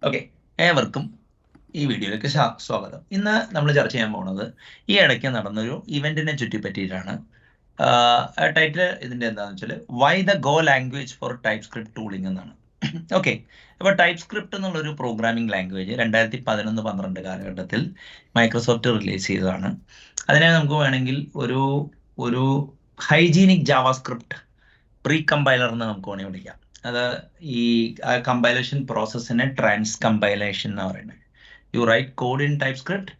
Okay, ഏവർക്കും ഈ വീഡിയോയിലേക്ക് സ്വാഗതം. ഇന്ന് നമ്മൾ ചർച്ച ചെയ്യാൻ പോകുന്നത് ഈ ഇടയ്ക്ക് നടന്നൊരു ഇവന്റിനെ ചുറ്റിപ്പറ്റിയിട്ടാണ്. ടൈറ്റിൽ ഇതിന്റെ എന്താണെന്ന് വെച്ചാൽ why the Go language for TypeScript tooling എന്നാണ്. ഓക്കെ, അപ്പോൾ ടൈപ്പ് സ്ക്രിപ്റ്റ് എന്നുള്ളൊരു പ്രോഗ്രാമിംഗ് ലാംഗ്വേജ് 2011-12 കാലഘട്ടത്തിൽ മൈക്രോസോഫ്റ്റ് റിലീസ് ചെയ്തതാണ്. അതിനെ നമുക്ക് വേണമെങ്കിൽ ഒരു ഹൈജീനിക് ജാവാസ്ക്രിപ്റ്റ് പ്രീ കമ്പൈലർ എന്ന് നമുക്ക് വേണമെങ്കിൽ വിളിക്കാം. അത് ഈ കമ്പൈലേഷൻ പ്രോസസ്സിനെ ട്രാൻസ് കമ്പൈലേഷൻ എന്ന് പറയുന്നത്. You write code in TypeScript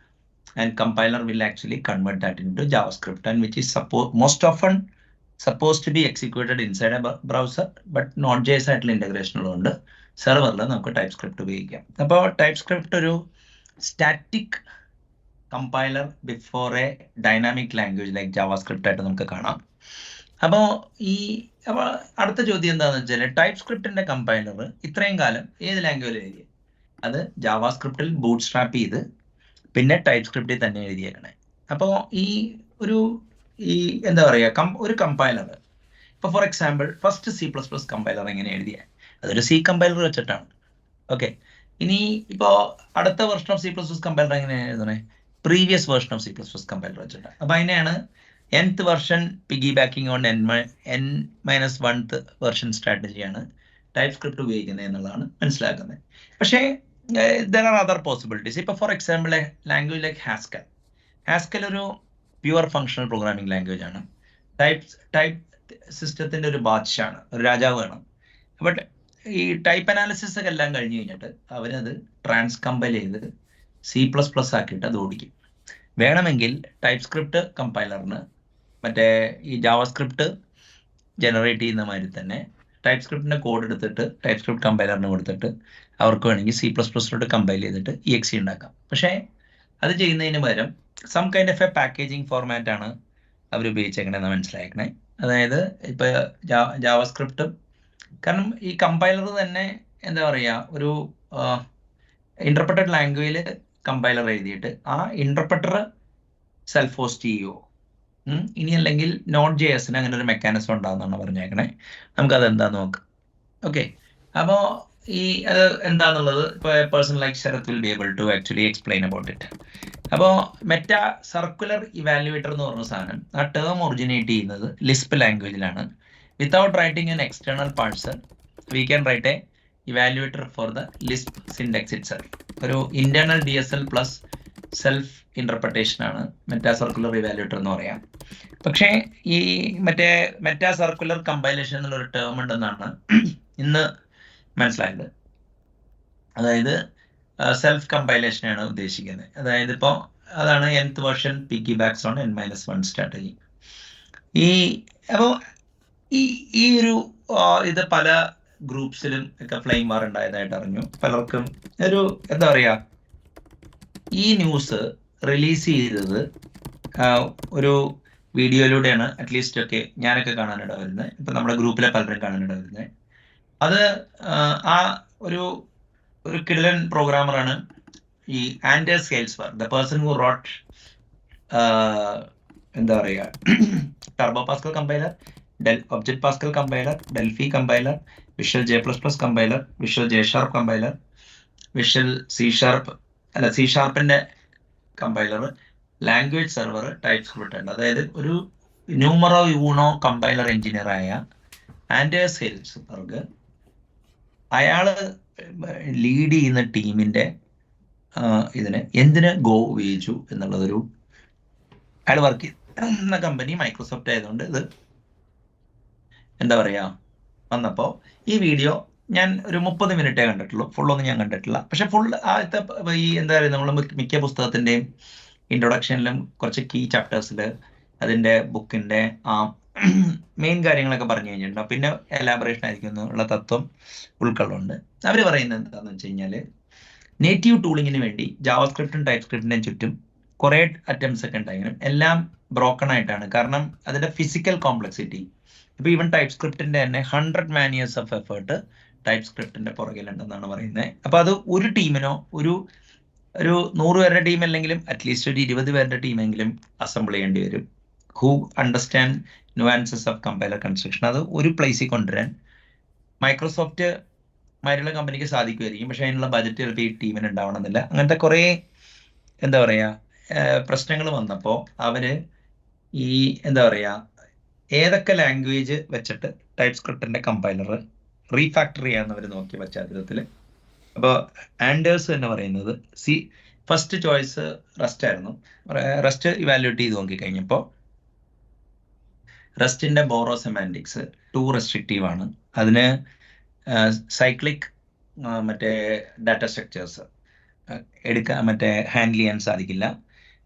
and compiler will actually convert that into JavaScript and which is most often suppose to be executed inside a browser, but not JS ആയിട്ടുള്ള integration ഉള്ളതുകൊണ്ട് സെർവറിൽ നമുക്ക് TypeScript ഉപയോഗിക്കാം. അപ്പോൾ TypeScript ഒരു static compiler before a dynamic language like JavaScript ആയിട്ട് നമുക്ക് കാണാം. അപ്പോൾ അടുത്ത ചോദ്യം എന്താണെന്ന് വെച്ചാൽ ടൈപ്പ് സ്ക്രിപ്റ്റിന്റെ കമ്പൈലർ ഇത്രയും കാലം ഏത് ലാംഗ്വേജിൽ എഴുതിയത്? അത് ജാവാസ്ക്രിപ്റ്റിൽ ബൂട്ട് സ്ട്രാപ്പ് ചെയ്ത് പിന്നെ ടൈപ്പ് സ്ക്രിപ്റ്റിൽ തന്നെ എഴുതിയേക്കണേ. അപ്പോൾ എന്താ പറയുക, ഒരു കമ്പൈലർ ഇപ്പോൾ for example first C++ compiler എങ്ങനെ എഴുതിയ അതൊരു C കമ്പൈലർ വെച്ചിട്ടാണ്. ഓക്കെ, ഇനി ഇപ്പോൾ അടുത്ത വെർഷൻ ഓഫ് C++ കമ്പൈലർ എങ്ങനെയാണ് എഴുതണേ? Previous version of C++ compiler വെച്ചിട്ടാണ്. അപ്പോൾ അതിനെയാണ് nth version piggybacking on n-1th version സ്ട്രാറ്റജിയാണ് ടൈപ്പ് സ്ക്രിപ്റ്റ് ഉപയോഗിക്കുന്നത് എന്നുള്ളതാണ് മനസ്സിലാക്കുന്നത്. പക്ഷേ ദർ ആർ അതർ പോസിബിലിറ്റീസ്. ഇപ്പോൾ for example language like Haskell ഒരു പ്യുവർ ഫങ്ഷണൽ പ്രോഗ്രാമിംഗ് ലാംഗ്വേജ് ആണ്. ടൈപ്പ് സിസ്റ്റത്തിന്റെ ഒരു ബാദ്ഷാണ്, ഒരു രാജാവാണ്. ബട്ട് ഈ ടൈപ്പ് അനാലിസിസ് ഒക്കെ എല്ലാം കഴിഞ്ഞ് കഴിഞ്ഞിട്ട് അവരത് ട്രാൻസ് കമ്പൈൽ ചെയ്ത് C++ ആക്കിയിട്ട് അത് ഓടിക്കും. വേണമെങ്കിൽ ടൈപ്പ് സ്ക്രിപ്റ്റ് കമ്പൈലറിന് മറ്റേ ഈ ജാവാസ്ക്രിപ്റ്റ് ജനറേറ്റ് ചെയ്യുന്ന മാതിരി തന്നെ ടൈപ്പ് സ്ക്രിപ്റ്റിന്റെ കോഡ് എടുത്തിട്ട് ടൈപ്പ് സ്ക്രിപ്റ്റ് കമ്പൈലറിന് കൊടുത്തിട്ട് അവർക്ക് വേണമെങ്കിൽ C++ലോട്ട് കമ്പൈൽ ചെയ്തിട്ട് exe ഉണ്ടാക്കാം. പക്ഷേ അത് ചെയ്യുന്നതിന് പകരം some kind of a packaging format ആണ് അവർ ഉപയോഗിച്ചേക്കണേന്ന് മനസ്സിലാക്കണേ. അതായത് ഇപ്പോൾ ജാവാസ്ക്രിപ്റ്റും, കാരണം ഈ കമ്പൈലർ തന്നെ എന്താ പറയുക, ഒരു ഇന്റർപ്രറ്റഡ് ലാംഗ്വേജിൽ കമ്പൈലർ എഴുതിയിട്ട് ആ ഇന്റർപ്രറ്റർ സെൽഫ് ഹോസ്റ്റ് ചെയ്യുമോ, ഇനി അല്ലെങ്കിൽ നോട്ട് JSന് അങ്ങനെ ഒരു മെക്കാനിസം ഉണ്ടാകുന്നതാണ് പറഞ്ഞേക്കണേ. നമുക്കത് എന്താന്ന് നോക്കാം. ഓക്കെ, അപ്പോൾ അത് എന്താന്നുള്ളത് ഇപ്പോൾ person like Sharath will be able to actually explain about it. അപ്പോൾ മെറ്റാ സർക്കുലർ ഇവാലുവേറ്റർ എന്ന് പറഞ്ഞ സാധനം, ആ ടേം ഒറിജിനേറ്റ് ചെയ്യുന്നത് ലിസ്പ് ലാംഗ്വേജിലാണ്. Without writing an external parser we can write a evaluator for the Lisp syntax itself. ഒരു internal DSL plus self interpretation ആണ് meta circular evaluator എന്ന് പറയാം. പക്ഷേ ഈ മെറ്റാ സർക്കുലർ കമ്പൈലേഷൻ എന്നുള്ളൊരു ടേം ഉണ്ടെന്നാണ് ഇന്ന് മനസ്സിലായത്. അതായത് സെൽഫ് കമ്പൈലേഷനാണ് ഉദ്ദേശിക്കുന്നത്. അതായത് ഇപ്പോൾ അതാണ് nth version piggy backs on n-1 strategy. അപ്പോൾ ഈ ഒരു ഇത് പല ഗ്രൂപ്പ്സിലും ഒക്കെ ഫ്ലെയിം വാർ ഉണ്ടായതായിട്ട് അറിഞ്ഞു. പലർക്കും ഒരു എന്താ പറയുക, ഈ ന്യൂസ് റിലീസ് ചെയ്തത് ഒരു വീഡിയോയിലൂടെയാണ് അറ്റ്ലീസ്റ്റ് ഒക്കെ ഞാനൊക്കെ കാണാനിട വരുന്നത്. ഇപ്പം നമ്മുടെ ഗ്രൂപ്പിലെ പലരും കാണാനിട വരുന്നത്. അത് ആ ഒരു കിടിലൻ പ്രോഗ്രാമറാണ് ഈ Anders Hejlsberg, the person who wrote എന്താ പറയുക Turbo Pascal compiler, object Pascal compiler, Delphi compiler, visual J++ compiler, visual J# compiler, visual C# compiler, language server, TypeScript ഉണ്ട്. അതായത് ഒരു ന്യൂമറോ യൂണോ കമ്പൈലർ എഞ്ചിനീയറായ ആൻഡേഴ്സ് ഹെയിൽസ്ബർഗ്, അയാള് lead ചെയ്യുന്ന ടീമിന്റെ ഇതിന് എന്തിന് ഗോ ഉപയോഗിച്ചു എന്നുള്ളതൊരു, അയാൾ വർക്ക് ചെയ്യുന്ന കമ്പനി മൈക്രോസോഫ്റ്റ് ആയതുകൊണ്ട് ഇത് എന്താ പറയുക വന്നപ്പോൾ ഈ വീഡിയോ ഞാൻ ഒരു 30 മിനിറ്റേ കണ്ടിട്ടുള്ളൂ, ഫുള്ളൊന്നും ഞാൻ കണ്ടിട്ടില്ല. പക്ഷെ ഫുൾ ആദ്യത്തെ ഈ എന്താ പറയുക, നമ്മൾ മിക്ക പുസ്തകത്തിൻ്റെയും ഇൻട്രൊഡക്ഷനിലും കുറച്ച് കീ ചാപ്റ്റേഴ്സിൽ അതിൻ്റെ ബുക്കിൻ്റെ മെയിൻ കാര്യങ്ങളൊക്കെ പറഞ്ഞു കഴിഞ്ഞിട്ടുണ്ടോ, പിന്നെ എലാബറേഷൻ ആയിരിക്കും എന്നുള്ള തത്വം ഉൾക്കൊള്ളുന്നുണ്ട്. അവർ പറയുന്നത് എന്താണെന്ന് വെച്ച് കഴിഞ്ഞാൽ നേറ്റീവ് ടൂളിങ്ങിന് വേണ്ടി ജാവാസ്ക്രിപ്റ്റും ടൈപ്പ് സ്ക്രിപ്റ്റിൻ്റെയും ചുറ്റും കുറേ അറ്റംപ്റ്റ്സ് ഒക്കെ ഉണ്ടായെങ്കിലും എല്ലാം ബ്രോക്കൺ ആയിട്ടാണ്. കാരണം അതിൻ്റെ ഫിസിക്കൽ കോംപ്ലക്സിറ്റി, ഇപ്പോൾ ഈവൻ ടൈപ്പ് സ്ക്രിപ്റ്റിൻ്റെ തന്നെ 100 man years ഓഫ് എഫേർട്ട് ടൈപ്പ് സ്ക്രിപ്റ്റിൻ്റെ പുറകിലുണ്ടെന്നാണ് പറയുന്നത്. അപ്പോൾ അത് ഒരു ടീമിനോ ഒരു 100 പേരുടെ ടീം അല്ലെങ്കിലും അറ്റ്ലീസ്റ്റ് ഒരു 20 പേരുടെ ടീമെങ്കിലും അസംബിൾ ചെയ്യേണ്ടി വരും, who understand nuances of compiler construction. അത് ഒരു പ്ലേസിൽ കൊണ്ടുവരാൻ മൈക്രോസോഫ്റ്റ് മാതിരിയുള്ള കമ്പനിക്ക് സാധിക്കുമായിരിക്കും. പക്ഷെ അതിനുള്ള ബജറ്റ് ചിലപ്പോൾ ഈ ടീമിന് ഉണ്ടാവണമെന്നില്ല. അങ്ങനത്തെ കുറേ എന്താ പറയുക പ്രശ്നങ്ങൾ വന്നപ്പോൾ അവർ ഈ എന്താ പറയുക ഏതൊക്കെ ലാംഗ്വേജ് വെച്ചിട്ട് ടൈപ്പ് സ്ക്രിപ്റ്റിന്റെ കമ്പൈലർ റീഫാക്ടർ ചെയ്യാന്നവർ നോക്കിയ പശ്ചാത്തലത്തിൽ അപ്പോൾ ആൻഡേഴ്സ് എന്ന് പറയുന്നത് ഫസ്റ്റ് ചോയ്സ് റസ്റ്റ് ആയിരുന്നു. റസ്റ്റ് ഇവാലുവേറ്റ് ചെയ്ത് നോക്കിക്കഴിഞ്ഞപ്പോൾ റസ്റ്റിന്റെ ബോറോ സെമാൻറ്റിക്സ് ടു റെസ്ട്രിക്റ്റീവ് ആണ്. അതിന് സൈക്ലിക് മറ്റേ ഡാറ്റ സ്ട്രക്ചേഴ്സ് ഹാൻഡിൽ ചെയ്യാൻ സാധിക്കില്ല.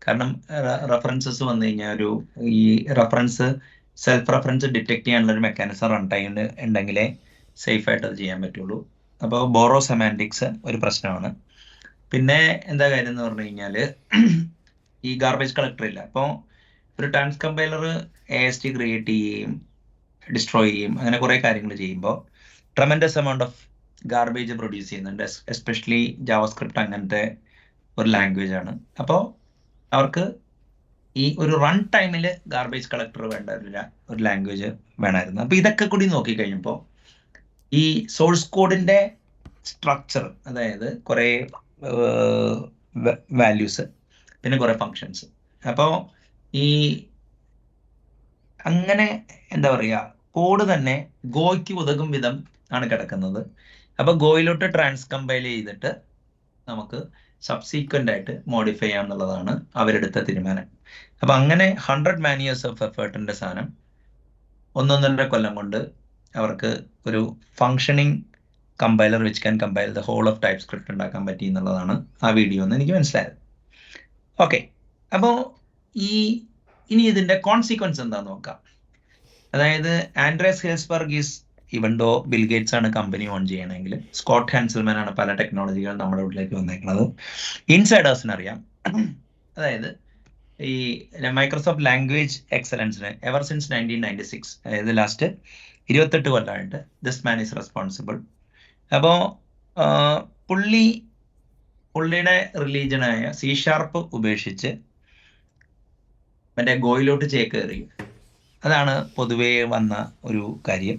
കാരണം റെഫറൻസസ് വന്നു കഴിഞ്ഞാൽ ഈ റെഫറൻസ് സെൽഫ് റെഫറൻസ് ഡിറ്റക്ട് ചെയ്യാനുള്ള ഒരു മെക്കാനിസം റൺ ടൈമിന് ഉണ്ടെങ്കിലേ സേഫ് ആയിട്ട് അത് ചെയ്യാൻ പറ്റുള്ളൂ. അപ്പോൾ ബോറോ സെമാൻറ്റിക്സ് ഒരു പ്രശ്നമാണ്. പിന്നെ എന്താ കാര്യം എന്ന് പറഞ്ഞു കഴിഞ്ഞാൽ ഈ ഗാർബേജ് കളക്ടർ ഇല്ല. അപ്പോൾ ഒരു ട്രാൻസ് കമ്പൈലർ AST ക്രിയേറ്റ് ചെയ്യുകയും ഡിസ്ട്രോയ് ചെയ്യും, അങ്ങനെ കുറേ കാര്യങ്ങൾ ചെയ്യുമ്പോൾ tremendous amount of garbage produce ചെയ്യുന്നുണ്ട്. എസ്പെഷ്യലി ജാവാസ്ക്രിപ്റ്റ് അങ്ങനത്തെ ഒരു ലാംഗ്വേജ് ആണ്. അപ്പോൾ അവർക്ക് ഈ ഒരു റൺ ടൈമിൽ ഗാർബേജ് കളക്ടർ വേണ്ട ഒരു ലാംഗ്വേജ് വേണമായിരുന്നു. അപ്പോൾ ഇതൊക്കെ കൂടി നോക്കിക്കഴിഞ്ഞപ്പോൾ ഈ സോഴ്സ് കോഡിന്റെ സ്ട്രക്ചർ, അതായത് കുറേ വാല്യൂസ് പിന്നെ കുറേ ഫങ്ഷൻസ്, അപ്പോൾ ഈ അങ്ങനെ എന്താ പറയുക കോഡ് തന്നെ ഗോയ്ക്ക് ഉതകും വിധം ആണ് കിടക്കുന്നത്. അപ്പോൾ ഗോയിലോട്ട് ട്രാൻസ് കമ്പൈൽ ചെയ്തിട്ട് നമുക്ക് സബ്സീക്വൻ്റ് ആയിട്ട് മോഡിഫൈ ചെയ്യാം എന്നുള്ളതാണ് അവരെടുത്ത തീരുമാനം. അപ്പം അങ്ങനെ 100 man years ഓഫ് എഫേർട്ടിൻ്റെ സാധനം 1.5 കൊല്ലം കൊണ്ട് അവർക്ക് ഒരു functioning compiler which can compile the whole of TypeScript ഉണ്ടാക്കാൻ പറ്റി എന്നുള്ളതാണ് ആ വീഡിയോ എന്ന് എനിക്ക് മനസ്സിലായത്. ഓക്കെ, അപ്പോൾ ഇനി ഇതിൻ്റെ കോൺസിക്വൻസ് എന്താണെന്ന് നോക്കാം. അതായത് Anders Hejlsberg is, even though Bill Gates ആണ് കമ്പനി ഓൺ ചെയ്യണമെങ്കിൽ, സ്കോട്ട് ഹാൻസൽമാൻ ആണ് പല ടെക്നോളജികൾ നമ്മുടെ വീട്ടിലേക്ക് വന്നേക്കുന്നത്. ഇൻസൈഡേഴ്സിന് അറിയാം. അതായത് ഈ മൈക്രോസോഫ്റ്റ് ലാംഗ്വേജ് എക്സലൻസിന് എവർ സിൻസ് 1996, അതായത് ലാസ്റ്റ് 28 കൊല്ലമായിട്ട് ദിസ് മാൻ ഈസ് റെസ്പോൺസിബിൾ. അപ്പോൾ പുള്ളിയുടെ റിലീജനായ C# ഉപേക്ഷിച്ച് മറ്റേ ഗോയിലോട്ട് ചേക്കേറി. അതാണ് പൊതുവേ വന്ന ഒരു കാര്യം.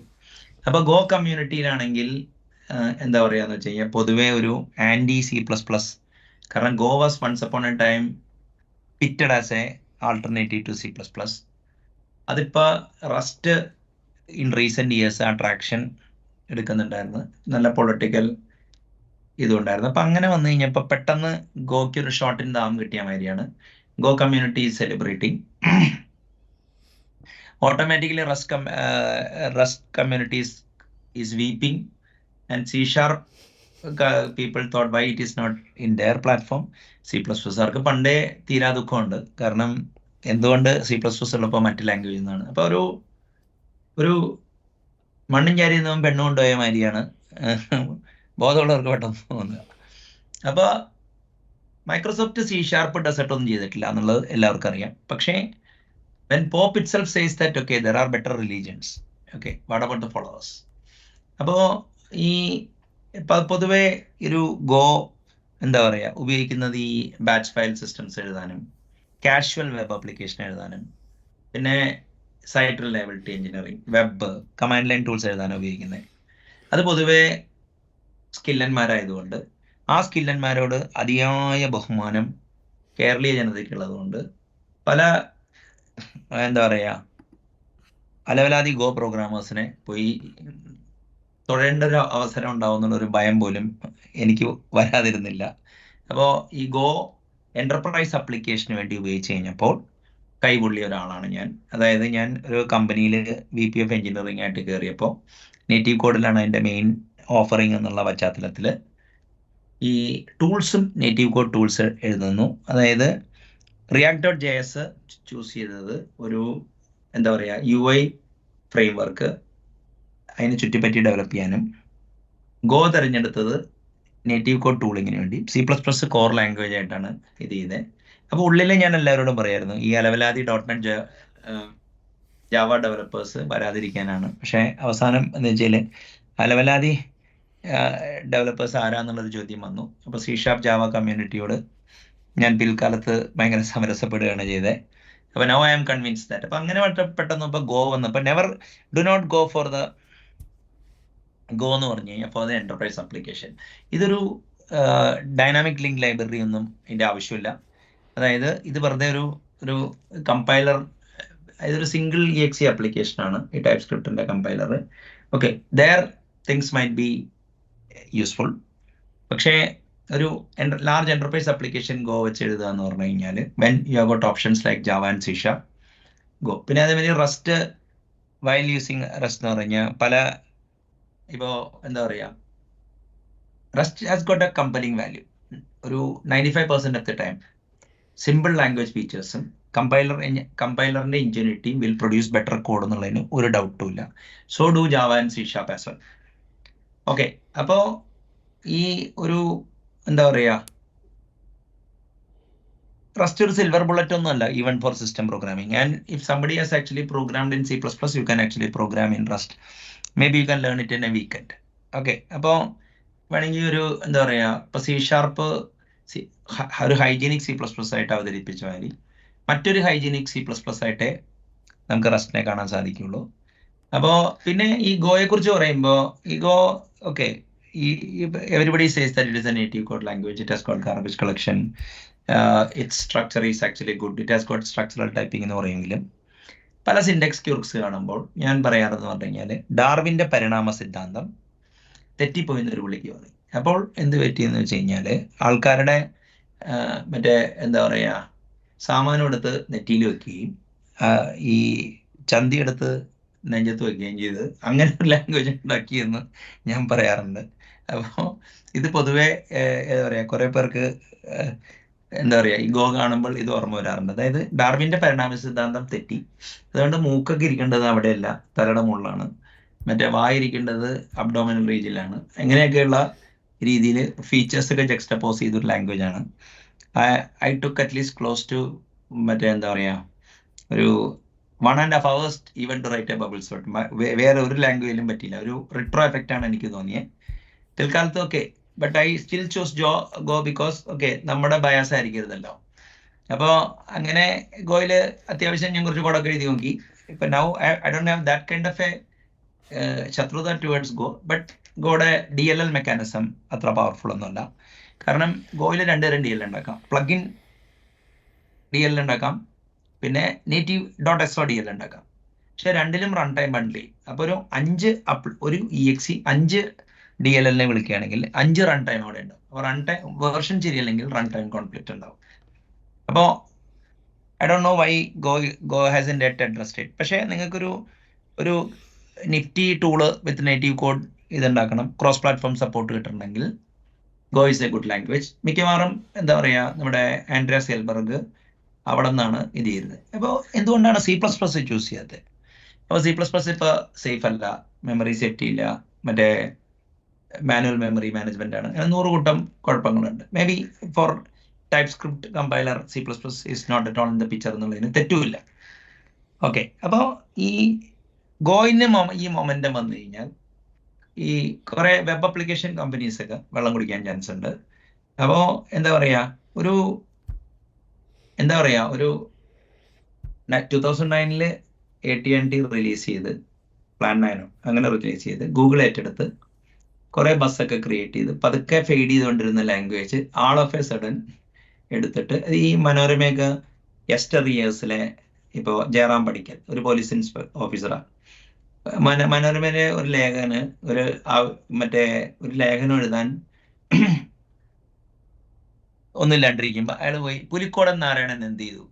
അപ്പോൾ ഗോ കമ്മ്യൂണിറ്റിയിലാണെങ്കിൽ എന്താ പറയുകയെന്ന് വെച്ച് കഴിഞ്ഞാൽ പൊതുവേ ഒരു anti-C++, കാരണം Go was once upon a time pitted as a alternative to C++. അതിപ്പോൾ റസ്റ്റ് ഇൻ റീസെൻറ്റ് ഇയേഴ്സ് ആ ട്രാക്ഷൻ എടുക്കുന്നുണ്ടായിരുന്നു, നല്ല പൊളിറ്റിക്കൽ ഇതുണ്ടായിരുന്നു. അപ്പം അങ്ങനെ വന്നു കഴിഞ്ഞപ്പോൾ പെട്ടെന്ന് ഗോയ്ക്ക് ഒരു ഷോട്ട് ഇൻ ദ ആം കിട്ടിയ മാതിരിയാണ്. Go community is celebrating. Automatically Rust community is weeping, and C# people thought why it is not in their platform. C++ ആർക്ക് പണ്ടേ തീരാ ദുഃഖമുണ്ട്, കാരണം എന്തുകൊണ്ട് C++ ഉള്ളപ്പോൾ മറ്റ് ലാംഗ്വേജ് എന്നാണ്. അപ്പോൾ ഒരു മണ്ണും ചാരി നിന്നും പെണ്ണും കൊണ്ടുപോയ മാതിരിയാണ് ബോധമുള്ളവർക്ക് പെട്ടെന്ന് തോന്നുക. അപ്പോൾ മൈക്രോസോഫ്റ്റ് C# ഡെസർട്ട് ഒന്നും ചെയ്തിട്ടില്ല എന്നുള്ളത് എല്ലാവർക്കും അറിയാം. പക്ഷേ when Pope itself says that, okay, there are better religions, okay, what about the followers? അപ്പോൾ ഈ പൊതുവെ ഒരു ഗോ എന്താ പറയുക ഉപയോഗിക്കുന്നത് ഈ ബാച്ച് ഫയൽ സിസ്റ്റംസ് എഴുതാനും കാഷ്വൽ വെബ് ആപ്ലിക്കേഷൻ എഴുതാനും പിന്നെ site reliability engineering, web, command line tools എഴുതാനും ഉപയോഗിക്കുന്നത്. അത് പൊതുവെ സ്കില്ലന്മാരായതുകൊണ്ട് ആ സ്കില്ലന്മാരോട് അതിയായ ബഹുമാനം കേരളീയ ജനതയ്ക്കുള്ളതുകൊണ്ട് പല എന്താ പറയുക അലവലാതി ഗോ പ്രോഗ്രാമേഴ്സിനെ പോയി തൊഴേണ്ട ഒരു അവസരം ഉണ്ടാവുന്നുള്ളൊരു ഭയം പോലും എനിക്ക് വരാതിരുന്നില്ല. അപ്പോൾ ഈ ഗോ എൻ്റർപ്രൈസ് അപ്ലിക്കേഷന് വേണ്ടി ഉപയോഗിച്ച് കഴിഞ്ഞപ്പോൾ കൈപൊള്ളിയ ഒരാളാണ് ഞാൻ. അതായത് ഞാൻ ഒരു കമ്പനിയിൽ VP of എഞ്ചിനീയറിംഗ് ആയിട്ട് കയറിയപ്പോൾ നേറ്റീവ് കോഡിലാണ് അതിൻ്റെ മെയിൻ ഓഫറിങ് എന്നുള്ള പശ്ചാത്തലത്തിൽ ഈ ടൂൾസും നേറ്റീവ് കോഡ് ടൂൾസ് എഴുതുന്നു. അതായത് React.js ചൂസ് ചെയ്തത് ഒരു എന്താ പറയുക UI ഫ്രെയിംവർക്ക് അതിനെ ചുറ്റിപ്പറ്റി ഡെവലപ്പ് ചെയ്യാനും, ഗോ തിരഞ്ഞെടുത്തത് നേറ്റീവ് കോഡ് ടൂളിങ്ങിന് വേണ്ടി, C++ കോർ ലാംഗ്വേജ് ആയിട്ടാണ് ഇത് ചെയ്തത്. അപ്പോൾ ഉള്ളിൽ ഞാൻ എല്ലാവരോടും പറയായിരുന്നു ഈ അലവലാതി .NET ജാവ ഡെവലപ്പേഴ്സ് വരാതിരിക്കാനാണ്. പക്ഷേ അവസാനം എന്ന് വെച്ചാൽ അലവലാതി ഡെവലപ്പേഴ്സ് ആരാന്നുള്ളൊരു ചോദ്യം വന്നു. അപ്പോൾ C# ജാവ കമ്മ്യൂണിറ്റിയോട് ഞാൻ പിൽക്കാലത്ത് ഭയങ്കര സമരസപ്പെടുകയാണ് ചെയ്തത്. അപ്പോൾ now I am convince that. അപ്പോൾ അങ്ങനെ പെട്ടെന്ന് ഇപ്പോൾ ഗോ വന്നപ്പോൾ do not go for the Go എന്ന് പറഞ്ഞു കഴിഞ്ഞാൽ ഫോർ ദ എന്റർപ്രൈസ് ആപ്ലിക്കേഷൻ. ഇതൊരു ഡൈനാമിക് ലിങ്ക് ലൈബ്രറി ഒന്നും ഇതിൻ്റെ ആവശ്യമില്ല. അതായത് ഇത് വെറുതെ ഒരു കമ്പൈലർ, ഇതൊരു സിംഗിൾ EXE ആപ്ലിക്കേഷൻ ആണ് ഈ ടൈപ്പ് സ്ക്രിപ്റ്റിന്റെ കമ്പൈലർ. Okay, there things might be useful. പക്ഷേ ഒരു ലാർജ് എന്റർപ്രൈസ് ആപ്ലിക്കേഷൻ ഗോ വെച്ച് എഴുതുക എന്ന് പറഞ്ഞു കഴിഞ്ഞാൽ when you have got options like Java and C# go. പിന്നെ അതേമാതിരി റസ്റ്റ്, വൈൽ യൂസിങ് റസ്റ്റ് എന്ന് പറഞ്ഞാൽ പല ഇപ്പോൾ എന്താ പറയുക, Rust has got a compelling value. ഒരു 95% of the time simple language ഫീച്ചേഴ്സും കമ്പൈലറിന്റെ ഇൻജന്യൂറ്റിയും വിൽ പ്രൊഡ്യൂസ് ബെറ്റർ കോഡ് എന്നുള്ളതിന് ഒരു ഡൗട്ടും ഇല്ല. So do Java and C# as well. Okay, അപ്പോൾ ഈ ഒരു എന്താ പറയുക, റസ്റ്റ് ഒരു സിൽവർ ബുള്ളറ്റ് ഒന്നും അല്ല even for system programming. And if somebody has actually programmed in C++, you can actually program in Rust. Maybe you can learn it in a weekend. Okay, അപ്പോൾ വേണമെങ്കിൽ ഒരു എന്താ പറയുക, ഇപ്പോൾ C# ഒരു hygienic C++ ആയിട്ട് അവതരിപ്പിച്ച മാതിരി മറ്റൊരു ഹൈജീനിക് C++ ആയിട്ടേ നമുക്ക് റസ്റ്റിനെ കാണാൻ സാധിക്കുള്ളൂ. അപ്പോൾ പിന്നെ ഈ ഗോയെ കുറിച്ച് പറയുമ്പോൾ ഈ go, okay, everybody says that it is a native code language. It has got garbage collection. Its structure is actually good. It has got structural typing എന്ന് പറയുമെങ്കിലും പല സിൻഡെക്സ് ക്യൂർക്സ് കാണുമ്പോൾ ഞാൻ പറയാറെന്ന് പറഞ്ഞു കഴിഞ്ഞാൽ ഡാർവിൻ്റെ പരിണാമ സിദ്ധാന്തം തെറ്റിപ്പോയിന്നൊരു വിളിക്ക് പറയും. അപ്പോൾ എന്ത് പറ്റിയെന്ന് വെച്ച് കഴിഞ്ഞാൽ ആൾക്കാരുടെ മറ്റേ എന്താ പറയുക, സാമാനം എടുത്ത് നെറ്റിയിൽ വെക്കുകയും ഈ ചന്തി എടുത്ത് നെഞ്ചത്ത് വെക്കുകയും ചെയ്ത് അങ്ങനെ ഒരു ലാംഗ്വേജ് ഉണ്ടാക്കിയെന്ന് ഞാൻ പറയാറുണ്ട്. അപ്പോൾ ഇത് പൊതുവെ എന്താ പറയുക, കുറേ പേർക്ക് എന്താ പറയുക, ഈ ഗോ കാണുമ്പോൾ ഇത് ഓർമ്മ വരാറുണ്ട്. അതായത് ഡാർവിൻ്റെ പരിണാമ സിദ്ധാന്തം തെറ്റി. അതുകൊണ്ട് മൂക്കൊക്കെ ഇരിക്കേണ്ടത് അവിടെയല്ല, തലയുടെ മുകളിലാണ്. മറ്റേ വായിരിക്കേണ്ടത് അബ്ഡോമിനൽ റീജിയനിലാണ്. അങ്ങനെയൊക്കെയുള്ള രീതിയിൽ ഫീച്ചേഴ്സ് ഒക്കെ ജക്സ്റ്റപ്പോസ് ചെയ്തൊരു ലാംഗ്വേജ് ആണ്. I took at least close to മറ്റേ എന്താ പറയുക, ഒരു 1.5 hours even to write a bubble sort. വേറെ ഒരു ലാംഗ്വേജിലും പറ്റിയില്ല. ഒരു റിട്രോ എഫക്റ്റ് ആണ് എനിക്ക് തോന്നിയത് പിൽക്കാലത്ത്. Okay, but I still choose go because okay, നമ്മുടെ ബയാസ് ആയിരിക്കരുതല്ലോ. അപ്പോൾ അങ്ങനെ ഗോയിൽ അത്യാവശ്യം ഞാൻ കുറച്ച് കോഡൊക്കെ എഴുതി നോക്കി. ഇപ്പം now I don't have that kind of a ശത്രുത ടുവേർഡ്സ് ഗോ. ബട്ട് ഗോയുടെ DLL മെക്കാനിസം അത്ര പവർഫുൾ ഒന്നുമല്ല. കാരണം ഗോയിൽ 2 തരം DLL ഉണ്ടാക്കാം. പ്ലഗിൻ DLL ഉണ്ടാക്കാം, പിന്നെ നേറ്റീവ് .so DLL ഉണ്ടാക്കാം. പക്ഷെ രണ്ടിലും റൺ ടൈം ബണ്ടിൽ ചെയ്യും. അപ്പോൾ ഒരു EXE 5 DLL വിളിക്കുകയാണെങ്കിൽ 5 റൺ ടൈം അവിടെ ഉണ്ടാവും. അപ്പോൾ റൺ ടൈം വേർഷൻ ശരിയല്ലെങ്കിൽ റൺ ടൈം കോൺഫ്ലിക്റ്റ് ഉണ്ടാവും. അപ്പോൾ I don't know why Go has indeed addressed it. പക്ഷേ നിങ്ങൾക്കൊരു nifty tool with native code ഇതുണ്ടാക്കണം, ക്രോസ് പ്ലാറ്റ്ഫോം സപ്പോർട്ട് കിട്ടണമെങ്കിൽ Go is a good language. മിക്കവാറും എന്താ പറയുക, നമ്മുടെ ആൻഡ്രിയാസ് എൽബർഗ് അവിടെ നിന്നാണ് ഇത് ചെയ്തത്. അപ്പോൾ എന്തുകൊണ്ടാണ് C++ ചൂസ് ചെയ്യാത്തത്? അപ്പോൾ C++ ഇപ്പോൾ സേഫ് അല്ല, മെമ്മറി സേഫ്റ്റി ഇല്ല, മറ്റേ മാനുവൽ മെമ്മറി മാനേജ്മെന്റ് ആണ്, അങ്ങനെ 100 കൂട്ടം കുഴപ്പങ്ങളുണ്ട്. Maybe for TypeScript compiler C++ is not at all in the picture എന്നുള്ളതിന് തെറ്റുമില്ല. ഓക്കെ, അപ്പോൾ ഈ ഗോയിന് ഈ മൊമെന്റം വന്നു കഴിഞ്ഞാൽ ഈ കുറേ വെബ് ആപ്ലിക്കേഷൻ കമ്പനീസ് ഒക്കെ വെള്ളം കുടിക്കാൻ ചാൻസ് ഉണ്ട്. അപ്പോൾ എന്താ പറയുക, ഒരു 2009 AT&T റിലീസ് ചെയ്ത്, പ്ലാൻ 9 അങ്ങനെ റിലീസ് ചെയ്ത് ഗൂഗിൾ ഏറ്റെടുത്ത് കുറേ ബസ്സൊക്കെ ക്രിയേറ്റ് ചെയ്ത് പതുക്കെ ഫെയ്ഡ് ചെയ്തുകൊണ്ടിരുന്ന language all of A sudden എടുത്തിട്ട് ഈ മനോരമയൊക്കെ യെസ്റ്റർ ഇയേഴ്സിലെ ഇപ്പോൾ ജയറാം പടിക്കൽ ഒരു പോലീസ് ഓഫീസറാണ്. മനോരമയിലെ ഒരു ലേഖകന് ഒരു ലേഖനം എഴുതാൻ ഒന്നുമില്ലാണ്ടിരിക്കുമ്പോൾ അയാൾ പോയി പുലിക്കോടൻ നാരായണൻ എന്ത് ചെയ്തു,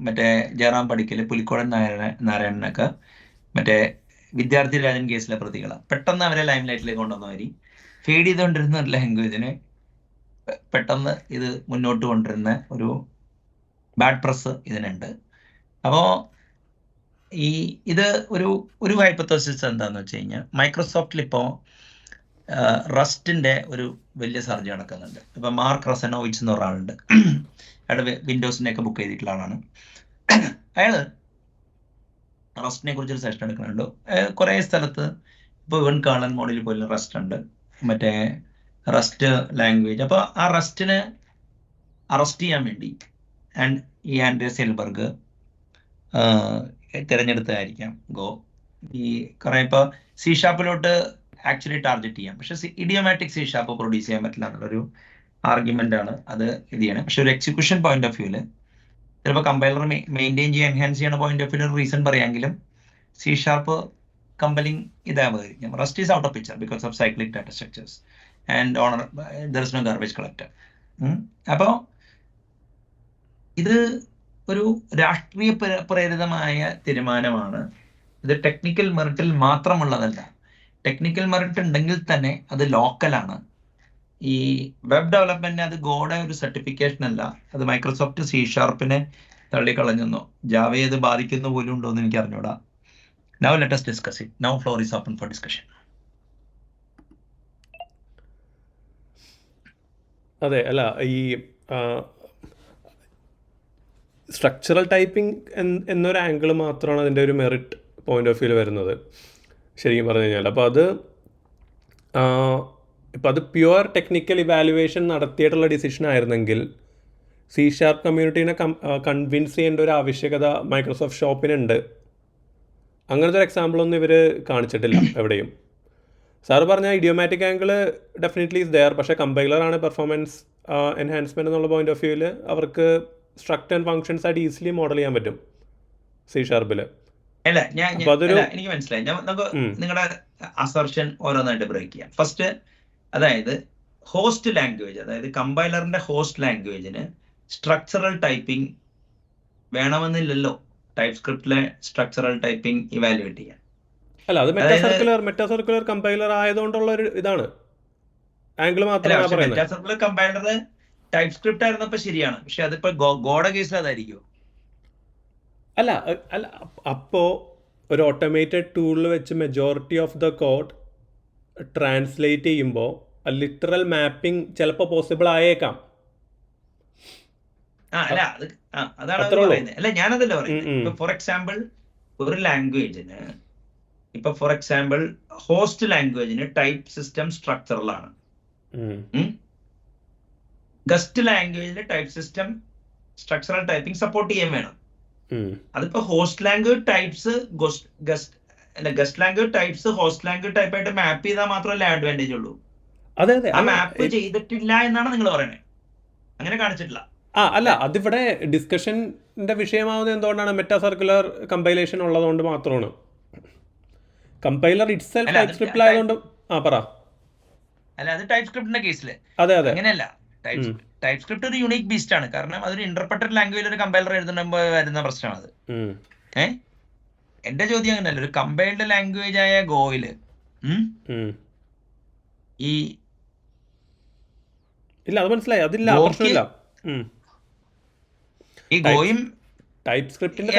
മറ്റേ ജയറാം പടിക്കൽ പുലിക്കോടൻ നാരായണനൊക്കെ മറ്റേ വിദ്യാർത്ഥി രാജൻ കേസിലെ പ്രതികളാണ്. പെട്ടെന്ന് അവരെ ലൈം ലൈറ്റിലേക്ക് കൊണ്ടുവന്നവരി ഫീഡ് ചെയ്തുകൊണ്ടിരുന്ന ഒരു ലാംഗ്വേജിനെ പെട്ടെന്ന് ഇത് മുന്നോട്ട് കൊണ്ടിരുന്ന ഒരു ബാഡ് പ്രസ് ഇതിനുണ്ട്. അപ്പോൾ ഇത് ഒരു ഹൈപ്പോത്തസിസ് എന്താണെന്ന് വെച്ച് കഴിഞ്ഞാൽ മൈക്രോസോഫ്റ്റിൽ ഇപ്പോൾ റസ്റ്റിൻ്റെ ഒരു വലിയ സർജ് നടക്കുന്നുണ്ട്. ഇപ്പം മാർക്ക് റസനോവിച്ച് എന്ന ഒരാളുണ്ട്, അയാൾ വിൻഡോസിനെയൊക്കെ ബുക്ക് ചെയ്തിട്ടുള്ള ആളാണ്. അയാൾ റസ്റ്റിനെ കുറിച്ചൊരു സെഷൻ എടുക്കുന്നുണ്ട്. കുറേ സ്ഥലത്ത് ഇപ്പോൾ ഇവൻ കേർണൽ മോഡിൽ പോലും റസ്റ്റ് ഉണ്ട്, മറ്റേ റസ്റ്റ് ലാംഗ്വേജ്. അപ്പോൾ ആ റസ്റ്റിനെ അറസ്റ്റ് ചെയ്യാൻ വേണ്ടി ഈ ആൻഡ്രിയാസ് എൽബർഗ് തിരഞ്ഞെടുത്തതായിരിക്കാം ഗോ. ഈ കുറേ ഇപ്പോൾ C# ആക്ച്വലി ടാർഗറ്റ് ചെയ്യാം. പക്ഷെ ഇഡിയോമാറ്റിക് സി ഷാർപ്പ് പ്രൊഡ്യൂസ് ചെയ്യാൻ പറ്റില്ല എന്നുള്ളൊരു ആർഗ്യുമെന്റ് ആണ് അത് ഇത് ചെയ്യണം. പക്ഷെ ഒരു എക്സിക്യൂഷൻ പോയിന്റ് ഓഫ് വ്യൂല് ചിലപ്പോൾ കമ്പൈലർ മെയിൻറ്റെയിൻ ചെയ്യാൻ എൻഹാൻസ് ചെയ്യുന്ന പോയിന്റ് ഓഫ് വ്യൂ റീസൺ പറയാമെങ്കിലും സി ഷാർപ്പ് കമ്പലിംഗ് ഇതാവുമായിരിക്കും. Rust is out of picture because of cyclic data structures and owner there is no garbage collector. അപ്പോൾ ഇത് ഒരു രാഷ്ട്രീയ പ്രേരിതമായ തീരുമാനമാണ്. ഇത് ടെക്നിക്കൽ മെറിറ്റിൽ മാത്രമുള്ളതല്ല. ടെക്നിക്കൽ മെറിറ്റ് ഉണ്ടെങ്കിൽ തന്നെ അത് ലോക്കലാണ്. ഈ വെബ് ഡെവലപ്മെന്റിന് അത് ഗോഡ ഒരു സർട്ടിഫിക്കേഷൻ അല്ല. അത് മൈക്രോസോഫ്റ്റ് സി ഷാർപ്പിനെ തള്ളിക്കളഞ്ഞെന്നോ ജാവയെ ഇത് ബാധിക്കുന്ന പോലും ഉണ്ടോ എന്ന് എനിക്ക് അറിഞ്ഞൂടാ. Now let us discuss it. Now floor is open for discussion. അതെ, അല്ല ഈ സ്ട്രക്ചറൽ ടൈപ്പിംഗ് എന്നൊരു ആംഗിൾ മാത്രമാണ് അതിൻ്റെ ഒരു മെറിറ്റ് പോയിന്റ് ഓഫ് വ്യൂ വരുന്നത് ശരിക്കും പറഞ്ഞു കഴിഞ്ഞാൽ. അപ്പോൾ അത് പ്യുവർ ടെക്നിക്കൽ ഇവാലുവേഷൻ നടത്തിയിട്ടുള്ള ഡിസിഷൻ ആയിരുന്നെങ്കിൽ സി ഷാർപ്പ് കമ്മ്യൂണിറ്റീനെ കൺവിൻസ് ചെയ്യേണ്ട ഒരു ആവശ്യകത മൈക്രോസോഫ്റ്റ് ഷോപ്പിനുണ്ട്. അങ്ങനത്തെ ഒരു എക്സാമ്പിളൊന്നും ഇവർ കാണിച്ചിട്ടില്ല എവിടെയും. സാറ് പറഞ്ഞ idiomatic angle definitely is there. പക്ഷേ കമ്പൈലറാണ് പെർഫോമൻസ് എൻഹാൻസ്മെൻറ്റ് എന്നുള്ള പോയിന്റ് ഓഫ് വ്യൂവിൽ അവർക്ക് സ്ട്രക്ചർ ആൻഡ് ഫങ്ഷൻസ് ആയിട്ട് ഈസിലി മോഡൽ ചെയ്യാൻ പറ്റും സി ഷാർപ്പിൽ. അല്ല എനിക്ക് മനസ്സിലായി. നമുക്ക് നിങ്ങളുടെ അസർഷൻ ഓരോന്നായിട്ട് ബ്രേക്ക് ചെയ്യാം. ഫസ്റ്റ്, അതായത് ഹോസ്റ്റ് ലാംഗ്വേജ്, അതായത് കമ്പൈലറിന്റെ ഹോസ്റ്റ് ലാംഗ്വേജിന് സ്ട്രക്ചറൽ ടൈപ്പിംഗ് വേണമെന്നില്ലല്ലോ ടൈപ്പ് സ്ക്രിപ്റ്റിലെ സ്ട്രക്ചറൽ ടൈപ്പിംഗ് ഇവാലുവേറ്റ് ചെയ്യാൻ. അല്ല, അത് മെറ്റാ സർക്കുലർ കമ്പൈലർ ആയതുകൊണ്ടുള്ള ഒരു ഇതാണ് ആംഗിൾ മാത്രമേ. Meta circular compiler TypeScript ആയിരുന്നപ്പോ ശരിയാണ്. പക്ഷെ അതിപ്പോ ഗോഡ കേസിൽ അതായിരിക്കും. അല്ല, അപ്പോ ഒരു ഓട്ടോമേറ്റഡ് ടൂളിൽ വെച്ച് majority of the code translate ചെയ്യുമ്പോൾ ലിറ്ററൽ മാപ്പിംഗ് ചിലപ്പോൾ പോസിബിൾ ആയേക്കാം. അതാണ് പറയുന്നത്. അല്ല, ഞാനതല്ല പറയുന്നത്. ഇപ്പൊ ഫോർ എക്സാമ്പിൾ ഒരു ലാംഗ്വേജിന്, ഇപ്പൊ ഫോർ എക്സാമ്പിൾ ഹോസ്റ്റ് ലാംഗ്വേജിന് ടൈപ്പ് സിസ്റ്റം സ്ട്രക്ചറലാണ്. ഗസ്റ്റ് ലാംഗ്വേജിന് type system structural typing support ചെയ്യാൻ വേണം. അതിപ്പോ host language types guest language types host language type ആയിട്ട് മാപ്പ് ചെയ്താൽ മാത്രമല്ല അഡ്വാൻറ്റേജ് ഉള്ളൂ. ആ മാപ്പ് ചെയ്തിട്ടില്ല എന്നാണ് നിങ്ങൾ പറയുന്നത്. അങ്ങനെ കാണിച്ചിട്ടില്ല. അല്ല, അതിവിടെ ഡിസ്കഷന്റെ വിഷയമാവുന്നത് എന്തുകൊണ്ടാണ്? മെറ്റാ സർക്കുലർ കമ്പൈലേഷൻ ഉള്ളതുകൊണ്ട് മാത്രമാണ്. കമ്പൈലർ ഇറ്റ്സെൽഫ് ടൈപ്പ് സ്ക്രിപ്റ്റ് ആയതുകൊണ്ട്. പറ. അല്ല, അത് ടൈപ്പ് സ്ക്രിപ്റ്റിന്റെ കേസിൽ അതെ അങ്ങനെയല്ല. ടൈപ്പ് സ്ക്രിപ്റ്റ് ഒരു യുണീക് ബീസ്റ്റ് ആണ്. കാരണം അതൊരു ഇന്റർപ്രറ്റഡ് ലാംഗ്വേജിൽ ഒരു കമ്പൈലർ എഴുതുമ്പോൾ വരുന്ന പ്രശ്നമാണ് അത്. എന്റെ ചോദ്യം അങ്ങനെയല്ല. ഒരു കമ്പൈൽഡ് ലാംഗ്വേജ് ആയ ഗോയില് ഈ ഇല്ല, അത് മനസ്സിലായി. അതില്ല, പ്രശ്നമില്ല. ഈ ഗോയും ടൈപ്പ് സ്ക്രിപ്റ്റിന്റെ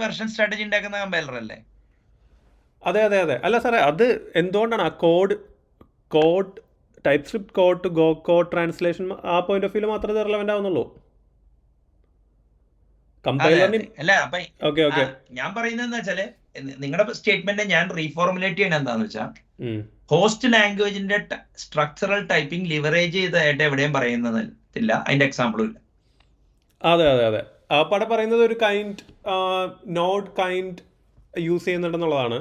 വെർഷൻ സ്ട്രാറ്റജി ഉണ്ടാക്കുന്ന കമ്പൈലർ അല്ലേ? അതെ. അല്ല സാറേ, അത് എന്തുകൊണ്ടാണ് ആ code TypeScript code to Go code translation ആ പോയിന്റ് ഓഫ് വ്യൂ മാത്രമേ റെലവന്റ് ആവുന്നുള്ളൂ. ഞാൻ പറയുന്നത് വെച്ചാല്, നിങ്ങളുടെ സ്റ്റേറ്റ്മെന്റ് ഞാൻ റീഫോർമുലേറ്റ് ചെയ്യണ എന്താന്ന് വെച്ചാൽ, ഹോസ്റ്റ് ലാംഗ്വേജിന്റെ സ്ട്രക്ചറൽ ടൈപ്പിംഗ് ലിവറേജ് ചെയ്തതായിട്ട് എവിടെയും പറയുന്നില്ല. അതിന്റെ എക്സാമ്പിളും ഇല്ല. അതെ. ആ പടം പറയുന്നത് ഒരു നോഡ് കൈൻഡ് യൂസ് ചെയ്യുന്നുണ്ടെന്നുള്ളതാണ്.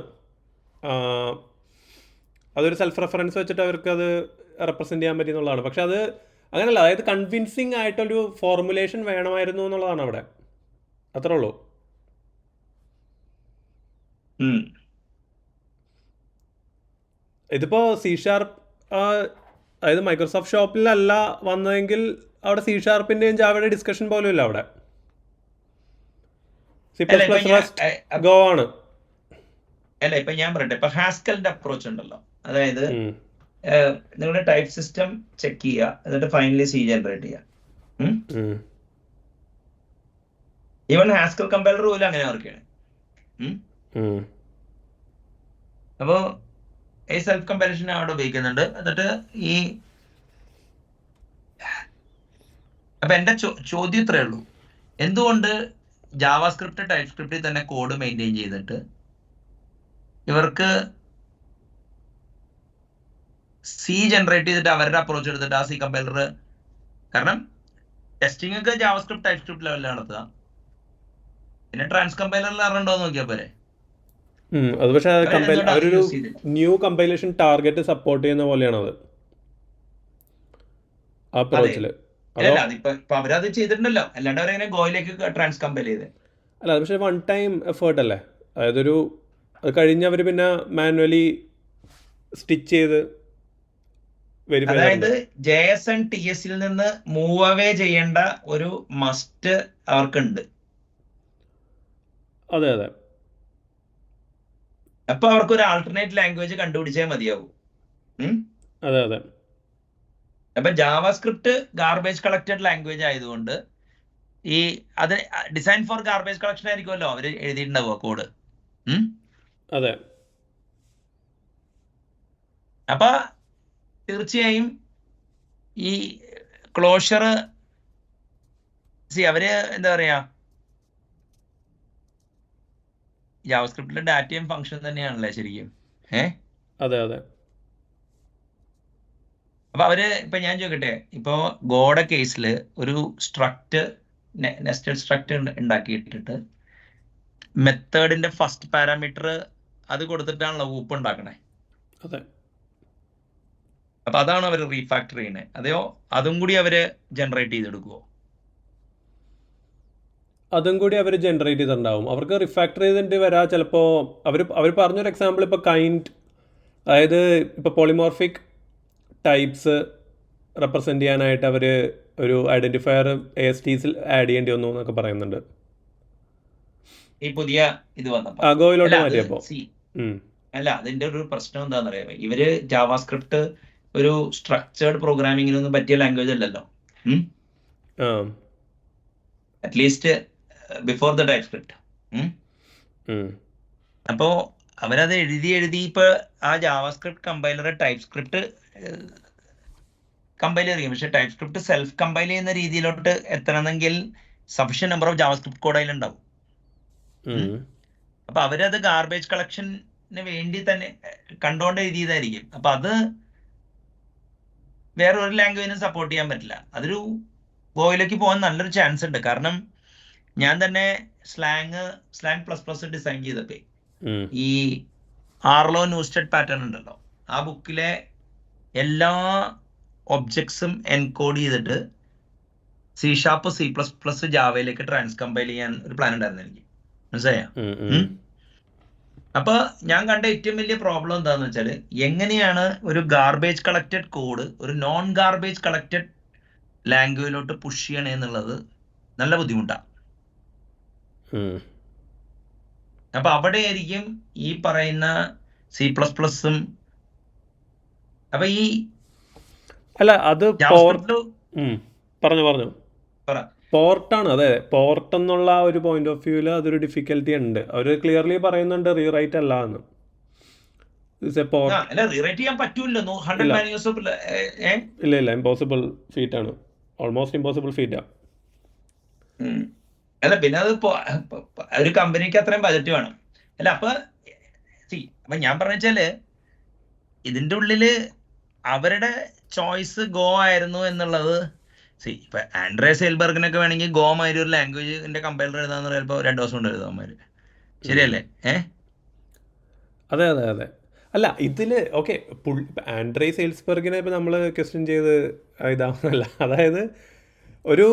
അതൊരു സെൽഫ് റെഫറൻസ് വെച്ചിട്ട് അവർക്ക് അത് റെപ്രസെന്റ് ചെയ്യാൻ പറ്റിയെന്നുള്ളതാണ്. പക്ഷെ അത് അങ്ങനെയല്ല. അതായത് കൺവിൻസിങ് ആയിട്ടൊരു ഫോർമുലേഷൻ വേണമായിരുന്നു എന്നുള്ളതാണ് അവിടെ. അത്രേ ഉള്ളൂ. ഇതിപ്പോ സി ഷാർപ്പ്, അതായത് മൈക്രോസോഫ്റ്റ് ഷോപ്പിലല്ല വന്നതെങ്കിൽ അവിടെ സി ഷാർപ്പിന്റെയും ജാവയുടെ ഡിസ്കഷൻ പോലും ഇല്ല. അവിടെ ഗോ ആണ്. അല്ല, ഇപ്പൊ ഞാൻ പറയട്ടെ, ഇപ്പൊ ഹാസ്കലിന്റെ അപ്രോച്ച് ഉണ്ടല്ലോ. അതായത് നിങ്ങളുടെ ടൈപ്പ് സിസ്റ്റം ചെക്ക് ചെയ്യുക, എന്നിട്ട് ഫൈനലി സി ജനറേറ്റ് ചെയ്യുക. ഈവൻ ഹാസ്കൽ കമ്പൈലർ പോലും അങ്ങനെ വർക്കാണ്. അപ്പോ ഈ സെൽഫ് കമ്പാരിഷൻ അവിടെ ഉപയോഗിക്കുന്നുണ്ട്. എന്നിട്ട് അപ്പൊ എന്റെ ചോദ്യം ഇത്രയേ ഉള്ളൂ. എന്തുകൊണ്ട് ജാവാസ്ക്രിപ്റ്റ് ടൈപ്പ് സ്ക്രിപ്റ്റിൽ തന്നെ കോഡ് മെയിൻറ്റെയിൻ ചെയ്തിട്ട് ഇവർക്ക് സി ജനറേറ്റ് ചെയ്തിട്ട് അവരുടെ അപ്രോച്ച് എടുത്തിട്ട് ആ സി കമ്പൈലർ, കാരണം ടെസ്റ്റിംഗ് ഒക്കെ ജാവാസ്ക്രിപ്റ്റ് ടൈപ്പ് സ്ക്രിപ്റ്റ് ലെവലിൽ നടത്തുക, പിന്നെ ട്രാൻസ് കമ്പൈലറിൽ അറിയണ്ടോന്ന് നോക്കിയാൽ പോരെ. അത് പക്ഷേ അവരെന്തുകൊണ്ട് അത് അവരൊരു യൂസ് ചെയ്തില്ല? ന്യൂ കമ്പൈലേഷൻ ടാർഗറ്റ് സപ്പോർട്ട് ചെയ്യുന്ന പോലെയാണത് ആ അതെ, അപ്രോച്ചിൽ. അതോ അല്ലല്ല, ഇപ്പൊ അവരത് ചെയ്തിട്ടുണ്ടല്ലോ, അല്ലാണ്ട് അവരെങ്ങനെ ഗോയിലേക്ക് ട്രാൻസ് കമ്പയർ ചെയ്ത്. അല്ല, അത് പക്ഷേ വൺ ടൈം എഫേർട്ട് അല്ലേ? അതായത് അത് കഴിഞ്ഞ് അവർ പിന്നെ മാനുവലി സ്റ്റിച്ച് ചെയ്ത് വെരിഫൈ അതായത് ചെയ്യാറുണ്ട്. JS&TS നിന്ന് മൂവ് അവേ ചെയ്യേണ്ട ഒരു മസ്റ്റ് അവർക്കുണ്ട്. അതെ അതെ അപ്പൊ അവർക്ക് ഒരു ആൾട്ടർനേറ്റ് ലാംഗ്വേജ് കണ്ടുപിടിച്ചേ മതിയാവും. അതെ അതെ അപ്പൊ ജാവാസ്ക്രിപ്റ്റ് ഗാർബേജ് കളക്റ്റഡ് ലാംഗ്വേജ് ആയതുകൊണ്ട് ഈ അത് ഡിസൈൻ ഫോർ ഗാർബേജ് കളക്ഷൻ ആയിരിക്കുമല്ലോ അവർ എഴുതിയിട്ടുണ്ടാവുക കോഡ്. അതെ അപ്പൊ തീർച്ചയായും ഈ ക്ലോഷർ അവര് എന്താ പറയാ, ജാവാസ്ക്രിപ്റ്റിലെ ഡാറ്റയും ഫംഗ്ഷൻ തന്നെയാണല്ലേ ശരിക്കും. അതെ അതെ അപ്പൊ അവര് ഇപ്പൊ ഞാൻ ചോദിക്കട്ടെ, ഇപ്പോ ഗോഡ കേസിൽ ഒരു സ്ട്രക്റ്റ് നെസ്റ്റഡ് സ്ട്രക്റ്റ് ഉണ്ടാക്കിയിട്ടിട്ട് മെത്തേഡിന്റെ ഫസ്റ്റ് പാരാമീറ്റർ അത് കൊടുത്തിട്ടാണല്ലോ ഊപ്പ് ഉണ്ടാക്കണേ. അതെ അപ്പൊ അതാണ് അവർ റീഫാക്ടർ ചെയ്യണേ, അതെയോ അതും കൂടി അവര് ജനറേറ്റ് ചെയ്തെടുക്കുവോ? അതും കൂടി അവർ ജനറേറ്റ് ചെയ്തിട്ടുണ്ടാവും. അവർക്ക് റിഫാക്ടർ ചെയ്തിട്ട് വരാം ചിലപ്പോൾ. അവർ പറഞ്ഞൊരു എക്സാമ്പിൾ ഇപ്പോൾ കൈൻഡ്, അതായത് ഇപ്പോൾ പോളിമോർഫിക് ടൈപ്സ് റെപ്രസെൻ്റ് ചെയ്യാനായിട്ട് അവർ ഒരു ഐഡൻറ്റിഫയർ ASTs ആഡ് ചെയ്യേണ്ടി വന്നു എന്നൊക്കെ പറയുന്നുണ്ട്. ഈ പുതിയ ഇത് വന്നപ്പോ ഗോയിലോട്ട് അല്ല അത് മാറ്റിയപ്പോൾ. അല്ല, അതിന്റെ ഒരു പ്രശ്നം എന്താണെന്ന് അറിയാമോ, ഇവര് ജാവാസ്ക്രിപ്റ്റ് ഒരു സ്ട്രക്ചേർഡ് പ്രോഗ്രാമിങ്ങിനൊന്നും പറ്റിയ ലാംഗ്വേജ് അല്ലല്ലോ. At least before the TypeScript. അപ്പോ അവരത് എഴുതി ഇപ്പൊ ആ JavaScript compiler TypeScript compile ചെയ്യും, പക്ഷെ ടൈപ്പ് സ്ക്രിപ്റ്റ് സെൽഫ് കമ്പൈൽ ചെയ്യുന്ന രീതിയിലോട്ട് എത്തണമെങ്കിൽ sufficient number of JavaScript code അതിലുണ്ടാവും. അപ്പൊ അവരത് ഗാർബേജ് കളക്ഷന് വേണ്ടി തന്നെ കണ്ടുകൊണ്ട് എഴുതിയതായിരിക്കും. അപ്പൊ അത് വേറെ ഒരു ലാംഗ്വേജിനും സപ്പോർട്ട് ചെയ്യാൻ പറ്റില്ല. അതൊരു ഗോയിലേക്ക് പോകാൻ നല്ലൊരു ചാൻസ് ഉണ്ട്. കാരണം ഞാൻ തന്നെ സ്ലാങ്++ ഡിസൈൻ ചെയ്തപ്പോ ഈ ആർലോ ന്യൂസ്റ്റഡ് പാറ്റേൺ ഉണ്ടല്ലോ, ആ ബുക്കിലെ എല്ലാ ഒബ്ജക്ട്സും എൻകോഡ് ചെയ്തിട്ട് C#, C++, ജാവയിലേക്ക് ട്രാൻസ്കമ്പൈൽ ചെയ്യാൻ ഒരു പ്ലാൻ ഉണ്ടായിരുന്നു എനിക്ക്. മനസ്സിലായോ? അപ്പൊ ഞാൻ കണ്ട ഏറ്റവും വലിയ പ്രോബ്ലം എന്താന്ന് വെച്ചാല്, എങ്ങനെയാണ് ഒരു ഗാർബേജ് കളക്റ്റഡ് കോഡ് ഒരു നോൺ ഗാർബേജ് കളക്റ്റഡ് ലാംഗ്വേജിലോട്ട് പുഷ് ചെയ്യണേ എന്നുള്ളത് നല്ല ബുദ്ധിമുട്ടാണ്. അപ്പൊ അവിടെ ആയിരിക്കും ഈ പറയുന്ന C++ഉം. അപ്പൊ ഈ അല്ല അത് പറഞ്ഞു പോർട്ടാണ്. അതെ, പോർട്ട് എന്നുള്ള ഒരു പോയിന്റ് ഓഫ് വ്യൂവിൽ അതൊരു ഡിഫിക്കൽറ്റി ഉണ്ട്. അവർ ക്ലിയർലി പറയുന്നുണ്ട് റീറൈറ്റ് അല്ല എന്ന്. റീറൈറ്റ് ചെയ്യാൻ പറ്റൂല്ലോ. ഇല്ല ഇമ്പോസിബിൾ ഫീറ്റ് ആണ്, ഓൾമോസ്റ്റ് ഇമ്പോസിബിൾ ഫീറ്റാ. അല്ല പിന്നെ അത് ഒരു കമ്പനിക്ക് അത്രയും ബജറ്റ് വേണം. അല്ല അപ്പൊ ഞാൻ പറഞ്ഞാല് ഇതിന്റെ ഉള്ളില് അവരുടെ ചോയ്സ് ഗോ ആയിരുന്നു എന്നുള്ളത്. ഇപ്പൊ ആൻഡ്രേ സെയിൽബർഗിനൊക്കെ വേണമെങ്കിൽ ഗോ മാതിരി ഒരു ലാംഗ്വേജിന്റെ കമ്പൈലർ എഴുതാന്ന് പറയുമ്പോ 2 ദിവസം കൊണ്ട് എഴുതാമാര്. ശരിയല്ലേ? അതെ അതെ അതെ അല്ല ഇതിൽ ഓക്കെ, ആൻഡ്രേ സെയിൽസ്ബർഗിനെ ഇപ്പം നമ്മൾ ക്വസ്റ്റ്യൻ ചെയ്ത് ഇതാവുന്നല്ല. അതായത് ഒരു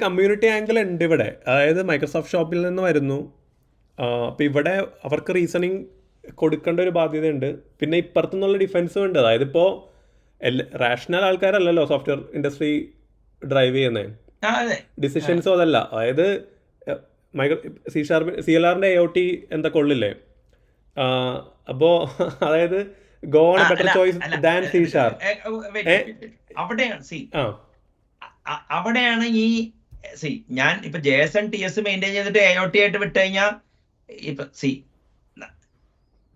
കമ്മ്യൂണിറ്റി ആംഗിൾ ഉണ്ട് ഇവിടെ. അതായത് മൈക്രോസോഫ്റ്റ് ഷോപ്പിൽ നിന്ന് വരുന്നു. അപ്പോൾ ഇവിടെ അവർക്ക് റീസണിങ് കൊടുക്കേണ്ട ഒരു ബാധ്യതയുണ്ട്. പിന്നെ ഇപ്പുറത്തു നിന്നുള്ള ഡിഫൻസും ഉണ്ട്. അതായത് ഇപ്പോൾ റാഷണൽ ആൾക്കാരല്ലല്ലോ സോഫ്റ്റ്വെയർ ഇൻഡസ്ട്രി ഡ്രൈവ് ചെയ്യുന്നത്, ഡിസിഷൻസും അതല്ല. അതായത് CLRന്റെ AOT എന്തൊക്കെ ഉള്ളില്ലേ. അപ്പോൾ അതായത് ഗോ ആണ് ബെറ്റർ ചോയ്സ് ദാൻ C#. അവിടെയാണ് ഈ ഞാൻ ഇപ്പൊ JS&TS മെയിൻറ്റെയിൻ ചെയ്തിട്ട് AOT ആയിട്ട് വിട്ട് കഴിഞ്ഞാൽ ഇപ്പൊ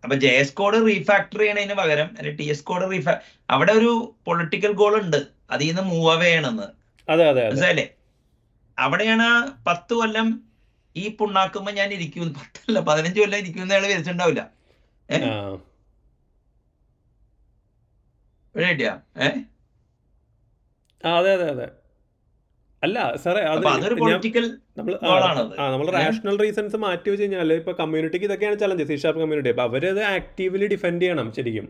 അപ്പൊ JS കോഡ് റീഫാക്ടർ ചെയ്യണതിന് പകരം അല്ലെങ്കിൽ TS കോഡ് അവിടെ ഒരു പൊളിറ്റിക്കൽ ഗോൾ ഉണ്ട്, അതിൽ നിന്ന് മൂവ് അവേ ചെയ്യണമെന്ന്. മനസ്സിലല്ലേ? അവിടെയാണ് 10 കൊല്ലം ഈ പുണ്ണാക്കുമ്പോ ഞാൻ ഇരിക്കും, 10 15 കൊല്ലം ഇരിക്കുന്ന അയാൾ വിരിച്ചിട്ടുണ്ടാവില്ല. അതെ അതെ അതെ അല്ല സാറേ, അത് അപ്പൊ അതൊരു ഞാൻ പൊളിറ്റിക്കൽ നമ്മൾ ഗോളാണത്. നമ്മൾ റാഷണൽ റീസൺസ് മാറ്റി വെച്ച് കഴിഞ്ഞാൽ ഇപ്പോൾ കമ്മ്യൂണിറ്റിക്ക് ഇതൊക്കെയാണ് ചലഞ്ച്, സി ഷാർപ്പ് കമ്മ്യൂണിറ്റി. അപ്പോൾ അവരത് ആക്റ്റീവ്ലി ഡിഫെൻഡ് ചെയ്യണം ശരിക്കും.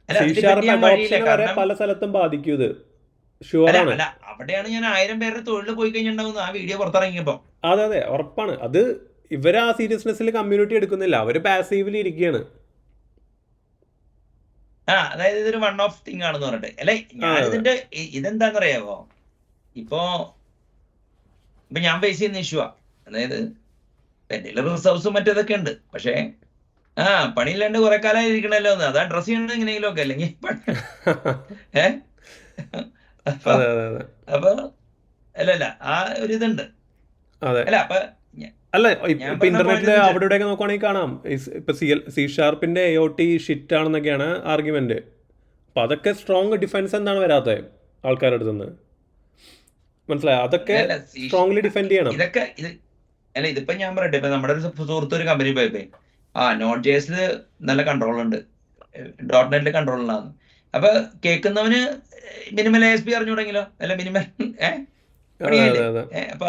അല്ല, സി അത് ഡിപെൻഡ് ഷാർപ്പ് ചെയ്യാൻ വഴിയില്ല. അഡോപ്ഷന് വരെ കാരണം പല സ്ഥലത്തും ബാധിക്കും ഇത്, അല്ല ഷുവറാണ്. അല്ല അവിടെയാണ് ഞാൻ 1000 പേരുടെ തൊഴിൽ പോയി കഴിഞ്ഞിട്ടുണ്ടാവുന്ന ആ വീഡിയോ പുറത്തിറങ്ങിയപ്പോ. അതെ അതെ, ഉറപ്പാണ്. അത് ഇവർ ആ സീരിയസ്നെസ്സിൽ കമ്മ്യൂണിറ്റി എടുക്കുന്നില്ല, അവർ പാസീവ്ലി ഇരിക്കുകയാണ്. അതായത് ഇതൊരു വൺ ഓഫ് തിങ് ആണെന്ന് പറഞ്ഞിട്ട്. അല്ലെ, അതെ അതെ ഞാനിതിന്റെ ഇതെന്താന്നറിയാമോ, ഇപ്പൊ ഞാൻ ഫേസ് ചെയ്യുന്ന ഇഷ്യൂവാ. അതായത് എന്റെ റിസർവ്സും മറ്റേതൊക്കെ ഉണ്ട്, പക്ഷേ പണിയില്ലാണ്ട് കുറെ കാലം ഇരിക്കണല്ലോ എന്ന്, അത് അഡ്രസ് ചെയ്യണത് എങ്ങനെയെങ്കിലും ഒക്കെ, അല്ലെങ്കിൽ ഏഹ് അപ്പൊ അതെ അതെ അതെ അപ്പൊ അല്ല ആ ഒരു ഇതുണ്ട്. അതെ. അല്ല അപ്പൊ അല്ല, ഞാൻ ഇപ്പൊ പറഞ്ഞ ഇന്റർനെറ്റിൽ പോയിന്റ് അവിടെ ഇവിടെയൊക്കെ നോക്കുവാണെങ്കിൽ കാണാം, ഇപ്പൊ സി ഷാർപ്പിന്റെ AOT ഷിറ്റ് ആണെന്നൊക്കെയാണ് ആർഗ്യുമെന്റ്. അപ്പൊ അതൊക്കെ സ്ട്രോങ് ഡിഫെൻസ് എന്താണ് വരാത്തത് ആൾക്കാരുടെ അടുത്തുനിന്ന്? മനസ്സിലായോ? അതൊക്കെ അല്ല സ്ട്രോങ്ലി ഡിഫെൻഡ് ചെയ്യണം. ഇതൊക്കെ അല്ല, ഇതിപ്പോ ഞാൻ പറയട്ടെ, ഇപ്പൊ നമ്മുടെ ഒരു സുഹൃത്ത് ഒരു കമ്പനി പോയപ്പോ നോട്ട് ജെഎസിൽ നല്ല കൺട്രോൾ ഉണ്ട്, ഡോട്ട് നെറ്റിൽ കൺട്രോൾ ഉണ്ടാകുന്നു. അപ്പൊ കേൾക്കുന്നവന് മിനിമൽ ASP അറിഞ്ഞു തുടങ്ങിയല്ലോ, അല്ല മിനിമൽ അതെ പണിയായില്ലേ. അതെ അതെ അപ്പൊ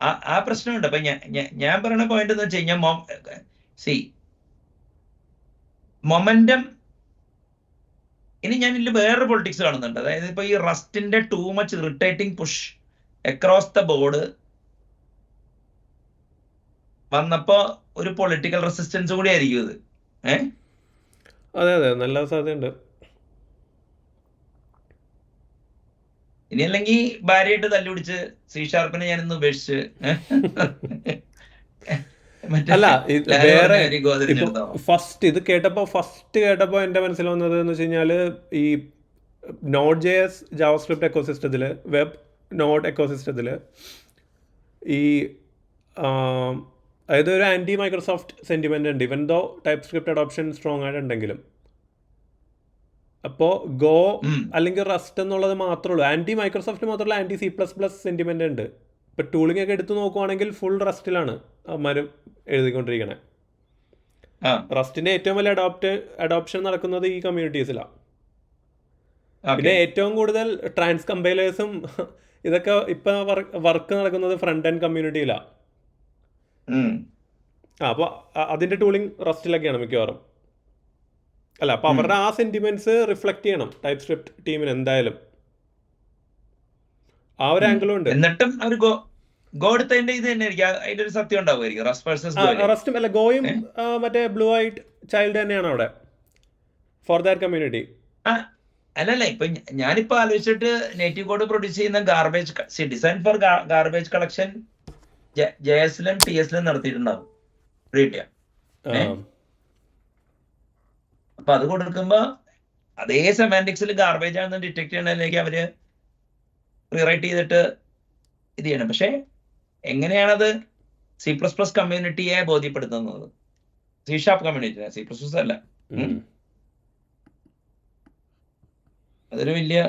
ആ പ്രശ്നമുണ്ട്. അപ്പൊ ഞാൻ പറയുന്ന പോയിന്റ് എന്ന് വെച്ച് കഴിഞ്ഞാൽ മൊമെന്റം. ഇനി ഞാൻ ഇതിൽ വേറൊരു പൊളിറ്റിക്സ് കാണുന്നുണ്ട്. അതായത് ഇപ്പൊ ഈ റസ്റ്റിന്റെ too much irritating push across the board വന്നപ്പോ ഒരു പൊളിറ്റിക്കൽ റെസിസ്റ്റൻസ് കൂടി ആയിരിക്കും ഇത്. അതെ അതെ, നല്ല സാധ്യതയുണ്ട്. ഇനി അല്ലെങ്കിൽ ഭാര്യയായിട്ട് തല്ലുപിടിച്ച് സി ഷാർപ്പിനെ ഞാൻ ഇന്ന് ഉപേക്ഷിച്ച് അല്ല, വേറെ ഇപ്പൊ ഗോതിരിഞ്ഞെടുത്തോ. ഇത് ഫസ്റ്റ് കേട്ടപ്പോ എന്റെ മനസ്സിൽ വന്നത് എന്ന് വെച്ച് കഴിഞ്ഞാല്, ഈ നോഡ് JS ജാവാസ്ക്രിപ്റ്റ് എക്കോസിസ്റ്റത്തില്, വെബ് നോഡ് എക്കോസിസ്റ്റത്തില് ഈ അതായത് ഒരു ആന്റി മൈക്രോസോഫ്റ്റ് സെന്റിമെന്റ് ഉണ്ട്, even though TypeScript adoption strong ആയിട്ടുണ്ടെങ്കിലും. അപ്പോൾ ഗോ അല്ലെങ്കിൽ റസ്റ്റ് എന്നുള്ളത് മാത്രമേ ഉള്ളൂ, ആന്റി മൈക്രോസോഫ്റ്റ് മാത്രമല്ല, ആന്റി C++ സെന്റിമെന്റ് ഉണ്ട്. ഇപ്പൊ ടൂളിംഗ് ഒക്കെ എടുത്ത് നോക്കുവാണെങ്കിൽ ഫുൾ റസ്റ്റിലാണ് അവന്മാരും എഴുതിക്കൊണ്ടിരിക്കണേ. റസ്റ്റിന്റെ ഏറ്റവും വലിയ അഡോപ്ഷൻ നടക്കുന്നത് ഈ കമ്മ്യൂണിറ്റീസിലാണ്. പിന്നെ ഏറ്റവും കൂടുതൽ ട്രാൻസ് കമ്പൈലേഴ്സും ഇതൊക്കെ ഇപ്പൊ വർക്ക് നടക്കുന്നത് ഫ്രണ്ട് എൻഡ് കമ്മ്യൂണിറ്റിയിലാണ്. അപ്പോൾ അതിന്റെ ടൂളിംഗ് റസ്റ്റിലൊക്കെയാണ് മിക്കവാറും. അല്ല, അപ്പൊ അവരുടെ ആ സെന്റിമെന്റ്സ് റിഫ്ലക്ട് ചെയ്യണം ടൈപ്പ് സ്ക്രിപ്റ്റ് ടീമിന് എന്തായാലും. ആ ഒരു ആംഗിളും ഉണ്ട്. എന്നിട്ടും അവർ ഗോ എടുത്തതിന്റെ ഇത് തന്നെ അതിന്റെ ഒരു സത്യം ഉണ്ടാവുമായിരിക്കും. റസ്റ്റും അല്ല, ഗോയും മറ്റേ ബ്ലൂ ഐറ്റ് ചൈൽഡ് തന്നെയാണ് അവിടെ ഫോർ ദാറ്റ് കമ്മ്യൂണിറ്റി. അല്ലല്ല, ഇപ്പൊ ഞാനിപ്പോ ആലോചിച്ചിട്ട് നേറ്റീവ് കോഡ് പ്രൊഡ്യൂസ് ചെയ്യുന്ന garbage design for garbage collection JSലും TSലും നടത്തിയിട്ടുണ്ടാവും. അപ്പൊ അത് കൊടുക്കുമ്പോ അതേ സെമാൻറ്റിക്സിൽ ഗാർബേജ് ആണെന്ന് ഡിറ്റക്ട് ചെയ്യണതിലേക്ക് അവര് റീറൈറ്റ് ചെയ്തിട്ട് ഇത് ചെയ്യണം. പക്ഷെ എങ്ങനെയാണത് C++ കമ്മ്യൂണിറ്റിയെ ബോധ്യപ്പെടുത്തുന്നത്? C# കമ്മ്യൂണിറ്റി, C++ അല്ല. അതൊരു വലിയ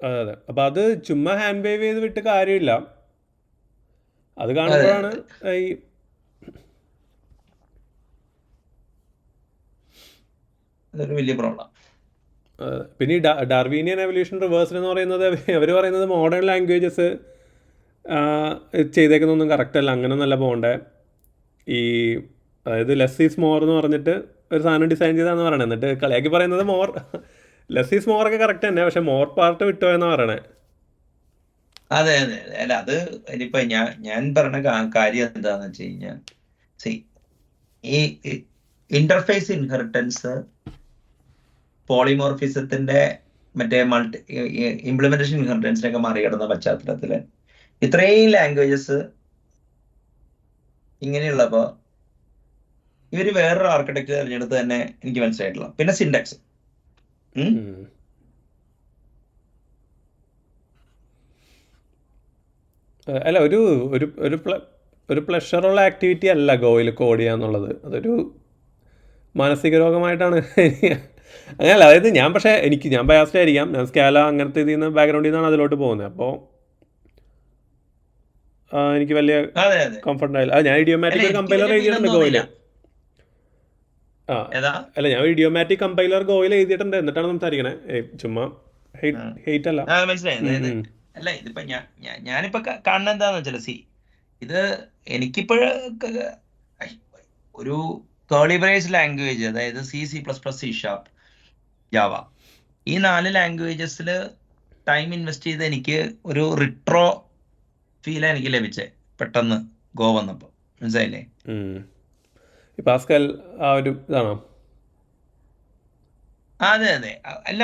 അതെ. അപ്പൊ അത് ചുമ്മാ ഹാൻഡ് വേവ് ചെയ്ത് വിട്ട് കാര്യമില്ല. അത് കാണുമ്പോഴാണ് ഈ അതൊരു വലിയ പ്രോബ്ലം. പിന്നെ ഈ ഡാർവീനിയൻ എവല്യൂഷൻ റിവേഴ്സൽ എന്ന് പറയുന്നത് അവർ പറയുന്നത് മോഡേൺ ലാംഗ്വേജസ് ചെയ്തേക്കുന്നൊന്നും കറക്റ്റ് അല്ല, അങ്ങനെ നല്ല പോകണ്ടേ. ഈ അതായത് ലെസ് ഈസ് മോർ എന്ന് പറഞ്ഞിട്ട് ഒരു സാധനം ഡിസൈൻ ചെയ്താന്ന് പറയണേ, എന്നിട്ട് കളിയാക്കി പറയുന്നത് ലെസ് ഈസ് മോർ ഒക്കെ കറക്റ്റ് തന്നെ, പക്ഷെ മോർ പാർട്ട് വിട്ടുപോയെന്നാ പറയണേ. അതെ അതെ, അല്ല അത് ഇനിയിപ്പോ ഞാൻ പറഞ്ഞ കാര്യം എന്താന്ന് വെച്ച് കഴിഞ്ഞാൽ, ഈ ഇന്റർഫേസ് ഇൻഹെറിറ്റൻസ് പോളിമോർഫിസത്തിന്റെ മറ്റേ ഇംപ്ലിമെന്റേഷൻ ഇൻഹെറിറ്റൻസിനൊക്കെ മറികടന്ന പശ്ചാത്തലത്തില് ഇത്രയും ലാംഗ്വേജസ് ഇങ്ങനെയുള്ളപ്പോ ഇവര് വേറൊരു ആർക്കിടെക്ചർ തിരഞ്ഞെടുത്ത് തന്നെ എനിക്ക് മനസ്സിലായിട്ടുള്ള. പിന്നെ സിൻടാക്സ് അല്ല, ഒരു പ്ലഷറുള്ള ആക്ടിവിറ്റി അല്ല ഗോയിൽ കോഡ് ചെയ്യുക എന്നുള്ളത്. അതൊരു മാനസിക രോഗമായിട്ടാണ് അങ്ങനെയല്ല. അതായത് ഞാൻ ബയാസ്ഡ് ആയിരിക്കാം, ഞാൻ സ്കാല അങ്ങനത്തെ ഇതിൽ നിന്ന് ബാക്ക്ഗ്രൗണ്ടിൽ നിന്നാണ് അതിലോട്ട് പോകുന്നത്. അപ്പോൾ എനിക്ക് വലിയ കംഫർട്ട് ആയില്ല. ഞാൻ ഇഡിയോമാറ്റിക് ഒരു കമ്പൈലർ എഴുതിയിട്ടുണ്ട് ഗോയിൽ. അല്ല, ഞാൻ ഇഡിയോമാറ്റിക് കമ്പൈലർ ഗോയിൽ എഴുതിയിട്ടുണ്ട്, എന്നിട്ടാണ് സംസാരിക്കണേ, ചുമ്മാ ഹെയ്റ്റ് അല്ല. മനസ്സിലായി. അതായത് അല്ല, ഇതിപ്പോ ഞാനിപ്പോ കാണുന്ന എന്താന്ന് വെച്ചാൽ, ഇത് എനിക്കിപ്പോഴ ഒരു കേളി ബ്രേസ് ലാംഗ്വേജ്, അതായത് C++, C#, ജാവ, ഈ 4 ലാംഗ്വേജസിൽ ടൈം ഇൻവെസ്റ്റ് ചെയ്ത് എനിക്ക് ഒരു റിട്രോ ഫീലാണ് എനിക്ക് ലഭിച്ചത് പെട്ടെന്ന് ഗോ വന്നപ്പോൾ. മനസ്സിലായില്ലേ? പാസ്കൽ ആ ഒരു ഇതാണോ? അതെ അതെ. അല്ല,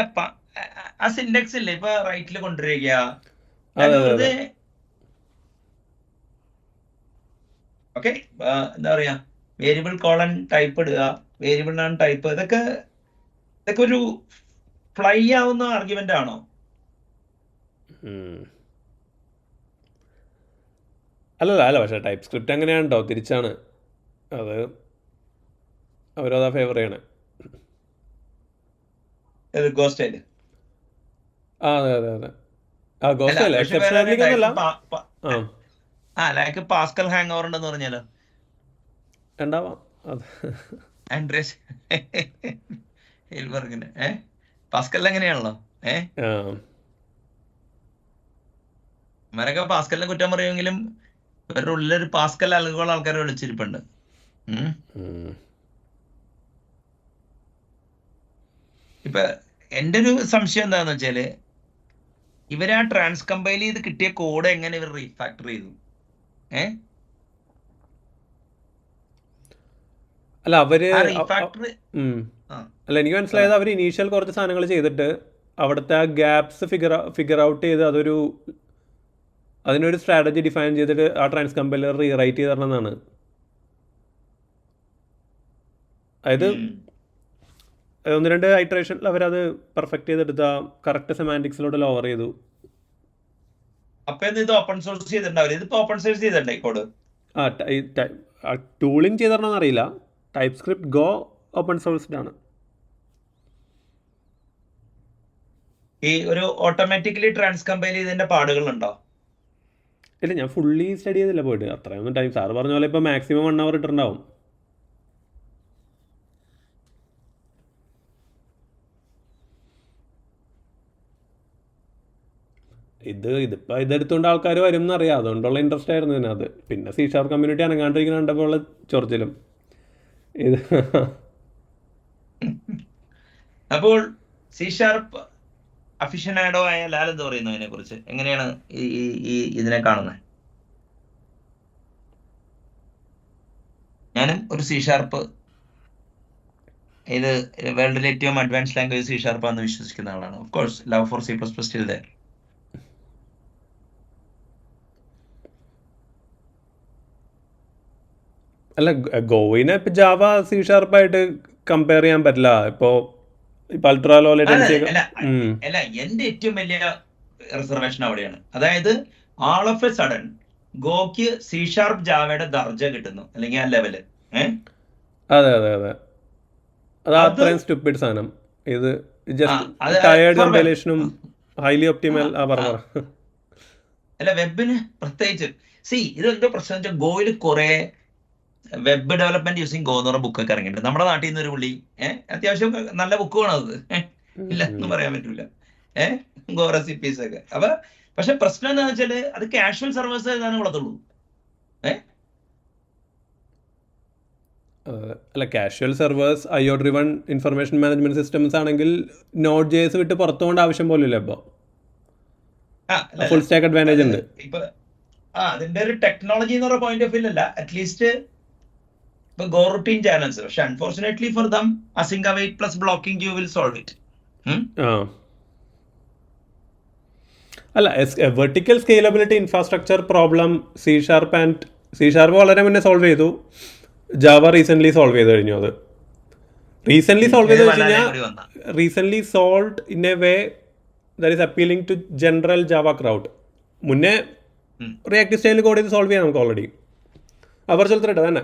ആ സിൻഡെക്സ് ഇല്ലേ ഇപ്പൊ റൈറ്റിൽ കൊണ്ടുവരിക, അതെ അതെ അതെ. വെറുതെ ഓക്കെ, എന്താ പറയാ, വേരിയബിൾ കോളൻ ടൈപ്പ് ഇടുക, വേരിയബിളിനാണ് ടൈപ്പ്, ഇതൊക്കെ ഒരു ഫ്ലൈ ആവുന്ന ആർഗ്യുമെന്റ് ആണോ? അല്ല പക്ഷേ ടൈപ്പ് സ്ക്രിപ്റ്റ് അങ്ങനെയാണ് കേട്ടോ, തിരിച്ചാണ്. അത് അവരതാ ഫേവർ ചെയ്യണേ. ഗോസ്റ്റൈല്. അതെ അതെ അതെ. ആ ഗോസ്റ്റ് അല്ല, പക്ഷെ എക്സെപ്ഷൻ വേറെ ഹാൻഡ്ലിംഗ് ഒന്നല്ല. ലൈക്ക് പാസ്കൽ ഹാങ് ഓവർ ഉണ്ടെന്ന് പറഞ്ഞാലോ? ഉണ്ടാവാം അത്. ആൻഡ്രേസ് ഹിൽബർഗിന് പാസ്കൽ അങ്ങനെയാണല്ലോ. ഇവരൊക്കെ പാസ്കലിനെ കുറ്റം പറയുമെങ്കിലും ഇവരുടെ ഉള്ളിലൊരു പാസ്കൽ അൽഗോൾ ആൾക്കാരെ വിളിച്ചിരിപ്പുണ്ട്. ഇപ്പൊ എൻ്റെ ഒരു സംശയം എന്താന്ന് വെച്ചാല്, ഇവര് ആ ട്രാൻസ് കമ്പൈൽ ചെയ്ത് കിട്ടിയ കോഡ് എങ്ങനെ ഇവർ റീഫാക്ടർ ചെയ്തു? അല്ല അവര് റീഫാക്ടർ അല്ല, എനിക്ക് മനസ്സിലായത് അവർ ഇനീഷ്യൽ കുറച്ച് സാധനങ്ങൾ ചെയ്തിട്ട് അവിടുത്തെ ആ ഗ്യാപ്സ് ഫിഗർ ഔട്ട് ചെയ്ത് അതിനൊരു സ്ട്രാറ്റജി ഡിഫൈൻ ചെയ്തിട്ട് ആ ട്രാൻസ് കമ്പൈലർ റീറൈറ്റ് ചെയ്ത് തരണമെന്നാണ്. അതായത് 1-2 ഐറ്ററേഷനിൽ അവരത് പെർഫെക്റ്റ് ചെയ്തെടുത്ത കറക്റ്റ് സെമാൻറ്റിക്സിലോട്ട് ലോവർ ചെയ്തു. അപ്പൊ ഇത് ഓപ്പൺ സോഴ്സ് ചെയ്തിട്ടുണ്ടാവില്ല, ഇതിപ്പോ ഓപ്പൺ സോഴ്സ് ചെയ്തിട്ടുണ്ടേ കോഡ്. ടൂളിംഗ് ചെയ്ത് തരണമെന്ന് അറിയില്ല. Type script go open sourced ആണ്. ഈ ഒരു ഓട്ടോമാറ്റിക്കലി ട്രാൻസ് കമ്പൈൽ ചെയ്തതിന്റെ പാടുകളുണ്ടോ? ഇല്ല, ഞാൻ ഫുള്ളി സ്റ്റഡി ചെയ്തില്ല പോയിട്ട്. അത്രയൊന്നും ടൈം സാറ് പറഞ്ഞ പോലെ ഇപ്പോൾ മാക്സിമം 1 hour ഇട്ടുണ്ടാവും. ഇതിപ്പോൾ ഇതെടുത്തുകൊണ്ട് ആൾക്കാർ വരും എന്നറിയാം, അതുകൊണ്ടുള്ള ഇൻട്രസ്റ്റ് ആയിരുന്നു ഇതിനകത്ത്. പിന്നെ C# കമ്മ്യൂണിറ്റി അനങ്ങാണ്ടിരിക്കുന്ന കണ്ടപ്പോൾ ചൊറിച്ചിലും ഇത്. അപ്പോൾ C# അഫിഷനാഡോ ആയ ലാൽ എന്ത് പറയുന്നു അതിനെ കുറിച്ച്? എങ്ങനെയാണ് ഈ ഇതിനെ കാണുന്നത്? ഞാനും ഒരു C# ഇത് വേൾഡിലെ ഏറ്റവും അഡ്വാൻസ് ലാംഗ്വേജ് C# ആണെന്ന് വിശ്വസിക്കുന്ന ആളാണ്. Of course love for C++ still there. അല്ല, ഗോയിനെ ഇപ്പം ജാവ C# ആയിട്ട് കമ്പയർ ചെയ്യാൻ പറ്റില്ല. ഇപ്പോൾ അൾട്രാ ലോ ലേറ്റൻസി. അല്ല, എന്റെ ഏറ്റവും വലിയ റിസർവേഷൻ അവിടെയാണ്. അതായത് all of A sudden ഗോക്ക് C# ജാവയുടെ ദർജ കിട്ടുന്നു, അല്ലെങ്കിൽ ആ ലെവല്. അതെ അതെ അതെ. അത് അത്രയും സ്റ്റുപ്പിഡ് സാധനം. ഇത് ജസ്റ്റ് ടയേർഡ് കമ്പൈലേഷനും ഹൈലി ഒപ്റ്റിമൽ. അല്ല, വെബിന് പ്രത്യേകിച്ച് ഇതെന്തോ പ്രശ്നം വെച്ചാൽ ഗോയിൽ കുറെ വെബ് ഡെവലപ്മെന്റ് യൂസിങ് ഗോ എന്ന് പറഞ്ഞ ബുക്കൊക്കെ ഇറങ്ങിയിട്ടുണ്ട്. നമ്മുടെ നാട്ടിൽ നിന്ന് ഒരു പുള്ളി അത്യാവശ്യം നല്ല ബുക്കുമാണ് അത്, ഇല്ല എന്ന് പറയാൻ പറ്റൂല. ഗോ റെസിപ്പീസ് ഒക്കെ. അപ്പൊ പക്ഷെ പ്രശ്നം എന്താണെന്ന് വെച്ചാല് അത് കാഷ്വൽ സർവേഴ്സ് എഴുതാനേ കൊള്ളത്തുള്ളൂ. അല്ല, casual servers IO driven information management systems ആണെങ്കിൽ Node.js വിട്ട് പുറത്തു പോകേണ്ട ആവശ്യം പോലും ഇല്ല. ഇപ്പോൾ ഫുൾ സ്റ്റാക്ക് അഡ്വാൻറ്റേജ് ഉണ്ട്. ഇപ്പൊ അതിന്റെ ഒരു ടെക്നോളജി എന്ന് പറയുന്ന പോയിന്റ് ഓഫ് വ്യൂ അല്ല, അറ്റ്ലീസ്റ്റ് ഇപ്പൊ ഗോ റുട്ടീൻ ചാനൽസ്. പക്ഷെ unfortunately for them async await plus blocking you will solve it. അല്ല, vertical scalability infrastructure problem C# വളരെ മുന്നേ സോൾവ് ചെയ്തു. ജാവ റീസെൻ്റ്ലി സോൾവ് ചെയ്ത് കഴിഞ്ഞു. അത് റീസെൻ്റ്ലി സോൾവ് ചെയ്ത് വെച്ച് കഴിഞ്ഞാൽ recently solved in a way that is appealing to general Java crowd. മുന്നേ റിയാക്ട് സ്റ്റൈലിൽ കോഡ് ചെയ്ത് സോൾവ് ചെയ്യാം നമുക്ക് ഓൾറെഡി. വെർച്വൽ ത്രെഡ് തന്നെ.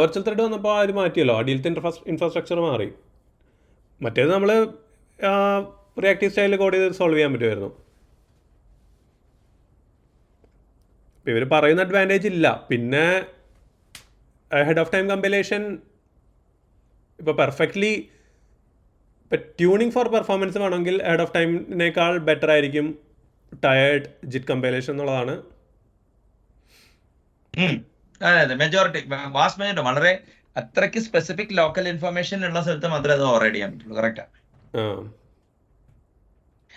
വെർച്വൽ ത്രെഡ് വന്നപ്പോൾ അത് മാറ്റിയല്ലോ, അടിയിലത്തെ ഇൻഫ്രാസ്ട്രക്ചർ മാറി. മറ്റേത് നമ്മൾ റിയാക്റ്റീവ് സ്റ്റൈലിൽ കോഡ് ചെയ്ത് സോൾവ് ചെയ്യാൻ പറ്റുമായിരുന്നു. ഇപ്പം ഇവർ പറയുന്ന അഡ്വാൻറ്റേജ് ഇല്ല. പിന്നെ ഹെഡ് ഓഫ് ടൈം കമ്പൈലേഷൻ ഇപ്പോൾ പെർഫെക്റ്റ്ലി ഇപ്പം ട്യൂണിങ് ഫോർ പെർഫോമൻസ് വേണമെങ്കിൽ ഹെഡ് ഓഫ് ടൈമിനേക്കാൾ ബെറ്റർ ആയിരിക്കും ടയേർഡ് ജിറ്റ് കമ്പൈലേഷൻ എന്നുള്ളതാണ്. അതെ അതെ, മെജോറിറ്റി വാസ്റ്റ് മെജോറിറ്റി വളരെ അത്രയ്ക്ക് സ്പെസിഫിക് ലോക്കൽ ഇൻഫർമേഷൻ ഉള്ള സ്ഥലത്ത് മാത്രമേ അത് ഓവർ ചെയ്യാൻ പറ്റുള്ളൂ. കറക്റ്റാ.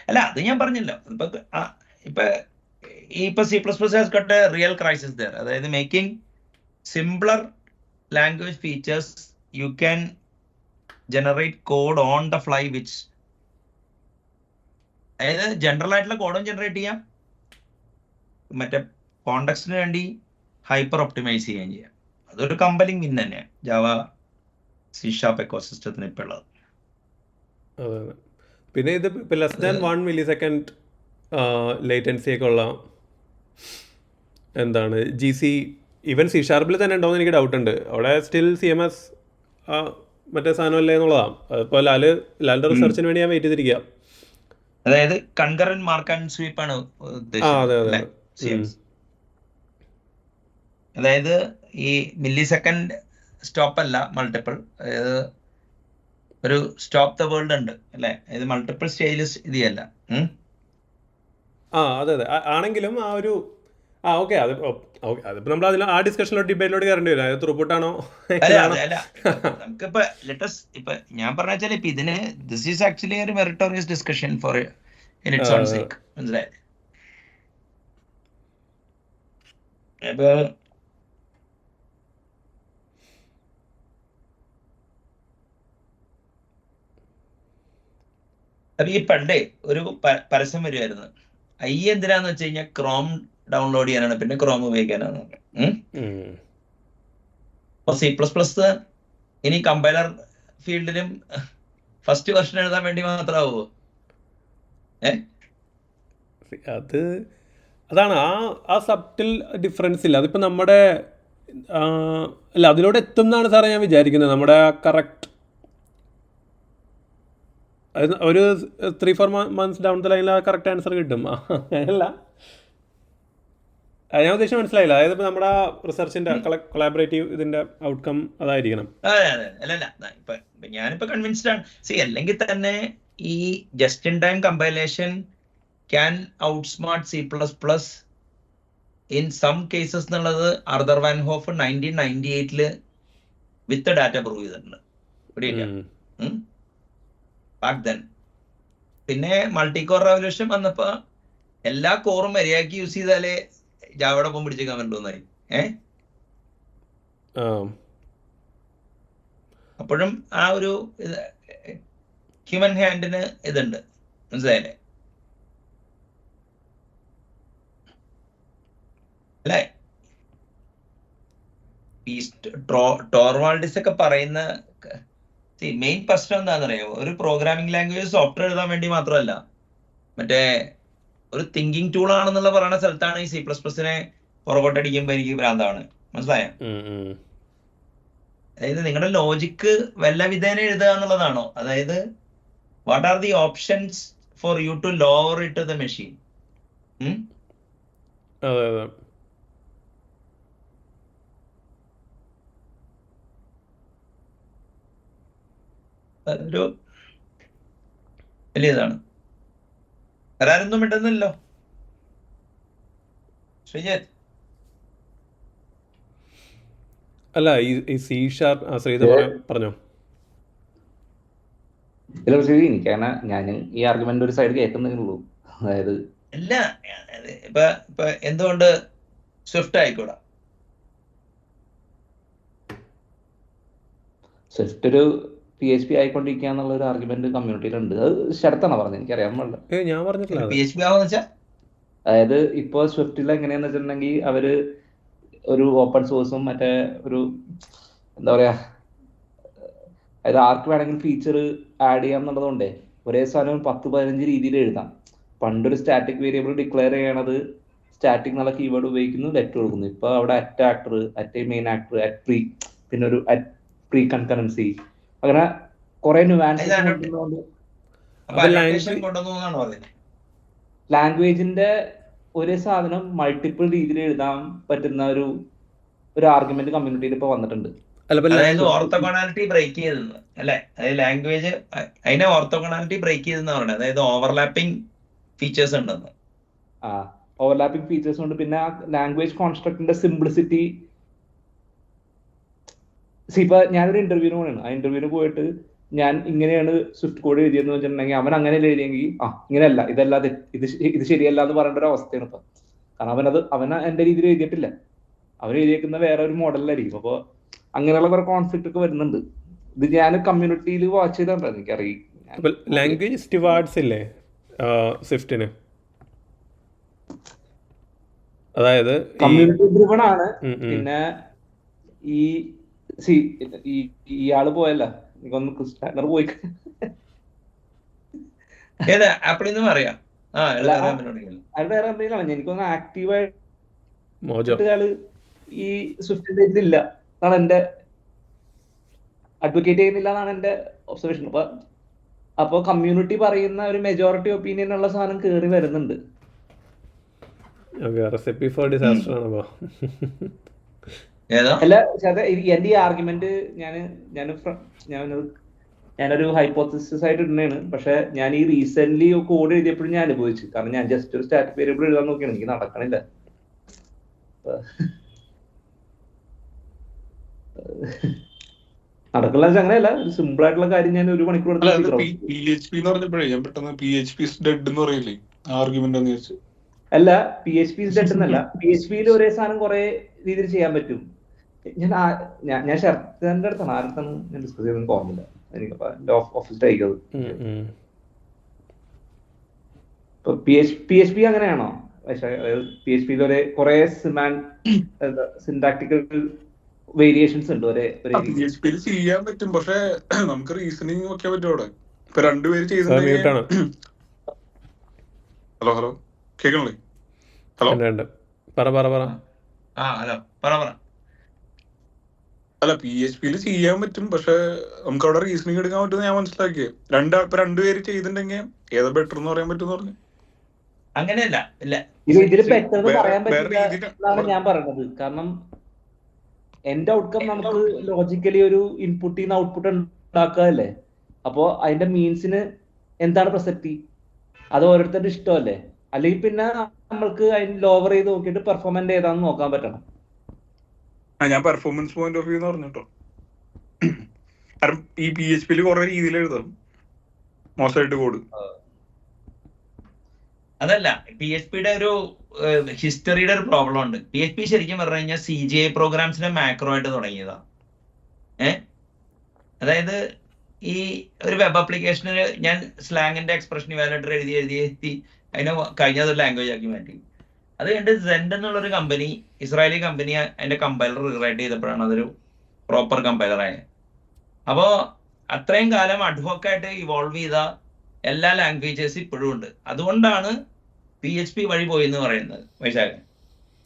അല്ല, അത് ഞാൻ പറഞ്ഞല്ലോ. ഇപ്പൊ C++ has got a real crisis there. അതായത് making simpler language features, you can generate code on the fly, which അതായത് ജനറൽ ആയിട്ടുള്ള കോഡും ജനറേറ്റ് ചെയ്യാം, മറ്റേ കോണ്ടക്സ്റ്റിന് വേണ്ടി ഹൈപ്പർ ഒപ്റ്റിമൈസ് ചെയ്യുകയും ചെയ്യാം. അതൊരു കമ്പലിംഗ് വിൻ തന്നെയാണ് ജാവ C# എക്കോസിസ്റ്റത്തിന് ഇപ്പോൾ ഉള്ളത്. അതെ. പിന്നെ ഇത് ഇപ്പോൾ ലെസ് ദാൻ 1 millisecond ലേറ്റൻസി ഒക്കെ ഉള്ള എന്താണ് GC ഈവൻ C# തന്നെ ഉണ്ടോയെന്ന് എനിക്ക് ഡൗട്ട് ഉണ്ട്. അവിടെ സ്റ്റിൽ CMS മറ്റേ സാധനമല്ലേ എന്നുള്ളതാണ്. അതിപ്പോൾ ലാലിൻ്റെ റിസർച്ചിന് വേണ്ടി ഞാൻ വെയിറ്റ് ചെയ്തിരിക്കുക. അതായത് കൺകറന്റ് മാർക്ക് ആൻഡ് സ്വീപ്പ് ആണ് അതെ. അതായത് ഈ മില്ലി സെക്കൻഡ് സ്റ്റോപ്പ് അല്ല, മൾട്ടിപ്പിൾ. അതായത് ഒരു സ്റ്റോപ്പ് ദ വേൾഡ് ഉണ്ട് അല്ലെ, ഇത് മൾട്ടിപ്പിൾ സ്റ്റേജസ് ഇത് അല്ല. അതെ ആണെങ്കിലും ആ ഒരു ഓക്കെ അതിപ്പോൾ നമ്മൾ അതിൽ ആ ഡിസ്കഷനിലോട്ട് ഡിബേറ്റിലോട്ട് കയറേണ്ടി വരും. അത് ത്രൂപുട്ടാണോ നമുക്കിപ്പോ ലെറ്റസ് ഇപ്പൊ ഞാൻ പറഞ്ഞ വെച്ചാൽ ഇപ്പൊ ഇതിന് ദിസ് ഈസ് ആക്ച്വലി ഒരു meritorious discussion for in its own sake. മനസ്സിലായി? ഇപ്പൊ അപ്പൊ ഈ പണ്ടേ ഒരു പരസ്യം വരുമായിരുന്നു, എന്തിനാന്ന് വെച്ച് കഴിഞ്ഞാൽ ക്രോം ഡൗൺലോഡ് ചെയ്യാനാണ്, പിന്നെ ക്രോം ഉപയോഗിക്കാനാണ്. അപ്പൊ C++ ഇനി കമ്പൈലർ ഫീൽഡിലും ഫസ്റ്റ് വെർഷൻ എഴുതാൻ വേണ്ടി മാത്രമാവോ? അതാണ് ആ സബ്റ്റിൽ ഡിഫറൻസ് ഇല്ല. അതിപ്പോൾ നമ്മുടെ അല്ല അതിലൂടെ എത്തും എന്നാണ് സാറേ ഞാൻ വിചാരിക്കുന്നത്. നമ്മുടെ കറക്റ്റ് ഒരു 3-4 months ഡൗൺ ദ ലൈനിൽ ആ കറക്റ്റ് ആൻസർ കിട്ടും. അങ്ങനെയല്ല, ഞാൻ ഉദ്ദേശിച്ച് മനസ്സിലായില്ല. അതായത് ഇപ്പോൾ നമ്മുടെ റിസർച്ചിൻ്റെ കൊളാബറേറ്റീവ് ഇതിൻ്റെ ഔട്ട്കം അതായിരിക്കണം. ഇപ്പൊ ഞാനിപ്പോ കൺവിൻസ്ഡ് ആണ്. അല്ലെങ്കിൽ തന്നെ ഈ just in time compilation can outsmart C++ in some cases എന്നുള്ളത് Arthur van Hoff 1998 with data prove ചെയ്തിട്ടുണ്ട്. ബാക്ക് ദെൻ പിന്നെ മൾട്ടി കോർ റെവല്യൂഷൻ വന്നപ്പോ എല്ലാ കോറും മര്യാദക്ക് യൂസ് ചെയ്താലേ ജാവയോടൊപ്പം പിടിച്ചേക്കാൻ പറ്റുമെന്നായി. അപ്പോഴും ആ ഒരു ഹ്യൂമൻ ഹാൻഡിന് ഇതുണ്ട്. മനസ്സിലായില്ലേ? അല്ലേ? ഈ ടോർവാൾഡിസ് ഒക്കെ പറയുന്ന മെയിൻ പ്രശ്നം എന്താണെന്നറിയാമോ? ഒരു പ്രോഗ്രാമിംഗ് ലാംഗ്വേജ് സോഫ്റ്റ്വെയർ എഴുതാൻ വേണ്ടി മാത്രമല്ല, മറ്റേ ഒരു തിങ്കിങ് ടൂൾ ആണെന്നുള്ള പറയുന്ന സ്ഥലത്താണ് ഈ C++നെ പുറകോട്ടടിക്കുമ്പോ എനിക്ക് ഭ്രാന്താണ്. മനസ്സിലായോ? അതായത് നിങ്ങളുടെ ലോജിക്ക് വല്ല വിധേന എഴുതുക എന്നുള്ളതാണോ? അതായത് what are the options for you to lower it the machine? അതൊരു വലിയതാണ്. വരാനൊന്നും ഇട്ടുന്നല്ലോ ശ്രീജിത്ത്. അല്ല ഈ C# പറഞ്ഞോ. എനിക്കങ്ങനെ ഞാൻ ഈ ആർഗ്യുമെന്റ് ഒരു സൈഡ് കേൾക്കുന്നേ. അതായത് അല്ല, ഇപ്പൊ എന്തുകൊണ്ട് സ്വിഫ്റ്റ് ആയിക്കൂടാ? സ്വിഫ്റ്റ് ഒരു PHP ആയിക്കൊണ്ടിരിക്കുക എന്നുള്ള ഒരു ആർഗ്യുമെന്റ് കമ്മ്യൂണിറ്റിയിലുണ്ട്. അത് ശരത്താണോ പറഞ്ഞത്? എനിക്കറിയാൻ പാടില്ല. ഞാൻ പറഞ്ഞിട്ടില്ല. PHP ആവുന്ന വെച്ചാ അതായത് ഇപ്പൊ സ്വിഫ്റ്റിൽ എങ്ങനെയാന്ന് വെച്ചിട്ടുണ്ടെങ്കിൽ അവര് ഒരു ഓപ്പൺ സോഴ്സും മറ്റേ ഒരു എന്താ പറയാ, അതായത് ആർക്ക് വേണമെങ്കിലും ഫീച്ചർ ആഡ് ചെയ്യാം എന്നുള്ളതുകൊണ്ടേ ഒരേ സാധനം 10-15 രീതിയിൽ എഴുതാം. പണ്ടൊരു സ്റ്റാറ്റിക് വേരിയബിൾ ഡിക്ലെയർ ചെയ്യണത് സ്റ്റാറ്റിക് എന്നുള്ള കീവേഡ് ഉപയോഗിക്കുന്നു, ലെറ്റ് കൊടുക്കുന്നു. ഇപ്പൊ അവിടെ at actor, at main actor, at pre, പിന്നെ ഒരു അറ്റ് പ്രീ കൺകറൻസി, അങ്ങനെ കുറെ ലാംഗ്വേജിന്റെ ഒരേ സാധനം മൾട്ടിപ്പിൾ രീതിയിൽ എഴുതാൻ പറ്റുന്ന ഒരു ആർഗ്യുമെന്റ് കമ്മ്യൂണിറ്റിയിൽ ഇപ്പൊ വന്നിട്ടുണ്ട്. അല്ല ഇപ്പൊ അതായത് ഓർത്തോഗണാലിറ്റി ബ്രേക്ക് ചെയ്തെന്ന് അല്ലെ, അതായത് ലാംഗ്വേജ് അതിനെ ഓർത്തോഗണാലിറ്റി ബ്രേക്ക് ചെയ്തെന്ന് പറയുന്നത്, അതായത് ഓവർലാപ്പിംഗ് ഫീച്ചേഴ്സ് ഉണ്ടെന്ന്. ഓവർലാപ്പിംഗ് ഫീച്ചേഴ്സ് ഉണ്ട്. പിന്നെ ലാംഗ്വേജ് കോൺസ്ട്രക്റ്റിന്റെ സിംപ്ലിസിറ്റി. ഇപ്പൊ ഞാനൊരു ഇന്റർവ്യൂവിന് പോകണം, ആ ഇന്റർവ്യൂവിന് പോയിട്ട് ഞാൻ ഇങ്ങനെയാണ് സ്വിഫ്റ്റ് കോഡ് എഴുതിയെന്ന് വെച്ചിട്ടുണ്ടെങ്കിൽ അവൻ അങ്ങനെ എഴുതിയെങ്കിൽ ഇങ്ങനെയല്ല, ഇതല്ലാതെ ഇത് ശരിയല്ല എന്ന് പറയേണ്ട ഒരു അവസ്ഥയാണ് ഇപ്പൊ. കാരണം അവൻ എന്റെ രീതിയിൽ എഴുതിയിട്ടില്ല, അവൻ എഴുതിയേക്കുന്ന വേറെ ഒരു മോഡലിലായിരിക്കും. അപ്പൊ അങ്ങനെയുള്ള കുറെ കോൺഫ്ലിക്റ്റ് ഒക്കെ വരുന്നുണ്ട്. ഇത് ഞാൻ കമ്മ്യൂണിറ്റിയിൽ വാച്ച് ചെയ്തിട്ടുണ്ടോ എനിക്കറിയാം. ലാംഗ്വേജ് സ്റ്റിവാർഡ്സ് ഇല്ലേ സ്വിഫ്റ്റിന്, അതായത് കമ്മ്യൂണിറ്റി ഡ്രിവൺ ആണ്. പിന്നെ ഇയാള് പോയല്ല, എനിക്കൊന്ന് ക്രിസ്റ്റാനർ പോയി. ഏതാ ആപ്പിളിൽ നിന്നും അറിയാം. അത് വേറെ എന്തെങ്കിലും എനിക്കൊന്ന് ആക്റ്റീവായിട്ട് അയാള് ഈ സ്വിഫ്റ്റിന്റെ ഇതില്ല എന്നാണ് എന്റെ, അഡ്വക്കേറ്റ് ചെയ്യുന്നില്ല എന്നാണ് എന്റെ ഒബ്സർവേഷൻ. അപ്പൊ കമ്മ്യൂണിറ്റി പറയുന്ന ഒരു മെജോറിറ്റി ഒപ്പീനിയൻ ഉള്ള സാധനം കേറി വരുന്നുണ്ട്. റെസിപ്പി ഫോർ ഡിസാസ്റ്റർ ആണോ? അല്ല എന്റെ ഈ ആർഗ്യുമെന്റ് ഞാനൊരു ഹൈപ്പോത്തസിസ് ആയിട്ട് ഇടുന്നതാണ്. പക്ഷെ ഞാൻ ഈ റീസെന്റ് കോഡ് എഴുതിയപ്പോഴും ഞാൻ അനുഭവിച്ചു. കാരണം ഞാൻ ജസ്റ്റ് ഒരു സ്റ്റാറ്റിക് വേരിയബിൾ എഴുതാൻ നോക്കിയാണ്, എനിക്ക് നടക്കണില്ല. നടക്കില്ല അങ്ങനെയല്ല, ഒരു സിമ്പിൾ ആയിട്ടുള്ള കാര്യം ഞാൻ ഒരു മണിക്കൂർ അല്ല PHP ഡെഡ് എന്നല്ല, PHP ഒരേ സാധനം കുറെ രീതിയിൽ ചെയ്യാൻ പറ്റും. ഞാൻ ഷർട്ടന്റെ അടുത്താണ് ആരുടെ ഞാൻ ഡിസ്കസ് ചെയ്തെന്ന് ഓർമ്മില്ല, എനിക്കപ്പോ എന്റെ ഓഫീസിൽ അയക്കത്. PHP അങ്ങനെയാണോ? PHP കുറെ സിന്റാക്ടിക്കൽ വേരിയേഷൻസ് ഉണ്ട്. ചെയ്യാൻ പറ്റും, പക്ഷെ നമുക്ക് റീസണിങ് വെക്കാൻ പറ്റും അവിടെ. ഇപ്പൊ രണ്ടുപേര് ചെയ്തിട്ടുണ്ടെങ്കിൽ ഹലോ കേൾക്കണല്ലേ? ഹലോ അല്ല, PHP ചെയ്യാൻ പറ്റും, പക്ഷെ നമുക്ക് അവിടെ റീസണിങ് എടുക്കാൻ പറ്റും. ഞാൻ മനസ്സിലാക്കിയത് രണ്ടുപേര് ചെയ്തിട്ടുണ്ടെങ്കിൽ ഏതാ ബെറ്റർ എന്ന് പറയാൻ പറ്റും പറഞ്ഞു. അങ്ങനെയല്ല, ഇതിൽ ബെറ്റർ എന്ന് പറയാൻ പറ്റില്ല എന്നാണ് ഞാൻ പറയുന്നത്. കാരണം എന്റെ ഔട്ട്കം നമുക്ക് ലോജിക്കലി ഒരു ഇൻപുട്ടിൽ നിന്ന് ഔട്ട്പുട്ട് ഉണ്ടാക്കുകയല്ലേ. അപ്പോ അതിന്റെ മീൻസിന് എന്താണ് പ്രസക്തി, അത് ഓരോരുത്തരുടെ ഇഷ്ടമല്ലേ. അല്ലെങ്കിൽ പിന്നെ നമ്മൾക്ക് അതിന് ലോവർ ചെയ്ത് നോക്കിയിട്ട് പെർഫോമൻസ് ഏതാണെന്ന് നോക്കാൻ പറ്റണം. ഞാൻ പെർഫോമൻസ് പോയിന്റ് ഓഫ് വ്യൂ എന്ന് പറഞ്ഞിട്ടോ. കാരണം ഈ PHP കുറെ രീതിയിൽ എഴുതാം മോശമായിട്ട് കോഡ്. അതല്ല, PHPയുടെ ഒരു ഹിസ്റ്ററിയുടെ ഒരു പ്രോബ്ലം ഉണ്ട്. PHP ശരിക്കും പറഞ്ഞു കഴിഞ്ഞാൽ CGI പ്രോഗ്രാംസിനെ മാക്രോ ആയിട്ട് തുടങ്ങിയതാ. അതായത് ഈ ഒരു വെബ് ആപ്ലിക്കേഷനിൽ ഞാൻ സ്ലാങ്ങിന്റെ എക്സ്പ്രഷൻ ഇവാലുവേറ്റർ എഴുതി അതിനെ കഴിഞ്ഞ ഒരു ലാംഗ്വേജ് ആക്കി മാറ്റി. അത് കഴിഞ്ഞിട്ട് സെൻഡ് എന്നുള്ളൊരു കമ്പനി, ഇസ്രായേലി കമ്പനി, അതിന്റെ കമ്പൈലർ റീറൈറ്റ് ചെയ്തപ്പോഴാണ് അതൊരു പ്രോപ്പർ കമ്പൈലർ ആയത്. അപ്പോൾ അത്രയും കാലം അഡ്വോക്കായിട്ട് ഇവോൾവ് ചെയ്ത എല്ലാ ലാംഗ്വേജസ് ഇപ്പോഴും ഉണ്ട്. അതുകൊണ്ടാണ് PHP വഴി പോയി എന്ന് പറയുന്നത്. വൈശാഖൻ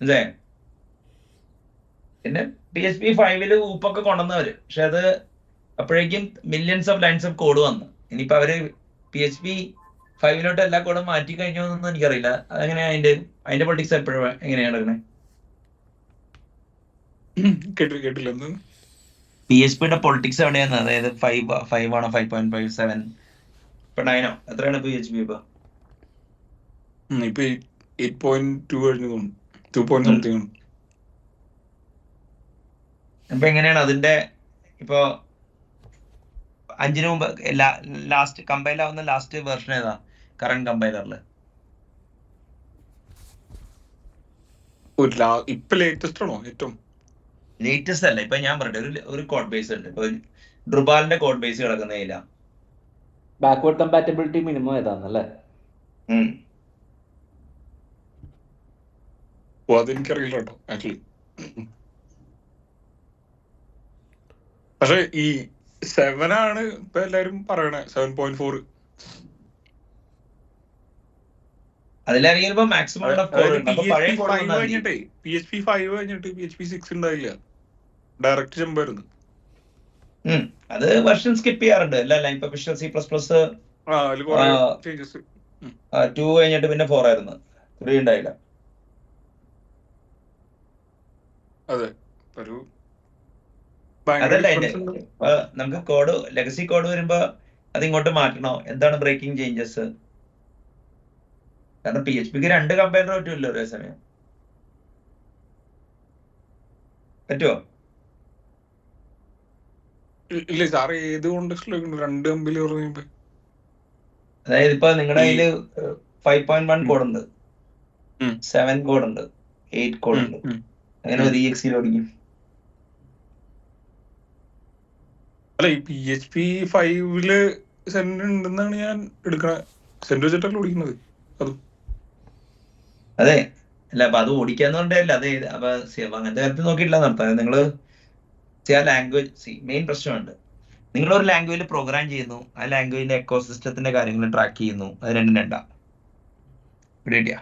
മനസ്സിലായോ? പിന്നെ PHP 5 ഊപ്പൊക്കെ കൊണ്ടുവന്നവര്, പക്ഷെ അത് അപ്പോഴേക്കും millions of lines of code വന്നു. ഇനിയിപ്പോ അവര് PHP 5 എല്ലാ കോഡും മാറ്റി കഴിഞ്ഞോ എന്നൊന്നും എനിക്കറിയില്ല. അതെങ്ങനെയാ അതിന്റെ പൊളിറ്റിക്സ് എപ്പോഴും എങ്ങനെയാണ് നടക്കണേ? PHPയുടെ പൊളിറ്റിക്സ് എവിടെയാണ്? അതായത് 5 ആണോ, 5.57, ഇപ്പൊ 9 എത്രയാണ് PHP ഇപ്പൊ? 8.2 കഴിഞ്ഞു, 2 something. അപ്പൊ എങ്ങനെയാണ് അതിന്റെ ഇപ്പൊ 5 മുമ്പ് ലാസ്റ്റ് കമ്പൈൽ ആവുന്ന ലാസ്റ്റ് വെർഷൻ ഏതാ കറന്റ് കമ്പൈലറിൽ? ഇപ്പൊ ലേറ്റസ്റ്റ് ആണോ? ഏറ്റവും ലേറ്റസ്റ്റ് അല്ല. ഇപ്പൊ ഞാൻ പറഞ്ഞ ഒരു കോഡ് ബേസ് ഉണ്ട്. ഇപ്പൊ ഡ്രുബാലിന്റെ കോഡ് ബേസ് കിടക്കുന്നതില്ല. ബാക്ക്വേർഡ് കമ്പാറ്റബിലിറ്റി മിനിമം ഏതാന്നല്ലേ? അതെനിക്കറിയില്ല കേട്ടോ ആക്ച്വലി. പക്ഷെ ഈ 7 ആണ് ഇപ്പൊ എല്ലാരും പറയണേ, 7.4. അതിലിറങ്ങിയപ്പോ മാക്സിമം PHP 5 കഴിഞ്ഞിട്ട് PHP 6 ഉണ്ടായില്ല, ഡയറക്റ്റ് ചെമ്പായിരുന്നു. അത് വെർഷൻ സ്കിപ്പ് ചെയ്യാറുണ്ട് അല്ല. ഇപ്പൊ വിഷ്വൽ C++ 2 കഴിഞ്ഞിട്ട് പിന്നെ 4 ആയിരുന്നു, 3 ഉണ്ടായില്ല. അതെ, ഒരു ഭയങ്കര അതല്ല അതിന്റെ ഡിഫറൻസ് ഉണ്ട്. നമുക്ക് കോഡ് ലെഗസി കോഡ് വരുമ്പോ അത് ഇങ്ങോട്ട് മാറ്റണോ? എന്താണ് ബ്രേക്കിംഗ് ചേഞ്ചസ്? കാരണം PHP ക്ക് 2 കമ്പൈലർ പറ്റുമല്ലോ ഒരേ സമയം. പറ്റുമോ? ഇല്ല സാർ, ഏത് കോണ്ടെക്സ്റ്റിലേക്ക് 2 കമ്പനി പറയുമ്പോ അതായത് ഇപ്പൊ നിങ്ങളുടെ ഈ കയ്യില് 5.1 കോഡ് ഉണ്ട്, 7 കോഡ് ഉണ്ട്, 8 കോഡ് ഉണ്ട്. അങ്ങനെ ഒരു EXE ഓടിക്കും. അല്ല, ഈ PHP 5 സെന്റ് ഉണ്ടെന്നാണ് ഞാൻ എടുക്കണ. സെന്റ് വെച്ചിട്ടല്ല ഓടിക്കുന്നത് അത്. അതെ, അല്ല അപ്പൊ അത് ഓടിക്കാന്നുണ്ടല്ല. അതെ, അപ്പൊ അങ്ങനത്തെ കാര്യത്തിൽ നോക്കിയിട്ടില്ല നടത്താം. നിങ്ങള് ലാംഗ്വേജ് മെയിൻ പ്രശ്നമുണ്ട്. നിങ്ങളൊരു ലാംഗ്വേജിൽ പ്രോഗ്രാം ചെയ്യുന്നു, ആ ലാംഗ്വേജിന്റെ എക്കോസിസ്റ്റത്തിന്റെ കാര്യങ്ങൾ ട്രാക്ക് ചെയ്യുന്നു. അത് രണ്ടും രണ്ടാ. കിട്ടിയാ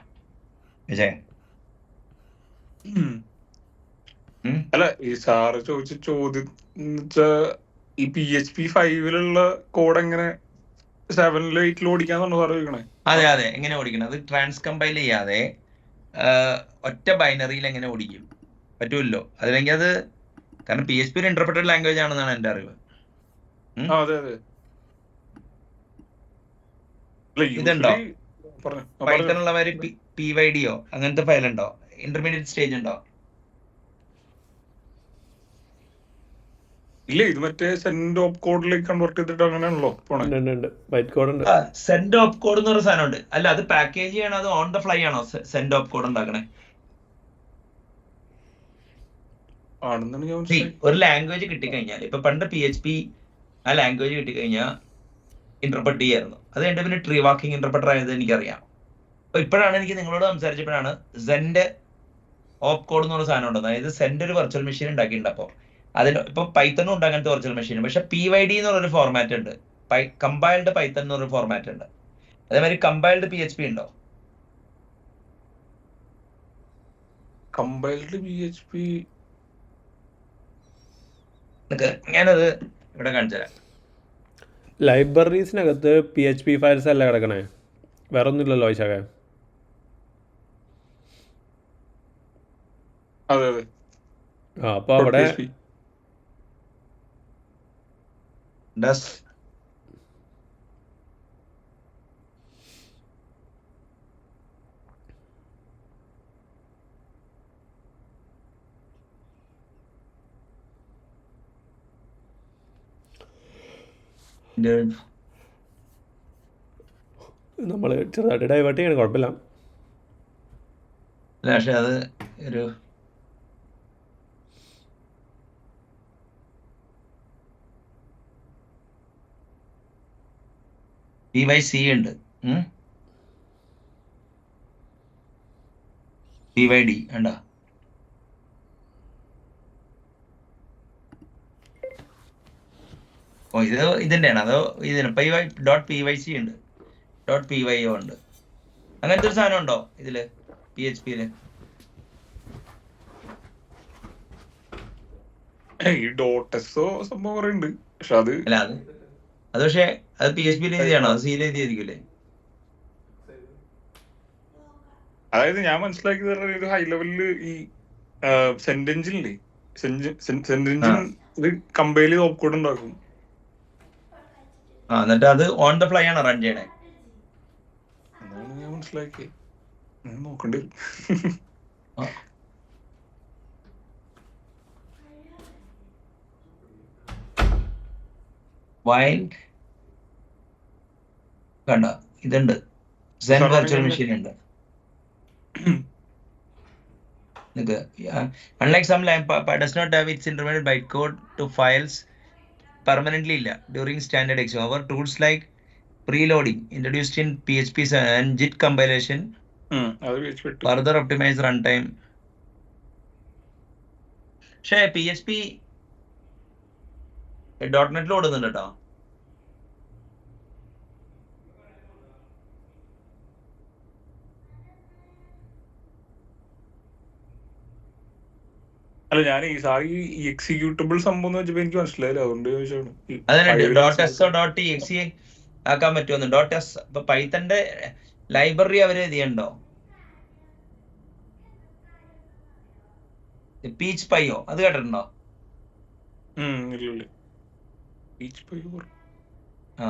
വിജയ്? അല്ല, ഈ സാറ് ചോദിച്ച ചോദ്യം ഈ PHP 5 കോഡ് എങ്ങനെ 7 8 ഓടിക്കാന്നാണ് സാറ് ചോദിക്കണേ. അതെ അതെ, എങ്ങനെ ഓടിക്കണം? അത് ട്രാൻസ് കമ്പൈൽ ചെയ്യാതെ ഒറ്റ ബൈനറിയിൽ എങ്ങനെ ഓടിക്കും? പറ്റൂല്ലോ. അതില്ലെങ്കിൽ അത്, കാരണം PHP ഒരു ഇന്റർപ്രറ്റഡ് ലാംഗ്വേജ് ആണെന്നാണ് എന്റെ അറിവ്. അതെ അതെ. ഇതുണ്ടോ പറഞ്ഞു പൈത്തണുള്ളവര് PYDയോ അങ്ങനത്തെ ഫയൽ ഉണ്ടോ? ഇന്റർമീഡിയറ്റ് സ്റ്റേജ് ഉണ്ടോ? ഇല്ല, ഇത് മറ്റേ സെന്റ് ഓഫ് കോഡിലേക്ക് കൺവേർട്ട് ചെയ്തിട്ട് അങ്ങനെയാണല്ലോ പോണേ. വൈറ്റ് കോഡ് ഉണ്ട്. സെന്റ് ഓഫ് കോഡ് എന്ന് പറഞ്ഞ സാധനം ഉണ്ട്. അല്ല, അത് പാക്കേജ് ചെയ്യണോ അത് ഓൺ ദ ഫ്ലൈ ആണോ സെന്റ് ഓഫ് കോഡ് ഉണ്ടാക്കണേ? ആണെന്നാണ് ഞാൻ See, ഒരു ലാംഗ്വേജ് കിട്ടിക്കഴിഞ്ഞാൽ, ഇപ്പൊ പണ്ട് PHP ആ ലാംഗ്വേജ് കിട്ടിക്കഴിഞ്ഞാൽ ഇന്റർപ്രറ്റ് ചെയ്യായിരുന്നു. അത് കഴിഞ്ഞ പിന്നെ ട്രീ വാക്കിംഗ് ഇന്റർപ്രറ്റർ ആയത് എനിക്കറിയാം. അപ്പൊ ഇപ്പോഴാണ് എനിക്ക് നിങ്ങളോട് സംസാരിച്ചപ്പോഴാണ് സെന്റ് ഓഫ് കോഡ് എന്ന് പറഞ്ഞ സാധനം ഉണ്ട്. അതായത് സെന്റ് ഒരു വെർച്വൽ മെഷീൻ ഉണ്ടാക്കിയിട്ടുണ്ട്. അപ്പോൾ അതിന് ഇപ്പൊ പൈത്തണും ഉണ്ട് അങ്ങനത്തെ വെർച്വൽ മെഷീൻ. പക്ഷെ PYD എന്ന് പറഞ്ഞൊരു ഫോർമാറ്റ് ഉണ്ട്, കമ്പൈൽഡ് പൈത്തൺ എന്ന് പറഞ്ഞൊരു ഫോർമാറ്റ് ഉണ്ട്. അതേമാതിരി കമ്പൈൽഡ് PHP ഉണ്ടോ? കമ്പൈൽഡ് PHP ഞാനത് ഇവിടെ കാണിച്ചു തരാം. ലൈബ്രറീസിനകത്ത് PHP ഫയൽസ് അല്ല കിടക്കണേ, വേറെ ഒന്നുമില്ലല്ലോ വിശാഖ? അതെ അതെ. അപ്പോൾ അവിടെ നമ്മൾ ചെറുതായിട്ട് ഡൈവേർട്ട് ചെയ്യണം, കുഴപ്പമില്ല. പക്ഷെ അത് ഒരു PYC ഉണ്ട്, PYD ഉണ്ടോ? ഓ, ഇത് ഇതിൻ്റെയാണ് അതോ ഇതിന് .pyc ഉണ്ട്, .pyo ഉണ്ട്. അങ്ങനത്തെ ഒരു സാധനം ഉണ്ടോ ഇതില് PHPയില്? ഈ ഡോട്ടെസോ സംഭവം കുറെ ഉണ്ട്. പക്ഷെ അത് അല്ല, അത് പക്ഷെ അത് PHPയിൽ എഴുതിയാണോ? അത് സീൽ എഴുതിയായിരിക്കില്ലേ? അതായത് ഞാൻ മനസ്സിലാക്കിയത് ഒരു ഹൈ ലെവലില് ഈ സെന്റ് എഞ്ചിനില്ലേ, സെന്റ് എഞ്ചിൻ ഇത് കമ്പൈൽ ചെയ്ത് ഓഫ് കോഡ് ഉണ്ടാക്കും. എന്നിട്ട് അത് ഓൺ ദ ഫ്ലൈ ആണ് റൺ ചെയ്യണേ. അതാണ് ഞാൻ മനസ്സിലാക്കിയത്. ഞാൻ നോക്കണ്ടി വരും. വൈൽഡ് കണ്ട ഇതുണ്ട്, സെൻ വെർച്വൽ മെഷീൻ ഉണ്ട്. Unlike some does not have its intermediate bytecode to files permanently illa during standard execution. However, tools like preloading introduced in PHP and JIT compilation further optimize runtime. പക്ഷേ PHP .NET ഓടുന്നുണ്ട് കേട്ടോ. അല്ല, ഞാൻ ഈ സാറി ഈ executable സംഭവം എന്ന് വെച്ചപ്പോ എനിക്ക് മനസ്സിലായില്ല, അതുകൊണ്ട് ചോദിച്ചാണ്. .exe ആക്കാൻ പറ്റുമെന്ന്. .s ഇപ്പൊ പൈത്തന്റെ ലൈബ്രറി അവര് എഴുതിയുണ്ടോ? പീച്ച് പൈയോ അത് കേട്ടിട്ടുണ്ടോ? ഇല്ല പീച്ച് പൈ ആ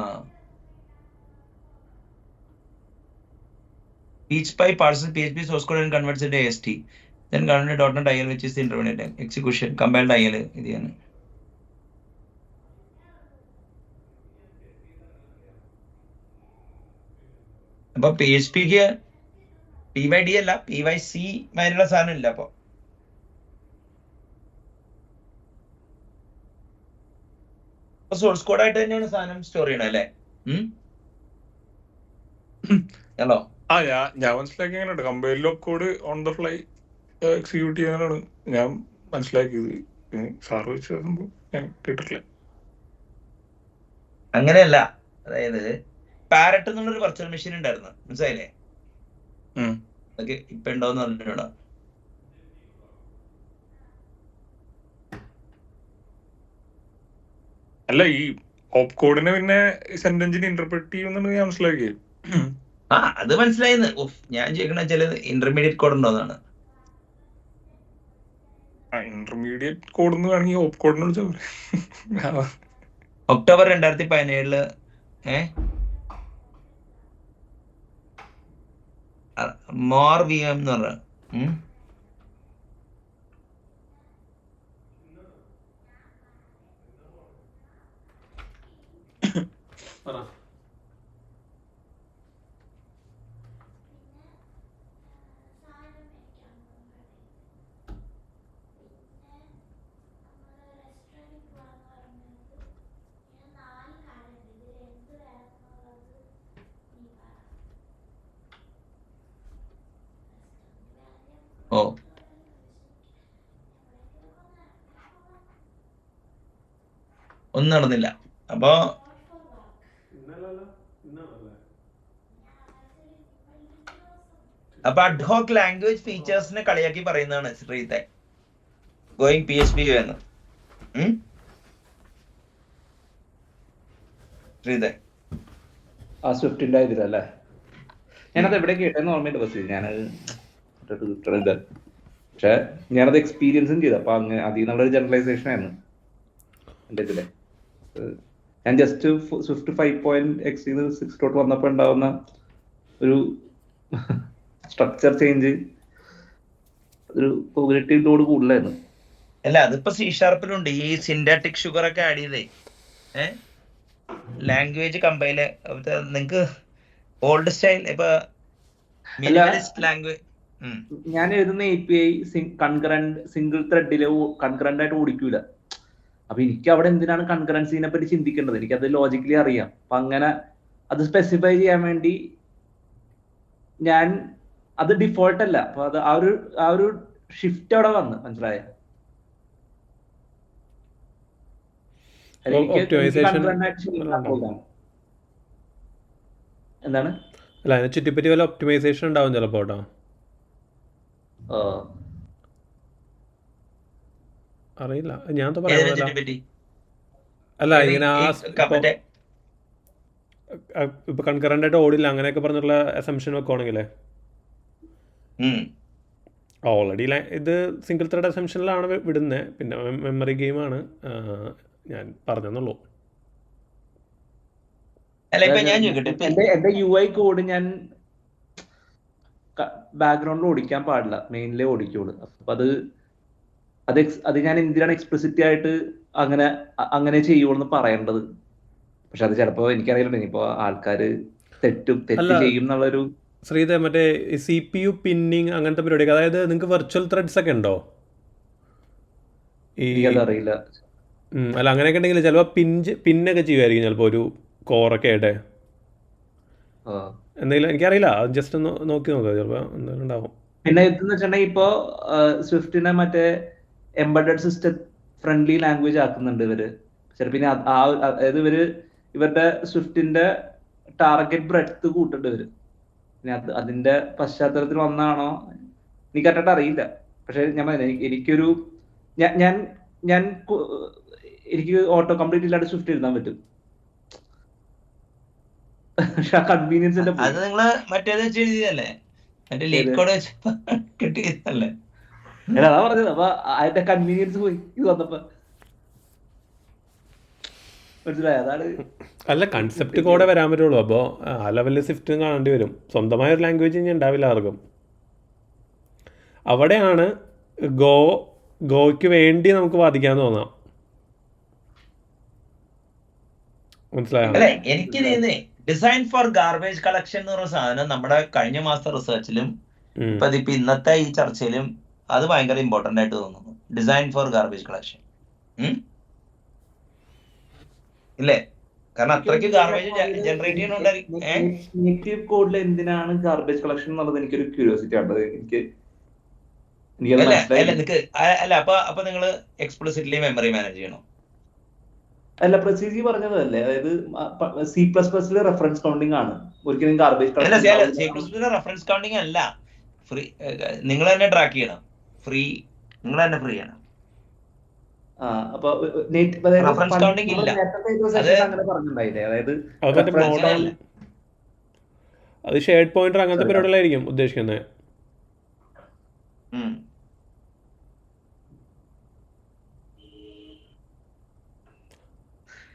Each pipe parses PHP source code and converts it to AST. Then convert .NET IL, which is the intermediate execution. Compiled IL. ഇതാണ്. അപ്പൊ PHP ക്ക് PYD അല്ല PYC മാതിരിയുള്ള സാധനം ഇല്ല. അപ്പൊ സോഴ്സ് കോഡ് ആയിട്ട് തന്നെയാണ് സാധനം സ്റ്റോർ ചെയ്യണം അല്ലേ? ഹലോ ഞാൻ മനസ്സിലാക്കി എങ്ങനെയുണ്ട് compiler code on the fly execute ചെയ്യാനാണ് ഞാൻ മനസ്സിലാക്കിയത്. സാറ് വെച്ച സംഭവം ഞാൻ കേട്ടിട്ടില്ല. അങ്ങനെയല്ല, അതായത് പാരറ്റ് എന്നുള്ളൊരു വെർച്വൽ മെഷീൻ ഉണ്ടായിരുന്നു, മനസ്സിലായില്ലേ? അതൊക്കെ ഇപ്പൊ ഉണ്ടോന്ന് പറഞ്ഞിട്ടുണ്ടോ? അല്ല ഈ ഓപ്പ് കോഡിനെ പിന്നെ സെന്റൻസിന് ഇന്റർപ്രറ്റ് ചെയ്യുമെന്നാണ് ഞാൻ മനസ്സിലാക്കിയത്. അത് മനസ്സിലായെന്ന്. ഞാൻ ചോദിക്കണ ചില ഇന്റർമീഡിയറ്റ് കോഡ് ഉണ്ടോന്നാണ്. ഇന്റർമീഡിയറ്റ് കോഡ് എന്ന് വേണമെങ്കിൽ ഓപ്പ് കോഡിനെ വിളിച്ചാൽ ഒക്ടോബർ 2017 മോർ VM എന്ന് പറഞ്ഞ ഒന്നും നടന്നില്ല. അപ്പൊ അഡ്ഹോക്ക് ലാംഗ്വേജ് ഫീച്ചേഴ്സിനെ കളിയാക്കി പറയുന്നതാണ് ശ്രീത്തെ ഗോയിങ് PHP എന്ന്. ശ്രീത്തെ ആ സ്വിഫ്റ്റിന്റെ ഇതിലല്ലേ? ഞാനത് എവിടെ കേട്ടെന്ന് ഓർമ്മയുണ്ട് ബസ്. ഞാനത് പക്ഷെ ഞാനത് എക്സ്പീരിയൻസും ചെയ്തു. അപ്പൊ അങ്ങനെ അതിൽ നിന്നുള്ളൊരു ജനറലൈസേഷൻ ആയിരുന്നു എൻ്റെ ഇതിലെ. ഞാൻ ജസ്റ്റ് സ്വിഫ്റ്റ് 5.x 6 വന്നപ്പോ ഉണ്ടാവുന്ന ഒരു സ്ട്രക്ചർ ചേഞ്ച് ഒരു കോഗ്നിറ്റീവ് ലോഡ് കൂടുതലായിരുന്നു. അല്ല, അതിപ്പോ C# ലുണ്ട് ഈ സിന്റാറ്റിക് ഷുഗർ ഒക്കെ ആഡ് ചെയ്തേ. ലാംഗ്വേജ് കമ്പൈല് നിങ്ങക്ക് ഓൾഡ് സ്റ്റൈൽ ഇപ്പൊ മിനിമലിസ്റ്റ് ലാംഗ്വേജ്. ഞാൻ എഴുതുന്ന API കൺകറന്റ് സിംഗിൾ ത്രെഡില് കൺകറന്റ് ആയിട്ട് ഓടിക്കൂല. അപ്പൊ എനിക്ക് അവിടെ എന്തിനാണ് കൺകറൻസിനെ പറ്റി ചിന്തിക്കേണ്ടത്? എനിക്കത് ലോജിക്കലി അറിയാം. അപ്പൊ അങ്ങനെ അത് സ്പെസിഫൈ ചെയ്യാൻ വേണ്ടി ഞാൻ അത് ഡിഫോൾട്ട് അല്ല. അപ്പൊ അത് ആ ഒരു ഷിഫ്റ്റ് അവിടെ വന്ന് മനസ്സിലായ. എന്താണ് അല്ല അതിനെ ചുറ്റിപ്പറ്റി വല്ല ഒപ്റ്റിമൈസേഷൻ ഉണ്ടാവും ചിലപ്പോ. അറിയില്ല, ഞാൻ അല്ല ഇങ്ങനെ ഇപ്പൊ കൺകറന്റ് ആയിട്ട് ഓടില്ല അങ്ങനെയൊക്കെ പറഞ്ഞുള്ള അസംഷൻ വെക്കുവാണെങ്കിലേ ഓൾറെഡി ഇത് സിംഗിൾ ത്രെഡ് അസംഷനിലാണ് വിടുന്നത്. പിന്നെ മെമ്മറി ഗെയിമാണ് ഞാൻ പറഞ്ഞെന്നുള്ളൂ. എന്റെ UI കോഡ് ഞാൻ ബാക്ക്ഗ്രൗണ്ടിൽ ഓടിക്കാൻ പാടില്ല, മെയിനിലേ ഓടിക്കുള്ളൂ. അപ്പൊ അത് ഞാൻ എന്തിനാണ് എക്സ്പ്ലിസിറ്റി ആയിട്ട് അങ്ങനെ ചെയ്യുള്ളൂ പറയേണ്ടത്? പക്ഷെ അത് ചിലപ്പോ എനിക്കറിയില്ല, ഇനിയിപ്പോ ആൾക്കാര് തെറ്റ് ചെയ്യും എന്നുള്ളൊരു. ശ്രീധ മറ്റേ CPU പിന്നിങ് അങ്ങനത്തെ പരിപാടിയൊക്കെ, അതായത് നിങ്ങൾക്ക് വെർച്വൽ ത്രെഡ്സ് ഒക്കെ ഉണ്ടോ? അറിയില്ല. അല്ല അങ്ങനെയൊക്കെ ഉണ്ടെങ്കിൽ ചിലപ്പോൾ പിന്നൊക്കെ ചെയ്യുമായിരിക്കും ചിലപ്പോൾ ഒരു കോറൊക്കെ ആയിട്ട് എന്തെങ്കിലും. എനിക്കറിയില്ല, ജസ്റ്റ് ഒന്ന് നോക്കി നോക്കുക, ചിലപ്പോൾ എന്തെങ്കിലും ഉണ്ടാവും. പിന്നെ ഇതെന്ന് വെച്ചിട്ടുണ്ടെങ്കിൽ ഇപ്പോ സ്വിഫ്റ്റിനെ മറ്റേ എംബഡഡ് സിസ്റ്റം ഫ്രണ്ട്ലി ലാംഗ്വേജ് ആക്കുന്നുണ്ട് ഇവര്. ചിലപ്പോ അതായത് ഇവരുടെ സ്വിഫ്റ്റിന്റെ ടാർഗറ്റ് ബ്രെഡ്ത്ത് കൂട്ടുന്നുണ്ട് ഇവര്. പിന്നെ അതിന്റെ പശ്ചാത്തലത്തിൽ വന്നാണോ എനിക്ക് കറക്റ്റായിട്ട് അറിയില്ല. പക്ഷെ എനിക്കൊരു എനിക്ക് ഓട്ടോ കംപ്ലീറ്റ് ഇല്ലാണ്ട് സ്വിഫ്റ്റ് എഴുതാൻ പറ്റും. പക്ഷെ ആ കൺവീനിയൻസ് അത് നിങ്ങള് മറ്റേത് വെച്ച് എഴുതിയതല്ലേ? മറ്റേ ലീഡ് കോഡ് വെച്ച് കിട്ടിയതല്ലേ? അതാ പറഞ്ഞത്. അപ്പൊ അതിന്റെ കൺവീനിയൻസ് പോയി ഇത് വന്നപ്പോ. മനസ്സിലായോ? അതാണ് അല്ല, കൺസെപ്റ്റ് കോഡേ വരാൻ പറ്റുള്ളൂ. അപ്പോൾ ആ ലെവലിൽ സ്വിഫ്റ്റും കാണേണ്ടി വരും. സ്വന്തമായ ഒരു ലാംഗ്വേജ് ഇനി ഉണ്ടാവില്ല ആർക്കും. അവിടെയാണ് ഗോയ്ക്ക് വേണ്ടി നമുക്ക് വാദിക്കാൻ തോന്നാം. മനസ്സിലായോ? അല്ലെ, എനിക്ക് തോന്നുന്നേ ഡിസൈൻ ഫോർ ഗാർബേജ് കളക്ഷൻ എന്ന് പറഞ്ഞ സാധനം നമ്മുടെ കഴിഞ്ഞ മാസത്തെ റിസർച്ചിലും ഇപ്പൊ ഇന്നത്തെ ഈ ചർച്ചയിലും അത് ഭയങ്കര ഇമ്പോർട്ടന്റ് ആയിട്ട് തോന്നുന്നു. ഡിസൈൻ ഫോർ ഗാർബേജ് കളക്ഷൻ ഇല്ലേ? കാരണം അത്രയ്ക്ക് ഗാർബേജ് ജനറേറ്റ് ചെയ്യുന്നുണ്ടായിരിക്കും. നേറ്റീവ് കോഡിൽ എന്തിനാണ് ഗാർബേജ് കളക്ഷൻ എന്നുള്ളത് എനിക്കൊരു ക്യൂരിയോസിറ്റി ആണ്. എനിക്കത് അല്ല മനസ്സിലായില്ല. നിനക്ക് അല്ല അപ്പൊ നിങ്ങള് എക്സ്പ്ലിസിറ്റ്ലി മെമ്മറി മാനേജ് ചെയ്യണം. അല്ല, പ്രസീജി പറഞ്ഞതല്ലേ, അതായത് C++ലെ റെഫറൻസ് കൗണ്ടിങ് ആണ്, ഒരിക്കലും ഗാർബേജ് അല്ല കളക്ഷൻ. റെഫറൻസ് കൗണ്ടിങ് അല്ല, ഫ്രീ നിങ്ങൾ തന്നെ ട്രാക്ക് ചെയ്യണം. നിങ്ങൾ തന്നെ ഫ്രീ ചെയ്യണം. അപ്പൊ റെഫറൻസ് കൗണ്ടിങ് ഇല്ല. അങ്ങനെ പറഞ്ഞിട്ടുണ്ടായില്ലേ, അതായത് അത് ഷെയർഡ് പോയിന്റർ അങ്ങനത്തെ പരിപാടികളായിരിക്കും ഉദ്ദേശിക്കുന്നത്.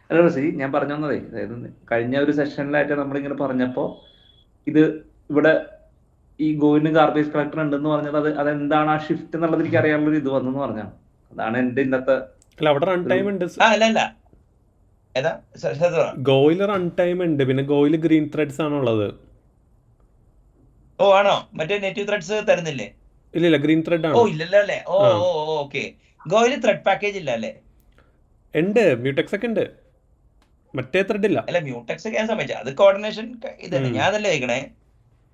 അല്ല റസി, ഞാൻ പറഞ്ഞു തന്നതേ, അതായത് കഴിഞ്ഞ ഒരു സെഷനിലായിട്ട് നമ്മളിങ്ങനെ പറഞ്ഞപ്പോ ഇത് ഇവിടെ ഈ ഗോയിന് ഗാർബേജ് കളക്ടർ ഉണ്ടെന്ന് പറഞ്ഞത് അതെന്താണ് ആ ഷിഫ്റ്റ് എന്നുള്ളത് എനിക്ക് അറിയാനുള്ളൊരു ഇത് വന്നെന്ന് പറഞ്ഞാണ്. അതാണ് എന്റെ ഇന്നത്തെ. അല്ല, അവിടെ റൺ ടൈം ഉണ്ട്. ഗോയിൽ റൺ ടൈം ഉണ്ട്, പിന്നെ ഗോയിൽ ഗ്രീൻ ത്രെഡ്സ് ആണുള്ളത്. ഓ ആണോ? മറ്റേ നെറ്റീവ് ത്രെഡ്സ് തരുന്നില്ലേ? ഇല്ല, ഗ്രീൻ ത്രെഡ് ആണ്. ഓ ഇല്ലല്ലോ അല്ലേ? ഓക്കെ. ഗോയിൽ ത്രെഡ് പാക്കേജ് ഇല്ല അല്ലേ? ഉണ്ട്, മ്യൂടെക്സ് ഒക്കെ ഉണ്ട്, മറ്റേ ത്രെഡ് ഇല്ല. അല്ല, മ്യൂടെക്സ് ഒക്കെ ഞാൻ സമ്മതിച്ചു, അത് കോർഡിനേഷൻ ഇതന്നെ. ഞാൻ അതല്ലേ ചോദിക്കണേ,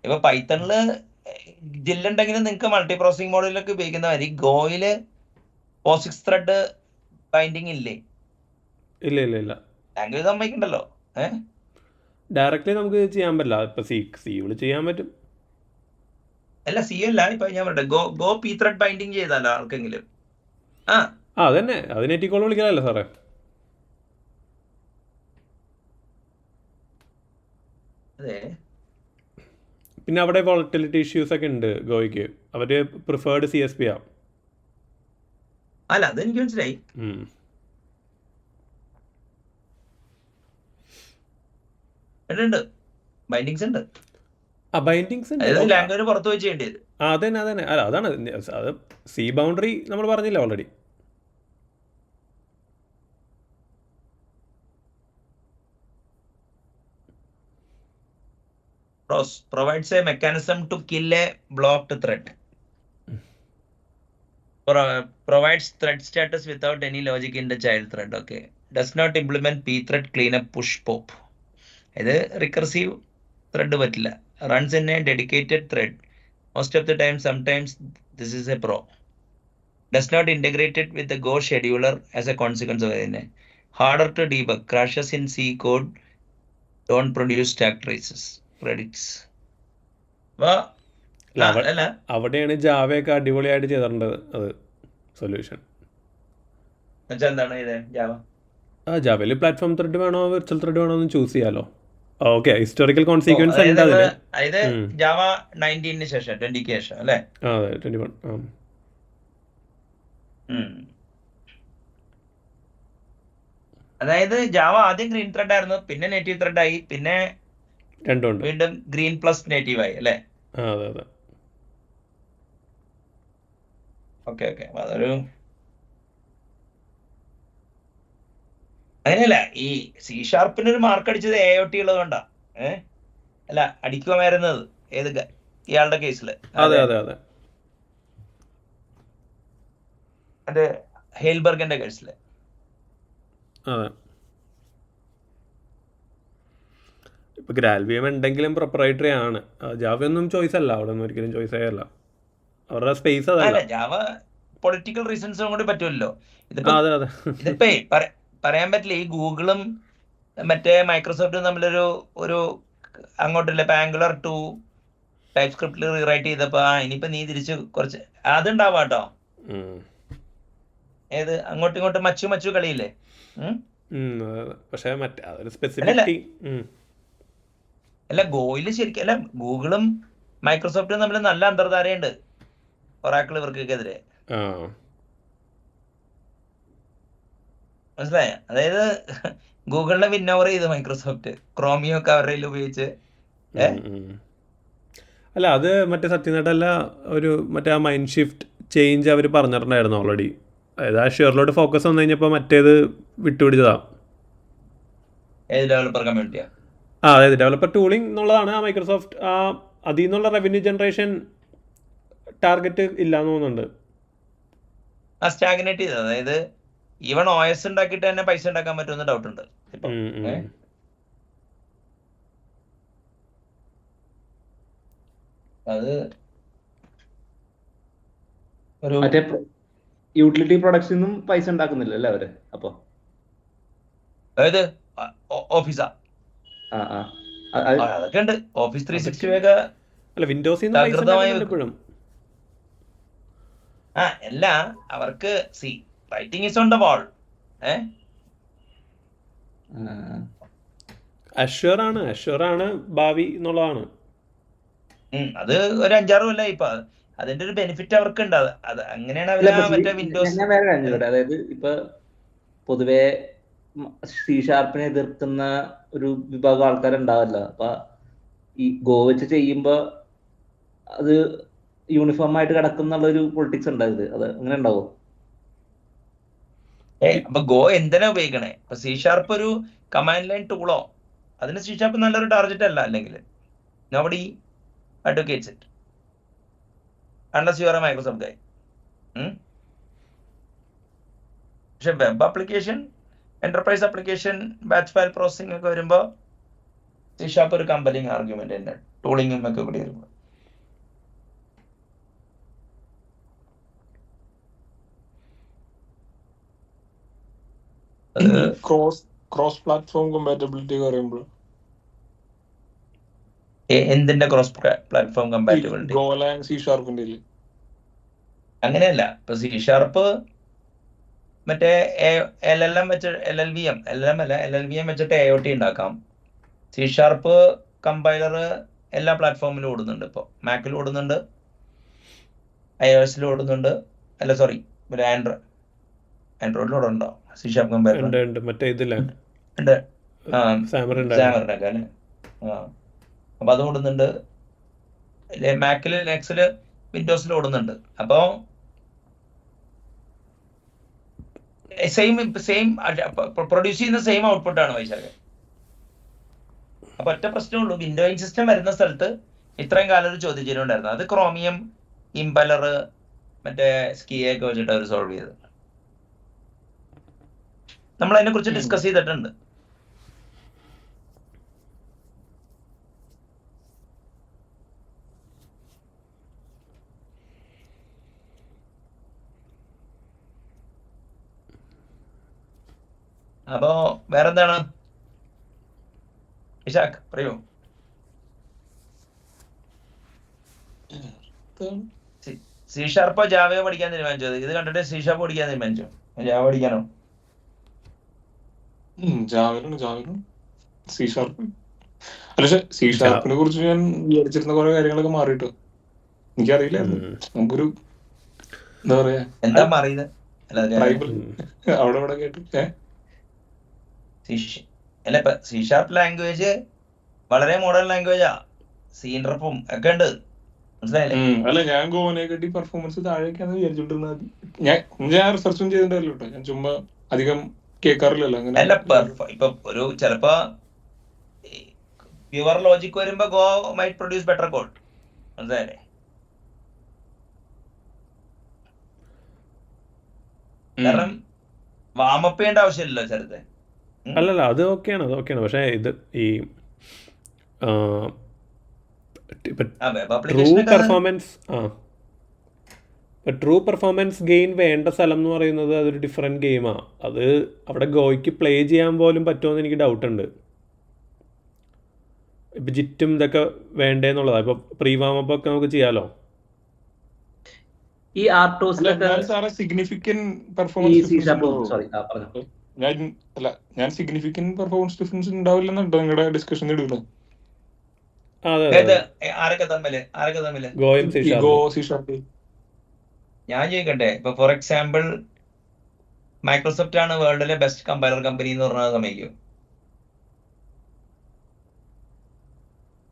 ഇപ്പൊ പൈത്തണില് ജില്ലുണ്ടെങ്കിലും നിങ്ങൾക്ക് മൾട്ടി പ്രോസസിംഗ് മോഡലിലൊക്കെ ഉപയോഗിക്കുന്ന മാതിരി ഗോയില് POSIX ത്രെഡ് ബൈൻഡിങ് ഇല്ലേ? ഇല്ല, ലാംഗ്വേജ് സമ്മതിക്കണ്ടല്ലോ. ഡയറക്റ്റ്ലി നമുക്ക് ചെയ്യാൻ പറ്റില്ല. ഇപ്പൊ സി ചെയ്യാൻ പറ്റും. അല്ല, സി അല്ല, ഇപ്പൊ ഞാൻ പറയട്ടെ, ഗോ പി ത്രെഡ് ബൈൻഡിങ് ചെയ്താലോ ആർക്കെങ്കിലും? അതന്നെ, അത് നെറ്റിക്കോൾ വിളിക്കാനല്ലേ സാറേ? അതെ. പിന്നെ അവിടെ വോളറ്റിലിറ്റി ഇഷ്യൂസ് ഒക്കെ ഉണ്ട് ഗോയ്ക്ക്. അവര് പ്രിഫേർഡ് CSP ആ. അല്ല, അതെനിക്ക് മനസ്സിലായി. ഉണ്ട്, ബൈൻഡിങ്സ് ഉണ്ട്. ബൈൻഡിങ്സ് ഉണ്ട്, ലാംഗ്വേജ് പുറത്ത് വെച്ച് ചെയ്യേണ്ടത്. അതന്നെ. അല്ല, അതാണ് അത് സി ബൗണ്ടറി നമ്മൾ പറഞ്ഞില്ല already. Provides a mechanism to kill a blocked thread. Provides thread status without any logic in the child thread. Okay. Does not implement pthread cleanup push pop. ഇത് റിക്കർസീവ് ത്രെഡ് പറ്റില്ല. Runs in a dedicated thread. Most of the time, sometimes this is a pro. Does not integrate it with the Go scheduler as a consequence of it. Harder to debug. Crashes in C code. Don't produce stack traces. Credits. അവിടെയാണ് ജാവയൊക്കെ അടിപൊളിയായിട്ട് ചെയ്തിട്ടുണ്ടത്. അത് solution. എന്താണ് Java? ജാവയിൽ platform thread വേണോ virtual thread വേണോ എന്ന് choose ചെയ്യാലോ. Okay, historical consequence ഉണ്ട് അതിന്. അതായത് ജാവ 19 ശേഷം 20 ശേഷം അല്ലേ? അതെ, 21. അതായത് ജാവ ആദ്യം ഗ്രീൻ ത്രെഡ് ആയിരുന്നു, പിന്നെ നേറ്റീവ് ത്രെഡ് ആയി, പിന്നെ വീണ്ടും ഗ്രീൻ പ്ലസ് നേറ്റീവ് ആയി അല്ലേ? അതെ. ഓക്കെ. അതൊരു അങ്ങനെയല്ല, ഈ C# ഒരു മാർക്ക് അടിച്ചത് AOT ഉള്ളത് കൊണ്ടാ. അല്ല, അടിക്കുമായിരുന്നത് ഏത് ഇയാളുടെ കേസില്? അതെ, ഹെയിൽബർഗിന്റെ കേസില്. ഇപ്പൊ ഗ്രാൽവിയം ഉണ്ടെങ്കിലും പ്രൊപ്രൈറ്ററി ആണ്. ജാവ ഒന്നും ചോയ്സ് അല്ല, അവിടെ ഒന്നും ഒരിക്കലും ചോയ്സ് ആയല്ല. അവരുടെ സ്പേസ് അതല്ല. ജാവ പൊളിറ്റിക്കൽ റീസൺസും കൂടി പറ്റുമല്ലോ. ഇതിപ്പോ പറയാൻ പറ്റില്ല. ഈ ഗൂഗിളും മറ്റേ മൈക്രോസോഫ്റ്റും തമ്മിലൊരു അങ്ങോട്ടില്ല, ആംഗുലർ 2 ടൈപ്പ് സ്ക്രിപ്റ്റിൽ റീറൈറ്റ് ചെയ്തപ്പോ ഇനിയിപ്പോ നീ തിരിച്ച് കുറച്ച് അതുണ്ടാവാ കേട്ടോ. ഏത് അങ്ങോട്ടും ഇങ്ങോട്ടും മച്ചു കളിയില്ലേ? പക്ഷേ മറ്റേ അതൊരു സ്പെസിഫിക് അല്ല, ഗോയില് ശരിക്കും അല്ല, ഗൂഗിളും മൈക്രോസോഫ്റ്റും തമ്മിൽ നല്ല അന്തർധാരയുണ്ട് ഒറാക്കിൾ ഇവർക്കെതിരെ. മനസ്സിലായ? അതായത് ഗൂഗിളിനെ വിൻ ഓവർ ചെയ്ത് മൈക്രോസോഫ്റ്റ്, ക്രോമിയോ ഒക്കെ അവരുടെ കയ്യിൽ ഉപയോഗിച്ച്. അല്ല അത് മറ്റേ സത്യനായിട്ടല്ല, ഒരു മറ്റേ ആ മൈൻഡ് ഷിഫ്റ്റ് ചേഞ്ച് അവർ പറഞ്ഞിട്ടുണ്ടായിരുന്നു ഓൾറെഡി. അതായത് ആ ഷെയറിലോട്ട് ഫോക്കസ് വന്നു കഴിഞ്ഞപ്പോൾ മറ്റേത് വിട്ടുപിടിച്ചതാ. ഏത് ഡെവലപ്പർ കമ്മ്യൂണിറ്റിയാ? അതായത് ഡെവലപ്പർ ടൂളിംഗ് എന്നുള്ളതാണ് ആ മൈക്രോസോഫ്റ്റ് അതിൽ നിന്നുള്ള റവന്യൂ ജനറേഷൻ ടാർഗറ്റ് ഇല്ലാന്ന് തോന്നുന്നുണ്ട്. സ്റ്റാഗ്നേറ്റ് ചെയ്തത്. അതായത് ഈവൺ OS ഉണ്ടാക്കിയിട്ട് തന്നെ പൈസ ഉണ്ടാക്കാൻ പറ്റുമെന്ന് ഡൗട്ട് ഉണ്ട് ഇപ്പൊ. അത് ഒരു മറ്റേ യൂട്ടിലിറ്റി പ്രൊഡക്ട്സിൽ നിന്നും പൈസ ഉണ്ടാക്കുന്നില്ല അല്ലേ അവര്? അപ്പൊ അതായത് ഓഫീസാ അതൊക്കെ ഉണ്ട്. ഓഫീസ് 365 ഒക്കെ അല്ല വിൻഡോസിൽ നിന്ന് പൈസ ഉണ്ടാക്കുന്നുണ്ട് ഇപ്പോഴും. അല്ല അവർക്ക് writing is on the wall. അഷ്വറാണ് ഭാവി എന്നുള്ളതാണ്. അത് ഒരു 5-6 കൊല്ലം ഇപ്പൊ അതിന്റെ ഒരു ബെനിഫിറ്റ് അവർക്ക് ഉണ്ട്. അത് അങ്ങനെയാണ് അവര് മറ്റേ വിൻഡോസ്. ഞാൻ വേറെ കാര്യം ചോദിക്കട്ടെ. അതായത് ഇപ്പൊ പൊതുവെ C# എതിർക്കുന്ന ഒരു വിഭാഗം ആൾക്കാരുണ്ടാവല്ലോ. അപ്പൊ ഈ ഗോ വെച്ച് ചെയ്യുമ്പോ അത് യൂണിഫോം ആയിട്ട് കിടക്കുന്നുള്ള ഒരു പൊളിറ്റിക്സ് ഉണ്ടായത്, അത് അങ്ങനെ ഉണ്ടാവോ? അപ്പൊ ഗോ എന്തിനാ ഉപയോഗിക്കണേ? ഇപ്പൊ C# ഒരു കമാൻഡ് ലൈൻ ടൂളോ, അതിന് C# നല്ലൊരു ടാർഗറ്റ് അല്ല. അല്ലെങ്കിൽ nobody advocates it unless you are a Microsoft guy. പക്ഷെ web application, enterprise application, batch file processing ഒക്കെ വരുമ്പോ C# ഒരു കമ്പലിംഗ് ആർഗ്യുമെന്റ് തന്നെ, ടൂളിംഗും ഒക്കെ കൂടി വരുമ്പോ. ക്രോസ് പ്ലാറ്റ്ഫോം കമ്പാറ്റബിലിറ്റി പറയുമ്പോൾ എന്തിന്റെ cross platform compatibility? Golang C# അങ്ങനെയല്ല. ഇപ്പൊ C# മറ്റേ LLM വെച്ച് LLVM വെച്ചിട്ട് AOT ഉണ്ടാക്കാം. C# കമ്പൈലർ എല്ലാ പ്ലാറ്റ്ഫോമിലും ഓടുന്നുണ്ട്. ഇപ്പൊ മാക്കിൽ ഓടുന്നുണ്ട്, iOS ഓടുന്നുണ്ട്. അല്ല സോറി, ഒരു ആൻഡ്രോയിഡിൽ ഓടുന്നുണ്ടോ C# കമ്പൈലർ? മറ്റേ ഇതില്ല ഉണ്ട്, സാമറിന്റെ ഒക്കെ അല്ലേ? അപ്പൊ അത് ഓടുന്നുണ്ട്. മാക്കില്, ലിനക്സില്, വിൻഡോസിൽ ഓടുന്നുണ്ട്. അപ്പൊ സെയിം പ്രൊഡ്യൂസ് ചെയ്യുന്ന സെയിം ഔട്ട്പുട്ടാണ് വൈശാഖ്. അപ്പൊ ഒറ്റ പ്രശ്നമുള്ളൂ, വിൻഡോയിങ് സിസ്റ്റം വരുന്ന സ്ഥലത്ത് ഇത്രയും കാലം ഒരു ചോദ്യം ചെയ്തിട്ടുണ്ടായിരുന്നു. അത് ക്രോമിയം, ഇംപലർ, മറ്റേ സ്കിയ ഒക്കെ വെച്ചിട്ട് അവർ സോൾവ് ചെയ്തത്. നമ്മൾ അതിനെ കുറിച്ച് ഡിസ്കസ് ചെയ്തിട്ടുണ്ട്. അപ്പോ വേറെന്താണ് ഇഷാഖ് പറയൂ? C# ജാവയോ പഠിക്കാൻ തീരുമാനിച്ചത്? ഇത് കണ്ടിട്ട് C# പഠിക്കാൻ തീരുമാനിച്ചോ? ജാവ പഠിക്കാനോ? ജാവയിലും C#. അല്ല C# കുറിച്ച് ഞാൻ വിചാരിച്ചിരുന്ന കുറെ കാര്യങ്ങളൊക്കെ മാറിയിട്ട് എനിക്കറിയില്ലായിരുന്നു. നമുക്കൊരു എന്താ പറയാ, എന്താ മാറിയത്? അവിടെ ഇവിടെ കേട്ട് അല്ല ഇപ്പൊ C# ലാംഗ്വേജ് വളരെ മോഡേൺ ലാംഗ്വേജാ. ഇന്റർഫും ഒക്കെ ഉണ്ട്, മനസ്സിലായില്ലേ? അല്ല ഞാൻ ഗോനെ കെട്ടി പെർഫോമൻസ് താഴേക്കാന്ന് വിചാരിച്ചോണ്ടിരുന്നത്. ഞാൻ റിസർച്ചും ചെയ്തിട്ടുണ്ടല്ലോ കേട്ടോ. ഞാൻ ചുമ്മാ അധികം കേൾക്കാറില്ലല്ലോ അങ്ങനെ. അല്ല ഇപ്പൊ ഒരു ചിലപ്പോ പ്യുവർ ലോജിക് വരുമ്പോ go might produce better code, മനസ്സിലായില്ലേ? കാരണം വാമപ്പ് ചെയ്യേണ്ട ആവശ്യമില്ലല്ലോ ചിലത്തെ. അല്ലല്ല അത് ഓക്കെയാണ് പക്ഷേ ഇത് ഈ ട്രൂ പെർഫോമൻസ് ഗെയിൻ വേണ്ട സ്ഥലം എന്ന് പറയുന്നത് അതൊരു ഡിഫറെൻറ്റ് ഗെയിമാണ്. അത് അവിടെ ഗോയ്ക്ക് പ്ലേ ചെയ്യാൻ പോലും പറ്റുമെന്ന് എനിക്ക് ഡൗട്ടുണ്ട്. ഇപ്പം ജിറ്റും ഇതൊക്കെ വേണ്ടേന്നുള്ളതാണ്. ഇപ്പോൾ പ്രീ വാമപ്പ് ഒക്കെ നമുക്ക് ചെയ്യാമല്ലോ. ഈ ഞാൻ സിഗ്നിഫിക്കന്റ് പെർഫോമൻസ് ഡിഫറൻസ് ഉണ്ടാവില്ലെന്നുണ്ടോ നിങ്ങളുടെ ഡിസ്കഷൻ ഇടുന്നത്? ഞാൻ ചോദിക്കട്ടെ, ഇപ്പൊ ഫോർ എക്സാമ്പിൾ മൈക്രോസോഫ്റ്റ് ആണ് വേൾഡിലെ ബെസ്റ്റ് കമ്പൈലർ കമ്പനി എന്ന് പറഞ്ഞാൽ സമ്മതിക്കും?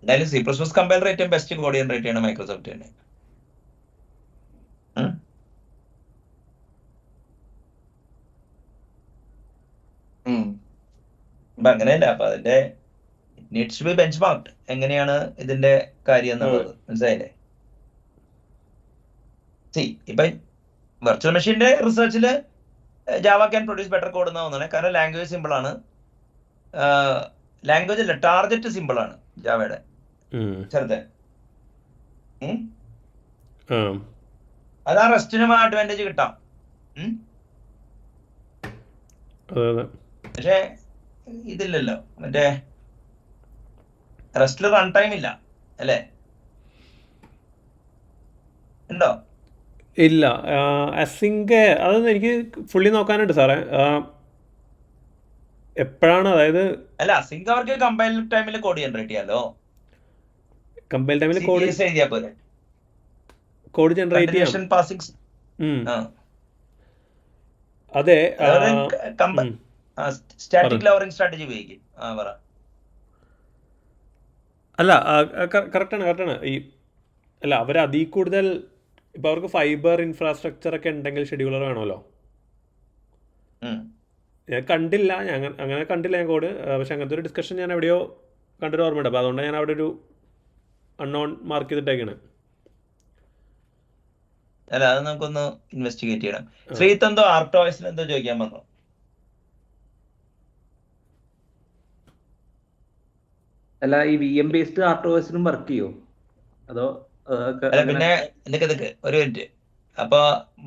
എന്തായാലും C++ കമ്പൈലർ ഏറ്റവും ബെസ്റ്റ് കോഡ് ജനറേറ്റ് ചെയ്യണം മൈക്രോസോഫ്റ്റ് തന്നെ. അപ്പൊ അങ്ങനെയല്ല, അപ്പൊ അതിന്റെ needs to be benchmarked എങ്ങനെയാണ് ഇതിന്റെ കാര്യം എന്നുള്ളത്, മനസ്സിലായില്ലേ? ഇപ്പൊ വെർച്വൽ മെഷീന്റെ റിസർച്ചില് Java can produce better code എന്ന് തോന്നുന്നത്. കാരണം ലാംഗ്വേജ് സിമ്പിൾ ആണ്, ലാംഗ്വേജ് അല്ല ടാർഗറ്റ് സിമ്പിൾ ആണ് ജാവയുടെ ചെറുതെ. അത് ആ റെസ്റ്റിനും അഡ്വാൻറ്റേജ് കിട്ടാം. പക്ഷെ ഇതില്ലല്ലോ, മറ്റേ റെസ്റ്റില് റൺ ടൈം ഇല്ല അല്ലേ? ഉണ്ടോ? ഇല്ല. അസിങ്ക് അതൊന്നും എനിക്ക് ഫുള്ളി നോക്കാനുണ്ട് സാറേ. എപ്പോഴാണ്, അതായത് അല്ല അസിങ്ക് അവർക്ക് കമ്പൈൽ ടൈമിൽ കോഡ് ജനറേറ്റ് ചെയ്യാലോ. കമ്പൈൽ ടൈമിൽ എഴുതിയാ പോലെ കോഡ് ജനറേറ്റ് ചെയ്യാം. പാസിംഗ്. അതെ. സ്റ്റാറ്റിക് ലവറിംഗ് സ്ട്രാറ്റജി ഉപയോഗിക്കും. അല്ല, കറക്റ്റാണ്. ഈ അല്ല, അവർ അതിൽ കൂടുതൽ ഇപ്പോൾ അവർക്ക് ഫൈബർ ഇൻഫ്രാസ്ട്രക്ചർ ഒക്കെ ഉണ്ടെങ്കിൽ ഷെഡ്യൂളർ വേണമല്ലോ. ഞാൻ കണ്ടില്ല, അങ്ങനെ കണ്ടില്ല ഞാൻ കോഡ്. പക്ഷെ അങ്ങനത്തെ ഒരു ഡിസ്കഷൻ ഞാൻ എവിടെയോ കണ്ടൊരു ഓർമ്മയുണ്ട്. അപ്പോൾ അതുകൊണ്ട് ഞാൻ അവിടെ ഒരു അൺനോൺ മാർക്ക് ചെയ്തിട്ടേക്കാണ്. അല്ല, അത് നമുക്കൊന്ന് ഇൻവെസ്റ്റിഗേറ്റ് ചെയ്യണം. ശ്രീത്ത് എന്തോ ആർട്ടോയ്സിൽ എന്തോ ചോദിക്കാൻ വന്നു. അല്ല, ഈ VM ബേസ്ഡ് ആർട്ടോസിനും വർക്ക് ചെയ്യോ അതോ? അല്ല പിന്നെ ഇതൊക്കെ ഒരു മിനിറ്റ്, അപ്പൊ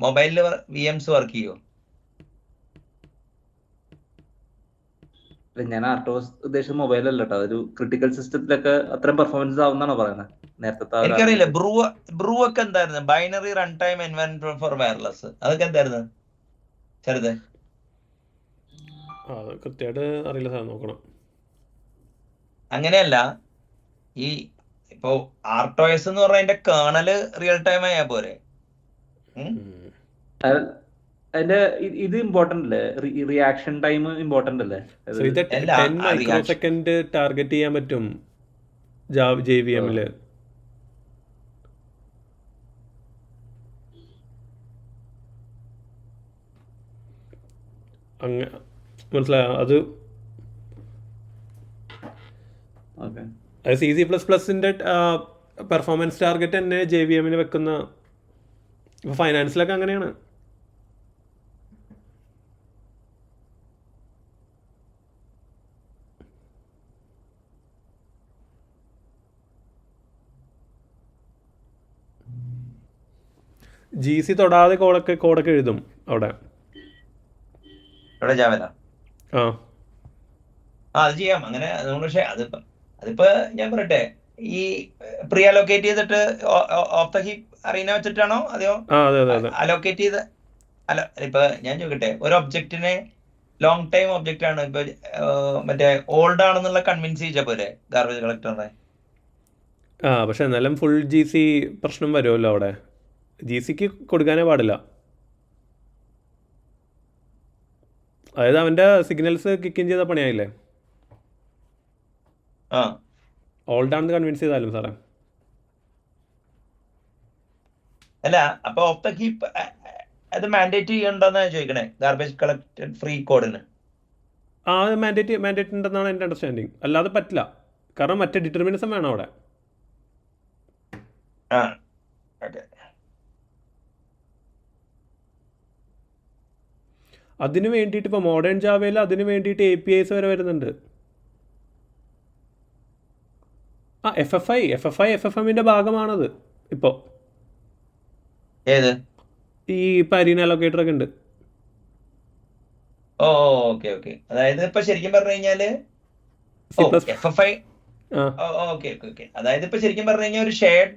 മൊബൈലില് VMs വർക്ക് ചെയ്യോ? ഞാൻ ആർട്ടോസ് ഉദ്ദേശിച്ച മൊബൈലല്ല കേട്ടോ, അതൊരു ക്രിട്ടിക്കൽ സിസ്റ്റത്തിലൊക്കെ അത്രയും പെർഫോമൻസ് ആവുന്നാണോ പറയുന്നത്? നേരത്തെ എനിക്കറിയില്ല. ബ്രൂ ഒക്കെ എന്തായിരുന്നു? Binary run time environment for wireless, അതൊക്കെ എന്തായിരുന്നു ചെറുത്? കൃത്യമായിട്ട് അറിയില്ല സാർ, നോക്കണം. അങ്ങനെയല്ല, ഈ ഇപ്പൊ ആർട്ടോസ് എന്ന് പറഞ്ഞ കേണല് റിയൽ ടൈം ആയാ പോരെ? അതിന്റെ ഇത് ഇമ്പോർട്ടന്റ് അല്ലേ? റിയാക്ഷൻ ടൈം ഇമ്പോർട്ടന്റ് അല്ലേ? 10 മൈക്രോ സെക്കൻഡ് ടാർഗറ്റ് ചെയ്യാൻ പറ്റും JVM-ല്. മനസ്സിലായോ? അത് C++ന്റെ പെർഫോമൻസ് ടാർഗറ്റ് തന്നെ JVM-ന് വെക്കുന്ന. ഇപ്പോൾ ഫൈനാൻസിലൊക്കെ അങ്ങനെയാണ്. GC തൊടാതെ കോഡൊക്കെ എഴുതും അവിടെ. ജാവല അത് ചെയ്യാം അങ്ങനെ. പക്ഷെ അതിപ്പോ ഞാൻ പറയട്ടെ, ഈ പ്രീ അലോക്കേറ്റ് ചെയ്തിട്ട് ഓഫ് ദ ഹീപ്പ് അറീന വെച്ചിട്ടാണോ അതെയോ അലോക്കേറ്റ് ചെയ്ത്? അല്ല, ഇപ്പൊ ഞാൻ ചോദിക്കട്ടെ, ഒരു ഒബ്ജക്റ്റിനെ ലോങ് ടൈം ഒബ്ജക്റ്റ് ആണ്, ഇപ്പൊ മറ്റേ ഓൾഡ് ആണെന്നുള്ള കൺവിൻസ് ചെയ്യിച്ച പോലെ ഗാർബേജ് കളക്ടറിനെ. പക്ഷെ എന്നാലും ഫുൾ GC പ്രശ്നം വരുമല്ലോ അവിടെ. GCക്ക് കൊടുക്കാനേ പാടില്ല. അതായത് അവൻ്റെ സിഗ്നൽസ് കിക്ക് ഇൻ ചെയ്ത പണിയായില്ലേ? ഓൾഡ് ആണെന്ന് കൺവിൻസ് ചെയ്താലും സാറേ. അല്ല, അപ്പൊ ഓഫ് ദ ഹീപ്പ് അത് മാൻഡേറ്റ് ചെയ്യണ്ടെന്നാ ചോദിക്കണേ ഗാർബേജ് കളക്റ്റഡ് ഫ്രീ കോഡിന്? അത് മാൻഡേറ്റ് ഉണ്ടെന്നാണ് എൻ്റെ അണ്ടർസ്റ്റാൻഡിങ്. അല്ലാതെ പറ്റില്ല, കാരണം മറ്റേ ഡിറ്റർമിനിസം വേണം അവിടെ. അതിന് വേണ്ടിയിട്ട് ഇപ്പോൾ മോഡേൺ ജാവയിൽ അതിന് വേണ്ടിയിട്ട് APIs വരെ വരുന്നുണ്ട്. FFM-ന്റെ ഭാഗമാണത് ഇപ്പോൾ. ഏത്? ഈ അരീന അലോക്കേറ്റർ ഒക്കെ ഉണ്ട്. ഓക്കെ. അതായത് ഇപ്പൊ ശരിക്കും പറഞ്ഞു കഴിഞ്ഞാല് FFI. അതായത് ഇപ്പൊ ശരിക്കും പറഞ്ഞു കഴിഞ്ഞാൽ ഒരു ഷെയർഡ്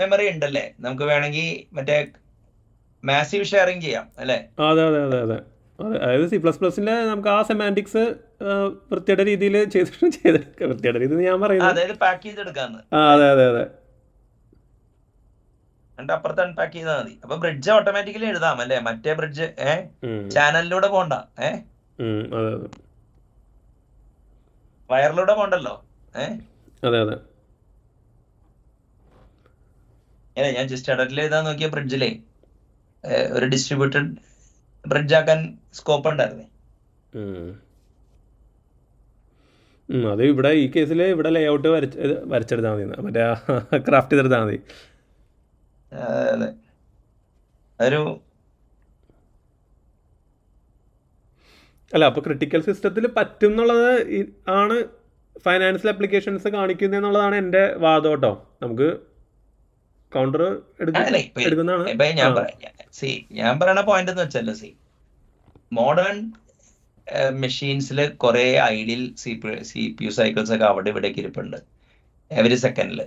മെമ്മറി ഉണ്ടല്ലേ, നമുക്ക് വേണമെങ്കിൽ മറ്റേ മാസീവ് ഷെയറിങ് ചെയ്യാം അല്ലേ? അതെ. അതായത് C++ന്റെ നമുക്ക് ആ സെമാൻറ്റിക്സ് വൃത്തിയുടെ രീതിയിൽ ചെയ്തെടുക്കാം. വൃത്തിയുടെ രീതി ഞാൻ പറയുന്നത്, അതായത് പാക്ക് ചെയ്തെടുക്കാന്ന്. അതെ. അപ്പുറത്ത് അൺപാക്ക് ചെയ്താൽ മതി. അപ്പൊ ബ്രിഡ്ജ് ഓട്ടോമാറ്റിക്കലി എഴുതാം അല്ലേ? മറ്റേ ബ്രിഡ്ജ് ചാനലിലൂടെ പോണ്ട, വയറിലൂടെ പോണ്ടല്ലോ. അതെ. ഞാൻ ജസ്റ്റ് അഡറ്റിൽ എഴുതാൻ നോക്കിയ ബ്രിഡ്ജിലെ ഒരു ഡിസ്ട്രിബ്യൂട്ടഡ് ബ്രിഡ്ജ് ആക്കാൻ സ്കോപ്പ് ഉണ്ടായിരുന്നേ. അത് ഇവിടെ ഈ കേസിൽ ഇവിടെ ലേ ഔട്ട് വരച്ചെടുത്താൽ മതി, മറ്റേ ക്രാഫ്റ്റ് ചെയ്തെടുത്താൽ മതി. അതെ, അതൊരു അല്ല, അപ്പോൾ ക്രിട്ടിക്കൽ സിസ്റ്റത്തിൽ പറ്റും എന്നുള്ളത് ആണ് ഫൈനാൻഷ്യൽ അപ്ലിക്കേഷൻസ് കാണിക്കുന്നത് എന്നുള്ളതാണ് എൻ്റെ വാദം കേട്ടോ. നമുക്ക് കൗണ്ടർ എടുക്കുന്നതാണ്. ഞാൻ പറയണ പോയിന്റ് എന്ന് വെച്ചല്ലോ, മോഡേൺ മെഷീൻസിൽ കുറെ ideal C P U cycles ഒക്കെ അവിടെ ഇവിടേക്ക് ഇരിപ്പുണ്ട് എവരി സെക്കൻഡിൽ.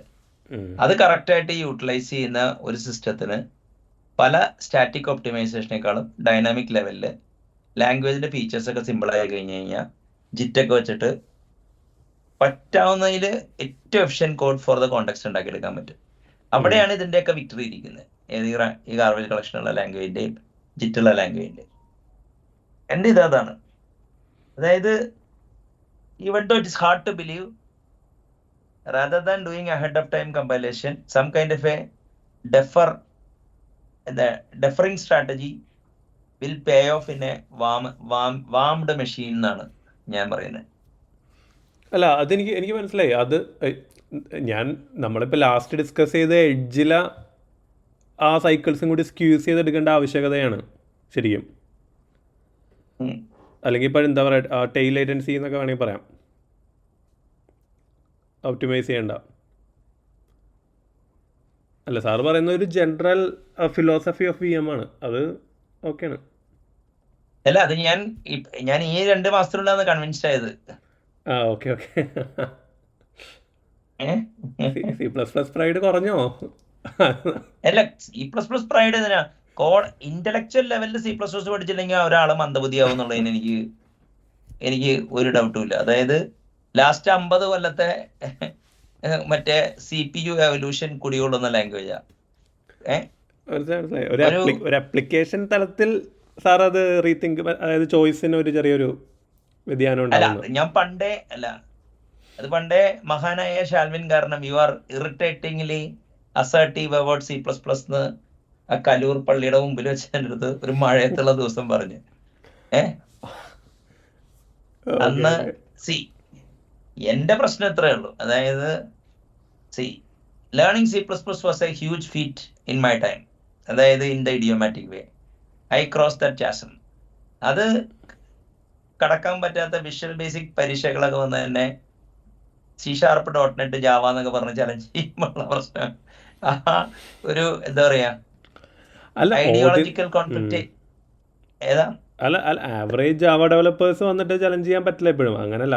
അത് കറക്റ്റായിട്ട് യൂട്ടിലൈസ് ചെയ്യുന്ന ഒരു സിസ്റ്റത്തിന് പല സ്റ്റാറ്റിക് ഒപ്റ്റിമൈസേഷനേക്കാളും ഡൈനാമിക് ലെവലിൽ ലാംഗ്വേജിന്റെ ഫീച്ചേഴ്സ് ഒക്കെ സിമ്പിൾ ആയി കഴിഞ്ഞ് കഴിഞ്ഞാൽ ജിറ്റൊക്കെ വെച്ചിട്ട് പറ്റാവുന്നതിൽ ഏറ്റവും efficient code for the context ഉണ്ടാക്കിയെടുക്കാൻ പറ്റും. അവിടെയാണ് ഇതിന്റെയൊക്കെ വിക്ടറി ഇരിക്കുന്നത്, ഏത് ഈ ഗാർബേജ് കളക്ഷനുള്ള ലാംഗ്വേജിന്റെയും ജിറ്റുള്ള ലാംഗ്വേജിന്റെയും. എൻ്റെ ഇതാണ്, അതായത് even though it is hard to believe, rather than doing ahead of time compilation, some kind of a deferring strategy will pay off in a warmed machine എന്നാണ് ഞാൻ പറയുന്നത്. അല്ല, എനിക്ക് മനസ്സിലായി. അത് നമ്മളിപ്പോൾ ലാസ്റ്റ് ഡിസ്കസ് ചെയ്ത എഡ്ജിലെ ആ സൈക്കിൾസും കൂടി സ്ക്യൂസ് ചെയ്തെടുക്കേണ്ട ആവശ്യകതയാണ് ശരിക്കും. അല്ലെങ്കിൽ ഇപ്പോൾ എന്താ പറയുക, ടെയിൽ ലേറ്റൻസി എന്നൊക്കെ വേണമെങ്കിൽ പറയാം, ഒപ്റ്റിമൈസ് ചെയ്യേണ്ട. അല്ല, സാറ് പറയുന്ന ഒരു ജനറൽ ഫിലോസഫി ഓഫ് VM ആണ്, അത് ഓക്കെയാണ്. അല്ല, അത് ഞാൻ ഈ 2 മാസത്തിനുള്ളിലാണ് കൺവിൻസ്ഡ് ആയത്. ഓക്കെ. C++ പ്രൈഡ് കുറഞ്ഞോ? അല്ല, C++ പ്രൈഡ് എന്തിനാ? കോഡ് ഇന്റലക്ച്വൽ ലെവലിൽ C++ പഠിച്ചില്ലെങ്കിൽ ഒരാളെ മന്ദബുദ്ധിയാവും എന്നുള്ളതിന് എനിക്ക് ഒരു ഡൗട്ടും ഇല്ല. അതായത് ലാസ്റ്റ് 50 കൊല്ലത്തെ മറ്റേ CPU എവല്യൂഷൻ കുടികൊള്ളുന്ന ലാംഗ്വേജാ. മനസ്സിലായി. ഒരു ആപ്ലിക്കേഷൻ തലത്തിൽ സാർ അത് റീതിങ്ക്, അതായത് ചോയ്സിന് ഒരു ചെറിയൊരു വ്യതിയാനം ഉണ്ടാകുന്നു. ഞാൻ പണ്ടേ മഹാനായ ഷാൽവിൻ കാരണം you are irritatingly assertive about C++ എന്ന് ആ കലൂർ പള്ളിയുടെ മുമ്പിൽ വെച്ച് എൻ്റെ അടുത്ത് ഒരു മഴയത്തുള്ള ദിവസം പറഞ്ഞു. അന്ന് എന്റെ പ്രശ്നം ഇത്രയേ ഉള്ളൂ, അതായത് learning C++ was a huge feat in my time. അതായത് in the idiomatic way I cross that chasm. അത് കടക്കാൻ പറ്റാത്ത വിഷ്വൽ ബേസിക് പരീക്ഷകളൊക്കെ വന്ന് തന്നെ C#.NET ജാവ എന്നൊക്കെ പറഞ്ഞ് ചലഞ്ച് ചെയ്യുമ്പോഴുള്ള പ്രശ്നം ഒരു എന്താ പറയാ ഐഡിയോളജിക്കൽ കോൺഫ്ലിക്റ്റ് ഏതാ. അല്ല, ആവറേജ് ജാവ ഡെവലപ്പേഴ്സ് വന്നിട്ട് ചലഞ്ച് ചെയ്യാൻ പറ്റില്ല എപ്പോഴും, അങ്ങനല്ല.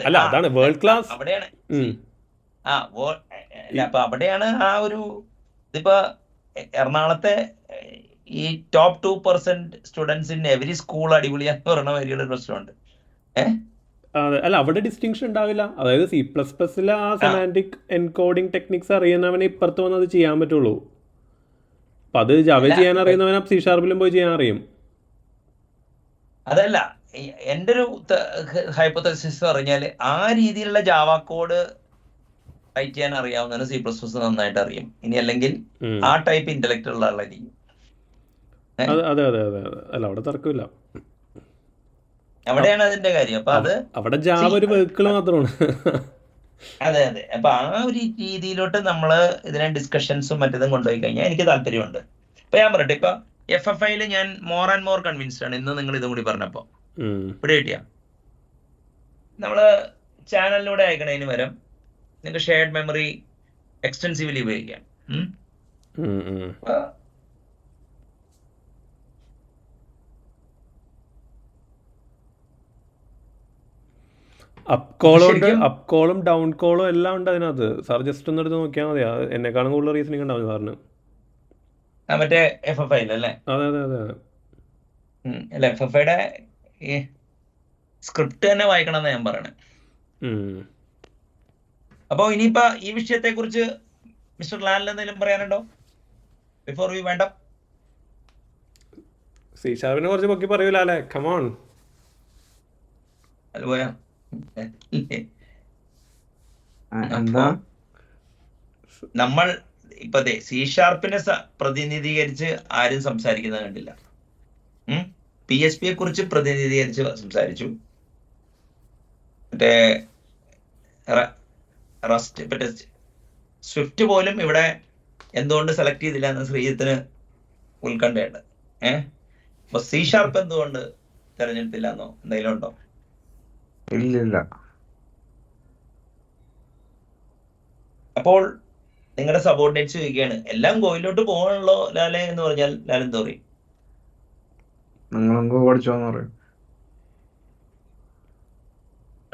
അല്ല, അതാണ് വേൾഡ് ക്ലാസ്. അവിടെയാണ് അപ്പൊ അവിടെയാണ് ആ ഒരു ഇതിപ്പോ എറണാകുളത്തെ ഈ top 2% students in every school അടിപൊളിയാന്ന് പറയുന്ന വലിയൊരു പ്രശ്നമുണ്ട്. അല്ല, അവിടെ ഡിസ്റ്റിങ്ഷൻ ഉണ്ടാവില്ല. അതായത് C++ലെ ആ സെമാൻറ്റിക് എൻകോഡിങ് ടെക്നിക്സ് അറിയുന്നവനെ ഇപ്പുറത്ത് വന്ന് അത് ചെയ്യാൻ പറ്റുള്ളൂ. അപ്പം അത് ജാവ ചെയ്യാൻ അറിയുന്നവനെ C# പോയി ചെയ്യാൻ അറിയും. അതല്ല, എൻ്റെ ഒരു ഹൈപ്പോത്തസിസ് പറഞ്ഞാൽ ആ രീതിയിലുള്ള ജാവ കോഡ് റൈറ്റ് ചെയ്യാൻ അറിയാവുന്നതിന് C++ നന്നായിട്ട് അറിയും. ഇനി അല്ലെങ്കിൽ ആ ടൈപ്പ് ഇന്റലക്ട് ഉള്ള ആളായിരിക്കും. അതെ. അല്ല, അവിടെ തർക്കമില്ല. അവിടെയാണ് അതിന്റെ കാര്യം. അപ്പൊ അത് അവിടെ ജാവ ഒരു വെഹിക്കിൾ മാത്രമാണ്. അതെ. അപ്പൊ ആ ഒരു രീതിയിലോട്ട് നമ്മള് ഇതിനെ ഡിസ്കഷൻസും മറ്റേതും കൊണ്ടുപോയി കഴിഞ്ഞാൽ എനിക്ക് താല്പര്യമുണ്ട്. ഇപ്പൊ ഞാൻ പറയട്ടെ, ഇപ്പൊ FFIയിൽ ഞാൻ മോർ ആൻഡ് മോർ കൺവിൻസ്ഡ് ആണ്. ഇന്ന് നിങ്ങൾ ഇതും കൂടി പറഞ്ഞപ്പോ ഇവിടെ കിട്ടിയ നമ്മള് ചാനലിലൂടെ അയക്കണതിന് പകരം നിങ്ങൾക്ക് ഷെയർഡ് മെമ്മറി എക്സ്റ്റെൻസീവ്ലി ഉപയോഗിക്കാം. അപ്കോളും ഡൗൺ കോളും എല്ലാം ഉണ്ട് അതിനകത്ത്. സാർ ജസ്റ്റ് ഒന്ന് എടുത്ത് നോക്കിയാൽ മതി. എന്നെക്കാളും കൂടുതൽ റീസണിങ് ഉണ്ടാവും സാറിന്. മറ്റേ FFIയിൽ അല്ലേ? അതെ. അല്ല, FFIയുടെ സ്ക്രിപ്റ്റ് തന്നെ വായിക്കണം എന്ന് ഞാൻ പറയണേ. അപ്പൊ ഇനിയിപ്പോ ഈ വിഷയത്തെ കുറിച്ച് മിസ്റ്റർ ലാലിന് എന്തെങ്കിലും പറയാനുണ്ടോ ബിഫോർ വി വേണ്ട? C# കുറിച്ച് പൊക്കി പറയൂല അല്ലേ? കമോൺ. അത് പോയാ എന്താ നമ്മൾ ഇപ്പൊ C#നെ പ്രതിനിധീകരിച്ച് ആരും സംസാരിക്കുന്നത് കണ്ടില്ല. PHP യെ കുറിച്ച് പ്രതിനിധീകരിച്ച് സംസാരിച്ചു. മറ്റേ റസ്റ്റ് മറ്റേ സ്വിഫ്റ്റ് പോലും ഇവിടെ എന്തുകൊണ്ട് സെലക്ട് ചെയ്തില്ല എന്ന് ശ്രീജിത്തിന് ഉത്കണ്ഠയുണ്ട്. അപ്പൊ C# എന്തുകൊണ്ട് തെരഞ്ഞെടുത്തില്ല എന്നോ എന്തെങ്കിലും ഉണ്ടോ? ഇല്ലില്ല. അപ്പോൾ നിങ്ങളുടെ സബോർഡിനേറ്റ്സ് ചോദിക്കുകയാണ് എല്ലാം ഗോയിലോട്ട് പോകാനുള്ളോ ലാലെ എന്ന് പറഞ്ഞാൽ ലാൽ എന്താ പറയും? നിങ്ങളും ഗോ പഠിച്ചോന്ന് പറയും.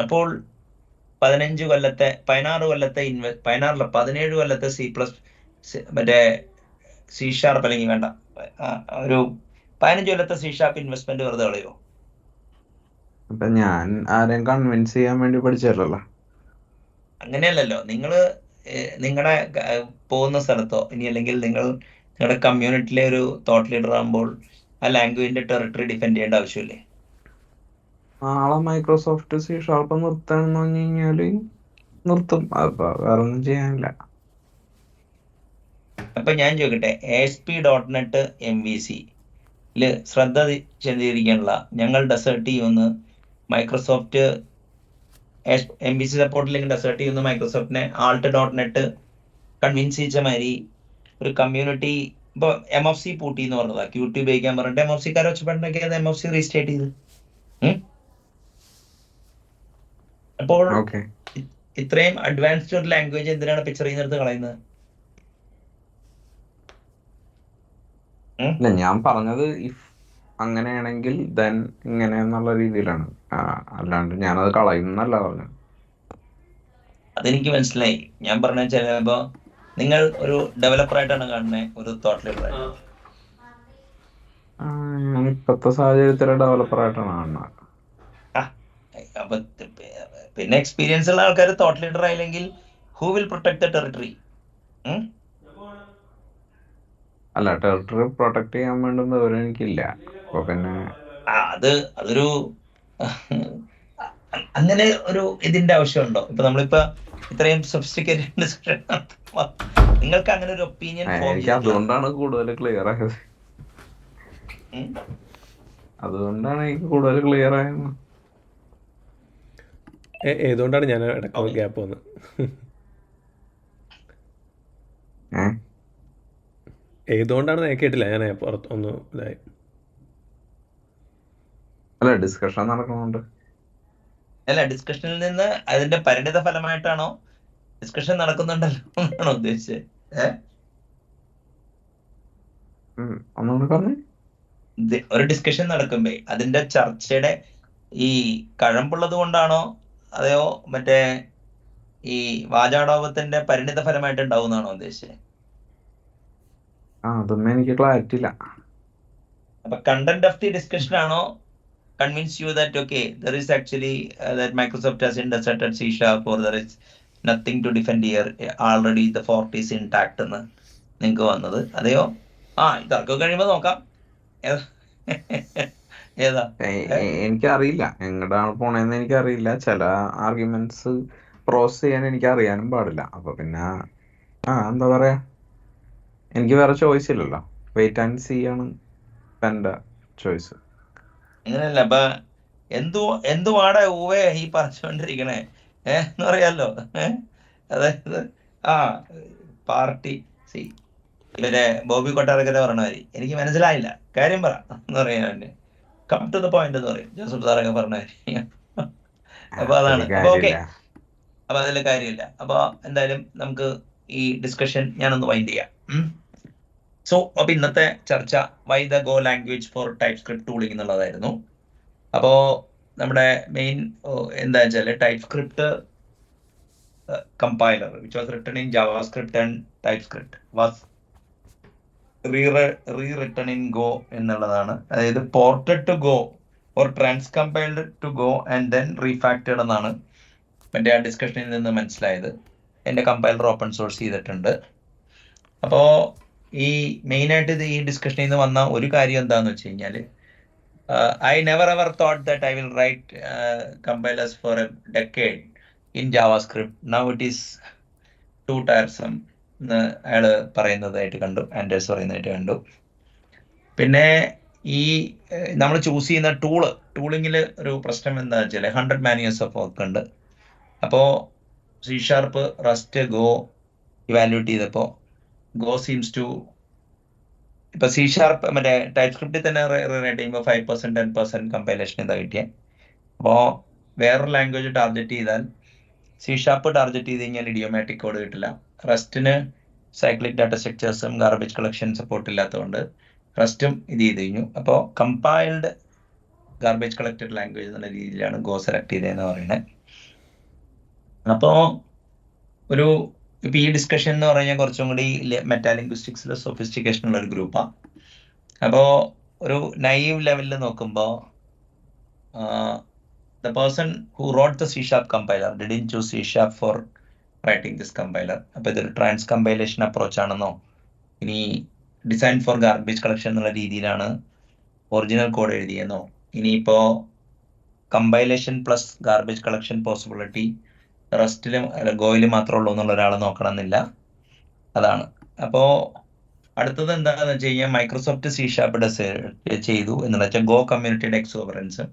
അപ്പോൾ 16 കൊല്ലത്തെ 17 കൊല്ലത്തെ മറ്റേ C# അല്ലെങ്കിൽ വേണ്ട ഒരു 15 കൊല്ലത്തെ C# ഇൻവെസ്റ്റ്മെന്റ് വെറുതെ കളയോ? അപ്പൊ ഞാൻ ആരെയും കൺവിൻസ് ചെയ്യാൻ വേണ്ടി പഠിച്ചല്ലോ. അങ്ങനെയല്ലല്ലോ. നിങ്ങളുടെ പോകുന്ന സ്ഥലത്തോ ഇനി അല്ലെങ്കിൽ നിങ്ങളുടെ കമ്മ്യൂണിറ്റിയിലെ ഒരു തോട്ട് ലീഡർ ആകുമ്പോൾ ആ ലാംഗ്വേജിന്റെ ടെറിട്ടറി ഡിഫെൻഡ് ചെയ്യേണ്ട ആവശ്യമില്ലേ? നാളെ മൈക്രോസോഫ്റ്റ് C# നിർത്താന്ന് പറഞ്ഞു കഴിഞ്ഞാല് നിർത്തും. അപ്പൊ വേറെ ഒന്നും ചെയ്യാനില്ല. അപ്പൊ ഞാൻ ചോദിക്കട്ടെ, ASP.NET MVC-ല് ശ്രദ്ധ ചെലുത്തിയിരിക്കാനുള്ള ഞങ്ങൾ ഡെസേർട്ട് ചെയ്യുമെന്ന് മൈക്രോസോഫ്റ്റ് MVC സപ്പോർട്ടില്ലെങ്കിൽ ഡെസേർട്ട് ചെയ്യുന്ന മൈക്രോസോഫ്റ്റിനെ Alt.NET കൺവിൻസ് ചെയ്യിച്ച മാതിരി ഒരു കമ്മ്യൂണിറ്റി ഇപ്പൊ MFC പൂട്ടി എന്ന് പറഞ്ഞതാ, Qt ഉപയോഗിക്കാൻ പറഞ്ഞിട്ട് MFC-ക്കാരെ വെച്ചപ്പോഴൊക്കെ അത് MFC റീസ്റ്റാർട്ട് ചെയ്ത്. അപ്പോൾ ഓക്കെ. ഇത്രയും അഡ്വാൻസ്ഡ് ഒരു ലാംഗ്വേജ് എന്തിനാണ് പിക്ചർ ചെയ്യുന്നിടത്ത് കളയുന്നത്? ഇല്ല, ഞാൻ പറഞ്ഞത് ഇഫ് അങ്ങനെയാണെങ്കിൽ ദെൻ ഇങ്ങനെ എന്നുള്ള രീതിയിലാണ്. അല്ലാണ്ട് ഞാനത് കളയുന്നല്ല പറഞ്ഞത്. അതെനിക്ക് മനസ്സിലായി. ഞാൻ പറഞ്ഞ ചിലപ്പോ നിങ്ങൾ ഒരു ഡെവലപ്പറായിട്ടാണ് കാണുന്നത്, ഒരു തോട്ട് ലീഡറായിട്ട്. ഞാൻ ഇപ്പത്തെ സാഹചര്യത്തിലെ ഡെവലപ്പറായിട്ടാണ് കാണുന്നത്. അപ്പൊ പിന്നെ എക്സ്പീരിയൻസ് ഉള്ള ആൾക്കാർ തോട്ട് ലീഡർ ആയില്ലെങ്കിൽ who will protect the territory? അല്ല, ടെറിട്ടറി പ്രൊട്ടക്ട് ചെയ്യാൻ വേണ്ടുന്ന വിവരം എനിക്കില്ല. അപ്പൊ പിന്നെ അതൊരു അങ്ങനെ ഒരു ഇതിന്റെ ആവശ്യമുണ്ടോ? ഇപ്പൊ നമ്മളിപ്പോ ഇത്രയും സൊഫിസ്റ്റിക്കേറ്റഡ് ഡിസ്കഷൻ നിങ്ങൾക്ക് അങ്ങനെ ഒരു ഒപ്പീനിയൻ എനിക്ക് അതുകൊണ്ടാണ് കൂടുതൽ ക്ലിയർ ആയത്. അതുകൊണ്ടാണ് എനിക്ക് കൂടുതൽ ക്ലിയർ ആയത്. ഏതുകൊണ്ടാണ് ഞാൻ ഇടയ്ക്ക് ഗ്യാപ്പ് വന്നത്? ഏതുകൊണ്ടാണ് കേട്ടില്ല, ഞാൻ ഒന്ന് ഇതായി. അല്ല, ഡിസ്കഷൻ നടക്കുന്നുണ്ട്. അല്ല, ഡിസ്കഷനിൽ നിന്ന് അതിന്റെ പരിണിത ഫലമായിട്ടാണോ ഡിസ്കഷൻ നടക്കുന്നുണ്ടല്ലോ എന്നാണോ ഉദ്ദേശിച്ചത്? ഒന്നുകൂടി പറഞ്ഞു. ഒരു ഡിസ്കഷൻ നടക്കുമ്പോ അതിന്റെ ചർച്ചയുടെ ഈ കഴമ്പുള്ളത് കൊണ്ടാണോ അതെയോ മറ്റേ ഈ വാചാടോപത്തിന്റെ പരിണിത ഫലമായിട്ട് ഉണ്ടാവുന്നാണോ ഉദ്ദേശിച്ചത്? അതൊന്നും എനിക്ക് ക്ലാരിറ്റി ഇല്ല. അപ്പൊ കണ്ടന്റ് ഓഫ് ദി ഡിസ്കഷൻ ആണോ convince you that okay, there is actually that Microsoft has deserted C# or there is nothing to defend here, already the fort is intact എന്ന് നിങ്ങൾക്ക് വന്നത്? അതെയോ ഇതൊക്കെ കഴിയുമ്പോ നോക്കാം ഏതാ? എനിക്കറിയില്ല എങ്ങടാണ് പോണേന്ന് എനിക്കറിയില്ല. ചില ആർഗ്യുമെന്റ്സ് പ്രോസസ് ചെയ്യാൻ എനിക്ക് അറിയാനും പാടില്ല. അപ്പൊ പിന്നെ എന്താ പറയാ, എനിക്ക് വേറെ ചോയ്സ് ഇല്ലല്ലോ. വെയിറ്റ് ആൻഡ് സീ ആണ് എന്റെ ചോയ്സ്. അങ്ങനെയല്ല. അപ്പൊ എന്തുവാടാ ഊവേ ഈ പറഞ്ഞുകൊണ്ടിരിക്കണേ എന്ന് പറയാലോ. അതായത് പാർട്ടി ഇവരെ ബോബി കൊട്ടാരക്കര പറഞ്ഞ മാതിരി എനിക്ക് മനസ്സിലായില്ല, കാര്യം പറ എന്ന് പറയാൻ വേണ്ടി കം ടു ദ പോയിന്റ് എന്ന് പറയും ജോസഫ് സാറൊക്കെ പറഞ്ഞ മാതിരി. അപ്പൊ അതാണ്. അപ്പൊ ഓക്കെ, അപ്പൊ അതിൽ കാര്യമില്ല. അപ്പൊ എന്തായാലും നമുക്ക് ഈ ഡിസ്കഷൻ ഞാനൊന്ന് വൈൻഡ് ചെയ്യാം. അപ്പൊ ഇന്നത്തെ ചർച്ച why the Go language for TypeScript tooling എന്നുള്ളതായിരുന്നു. അപ്പോ നമ്മുടെ മെയിൻ എന്താ വെച്ചാല് TypeScript compiler which was written in JavaScript and TypeScript was rewritten in Go എന്നുള്ളതാണ്. അതായത് ported to Go or transcompiled to Go and then refactored എന്നാണ് എൻ്റെ ആ ഡിസ്കഷനിൽ നിന്ന് മനസ്സിലായത്. എൻ്റെ കമ്പൈലർ ഓപ്പൺ സോഴ്സ് ചെയ്തിട്ടുണ്ട്. അപ്പോ ഈ മെയിനായിട്ട് ഈ ഡിസ്കഷനിൽ നിന്ന് വന്ന ഒരു കാര്യം എന്താന്ന് വെച്ച് കഴിഞ്ഞാൽ, I never ever thought that I will write compilers for a decade in JavaScript. Now it is too tiresome. എന്ന് അയാൾ പറയുന്നതായിട്ട് കണ്ടു, ആൻഡേഴ്സ് പറയുന്നതായിട്ട് കണ്ടു. പിന്നെ ഈ നമ്മൾ ചൂസ് ചെയ്യുന്ന ടൂളിങ്ങിൽ ഒരു പ്രശ്നം എന്താ വെച്ചാൽ 100 man-years ഓഫ് വർക്ക് ഉണ്ട്. അപ്പോൾ C#, റസ്റ്റ്, ഗോ ഇവാലുവേറ്റ് ചെയ്തപ്പോൾ ഗോ സീംസ് ടു ഇപ്പൊ C# മറ്റേ ടൈപ്പ് സ്ക്രിപ്റ്റിൽ തന്നെ റീറൈറ്റ് ചെയ്യുമ്പോൾ 5% 10% കമ്പൈലേഷൻ എന്താ കിട്ടിയത്. അപ്പോൾ വേറൊരു ലാംഗ്വേജ് ടാർഗറ്റ് ചെയ്താൽ C# ടാർഗറ്റ് ചെയ്ത് കഴിഞ്ഞാൽ ഇഡിയോമാറ്റിക് കോഡ് കിട്ടില്ല. റസ്റ്റിന് സൈക്ലിക് ഡാറ്റ സ്ട്രക്ചേഴ്സും ഗാർബേജ് കളക്ഷൻ സപ്പോർട്ട് ഇല്ലാത്തതുകൊണ്ട് റസ്റ്റും ഇത് ചെയ്ത് കഴിഞ്ഞു. അപ്പോൾ കമ്പൈൽഡ് ഗാർബേജ് കളക്റ്റഡ് ലാംഗ്വേജ് എന്നുള്ള രീതിയിലാണ് ഗോ സെലക്ട് ചെയ്തതെന്ന് പറയുന്നത്. അപ്പോൾ ഇപ്പൊ ഈ ഡിസ്കഷൻ എന്ന് പറഞ്ഞാൽ കുറച്ചും കൂടി മെറ്റാലിംഗ്വിസ്റ്റിക്സിൽ സൊഫിസ്റ്റിക്കേഷൻ ഉള്ള ഒരു ഗ്രൂപ്പാണ്. അപ്പോൾ ഒരു നൈവ് ലെവലിൽ നോക്കുമ്പോൾ the person who wrote the C# compiler didn't choose C# for writing this compiler. അപ്പോൾ ഇതൊരു ട്രാൻസ് കമ്പൈലേഷൻ അപ്രോച്ച് ആണെന്നോ ഇനി ഡിസൈൻ ഫോർ ഗാർബേജ് കളക്ഷൻ എന്നുള്ള രീതിയിലാണ് ഒറിജിനൽ കോഡ് എഴുതിയെന്നോ ഇനിയിപ്പോൾ compilation plus garbage collection possibility റസ്റ്റിലും ഗോയിലും മാത്രമേ ഉള്ളൂ എന്നുള്ള ഒരാളെ നോക്കണമെന്നില്ല. അതാണ്. അപ്പോൾ അടുത്തത് എന്താണെന്ന് വെച്ച് കഴിഞ്ഞാൽ മൈക്രോസോഫ്റ്റ് C# ചെയ്തു എന്നുള്ള വെച്ചാൽ ഗോ കമ്മ്യൂണിറ്റിയുടെ എക്സോബറൻസ്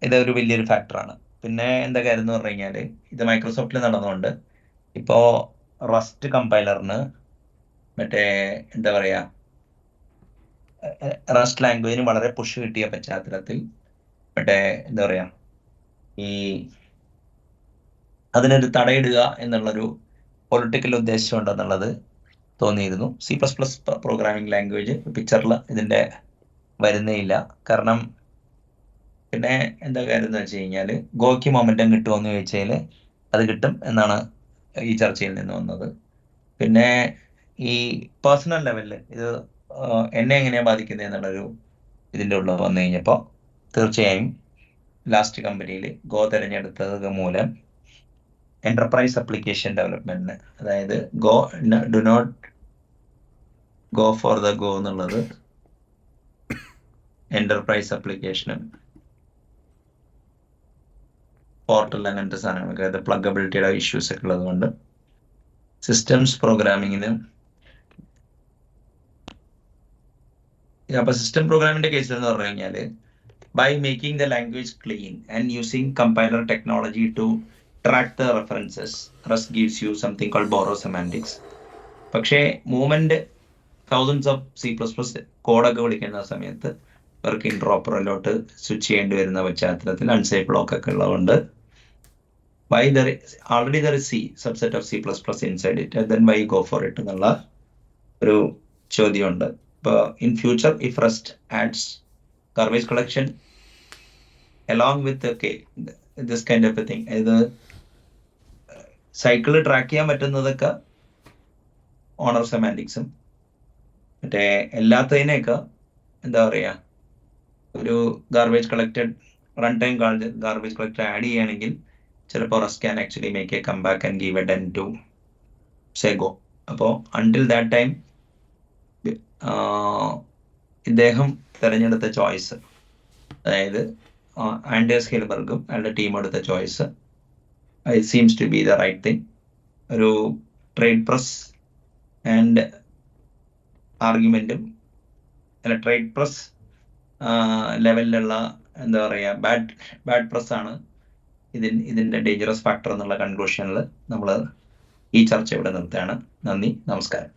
ഇതൊരു വലിയൊരു ഫാക്ടറാണ്. പിന്നെ എന്താ കാര്യം എന്ന് പറഞ്ഞു കഴിഞ്ഞാൽ ഇത് മൈക്രോസോഫ്റ്റിൽ നടന്നുകൊണ്ട് ഇപ്പോൾ റസ്റ്റ് കമ്പൈലറിന് മറ്റേ എന്താ പറയുക റസ്റ്റ് ലാംഗ്വേജിന് വളരെ പുഷ് കിട്ടിയ പശ്ചാത്തലത്തിൽ മറ്റേ എന്താ പറയുക അതിനൊരു തടയിടുക എന്നുള്ളൊരു പൊളിറ്റിക്കൽ ഉദ്ദേശം ഉണ്ടെന്നുള്ളത് തോന്നിയിരുന്നു. C++ പ്രോഗ്രാമിംഗ് ലാംഗ്വേജ് പിക്ചറിൽ ഇതിൻ്റെ വരുന്നേയില്ല. കാരണം പിന്നെ എന്താ കാര്യം എന്ന് വെച്ച് കഴിഞ്ഞാൽ ഗോയ്ക്ക് മൊമെൻറ്റം കിട്ടുമോ എന്ന് ചോദിച്ചാൽ അത് കിട്ടും എന്നാണ് ഈ ചർച്ചയിൽ നിന്ന് വന്നത്. പിന്നെ ഈ പേഴ്സണൽ ലെവലിൽ ഇത് എന്നെ എങ്ങനെയാണ് ബാധിക്കുന്നത് എന്നുള്ളൊരു ഇതിൻ്റെ ഉള്ളിൽ വന്നു കഴിഞ്ഞപ്പോൾ തീർച്ചയായും ലാസ്റ്റ് കമ്പനിയിൽ ഗോ തിരഞ്ഞെടുത്തത് മൂലം എൻ്റർപ്രൈസ് അപ്ലിക്കേഷൻ ഡെവലപ്മെൻറ്റിന്, അതായത് do not go for the Go എന്നുള്ളത് എൻ്റർപ്രൈസ് അപ്ലിക്കേഷനും പോർട്ടൽ അങ്ങനത്തെ സാധനങ്ങളൊക്കെ, അതായത് പ്ലഗബിലിറ്റിയുടെ ഇഷ്യൂസ് ഒക്കെ ഉള്ളത് കൊണ്ട് സിസ്റ്റംസ് പ്രോഗ്രാമിങ്ങിന് അപ്പോൾ സിസ്റ്റം പ്രോഗ്രാമിൻ്റെ കേസിൽ എന്ന് പറഞ്ഞു കഴിഞ്ഞാൽ by making the language clean and using compiler technology to track the references, Rust gives you something called borrow semantics. പക്ഷേ മൂവ്മെന്റ് thousands of C++ കോഡൊക്കെ വിളിക്കുന്ന സമയത്ത് അവർക്ക് ഇൻട്രോപ്പറിലോട്ട് സ്വിച്ച് ചെയ്യേണ്ടി വരുന്ന പശ്ചാത്തലത്തിൽ അൺസേഫ് ബ്ലോക്ക് ഒക്കെ ഉള്ളതുകൊണ്ട് already there is subset of C++ inside it, and then why go for it എന്നുള്ള ഒരു ചോദ്യമുണ്ട്. ഇപ്പോൾ in future if Rust adds garbage collection along with this kind of a thing, ഇത് സൈക്കിൾ ട്രാക്ക് ചെയ്യാൻ പറ്റുന്നതൊക്കെ owner സെമാൻറ്റിക്സും മറ്റേ എല്ലാത്തതിനെയൊക്കെ എന്താ പറയുക ഒരു garbage collected run time garbage collected add ചെയ്യുകയാണെങ്കിൽ ചിലപ്പോൾ Rust can actually make a come back and give a den to sego. അപ്പോൾ അണ്ടിൽ ദാറ്റ് ടൈം ഇദ്ദേഹം തിരഞ്ഞെടുത്ത ചോയ്സ്, അതായത് ആൻഡേഴ്സ് ഹിൽബർഗും അയാളുടെ ടീം എടുത്ത choice it seems to be the right thing. ഒരു trade press and ആർഗ്യുമെൻറ്റും അല്ല ട്രേഡ് പ്രസ് ലെവലിലുള്ള എന്താ പറയുക ബാഡ് പ്രസ്സാണ് ഇതിൻ്റെ ഡേഞ്ചറസ് ഫാക്ടർ എന്നുള്ള കൺക്ലൂഷനിൽ നമ്മൾ ഈ ചർച്ച ഇവിടെ നിർത്തുകയാണ്. നന്ദി, നമസ്കാരം.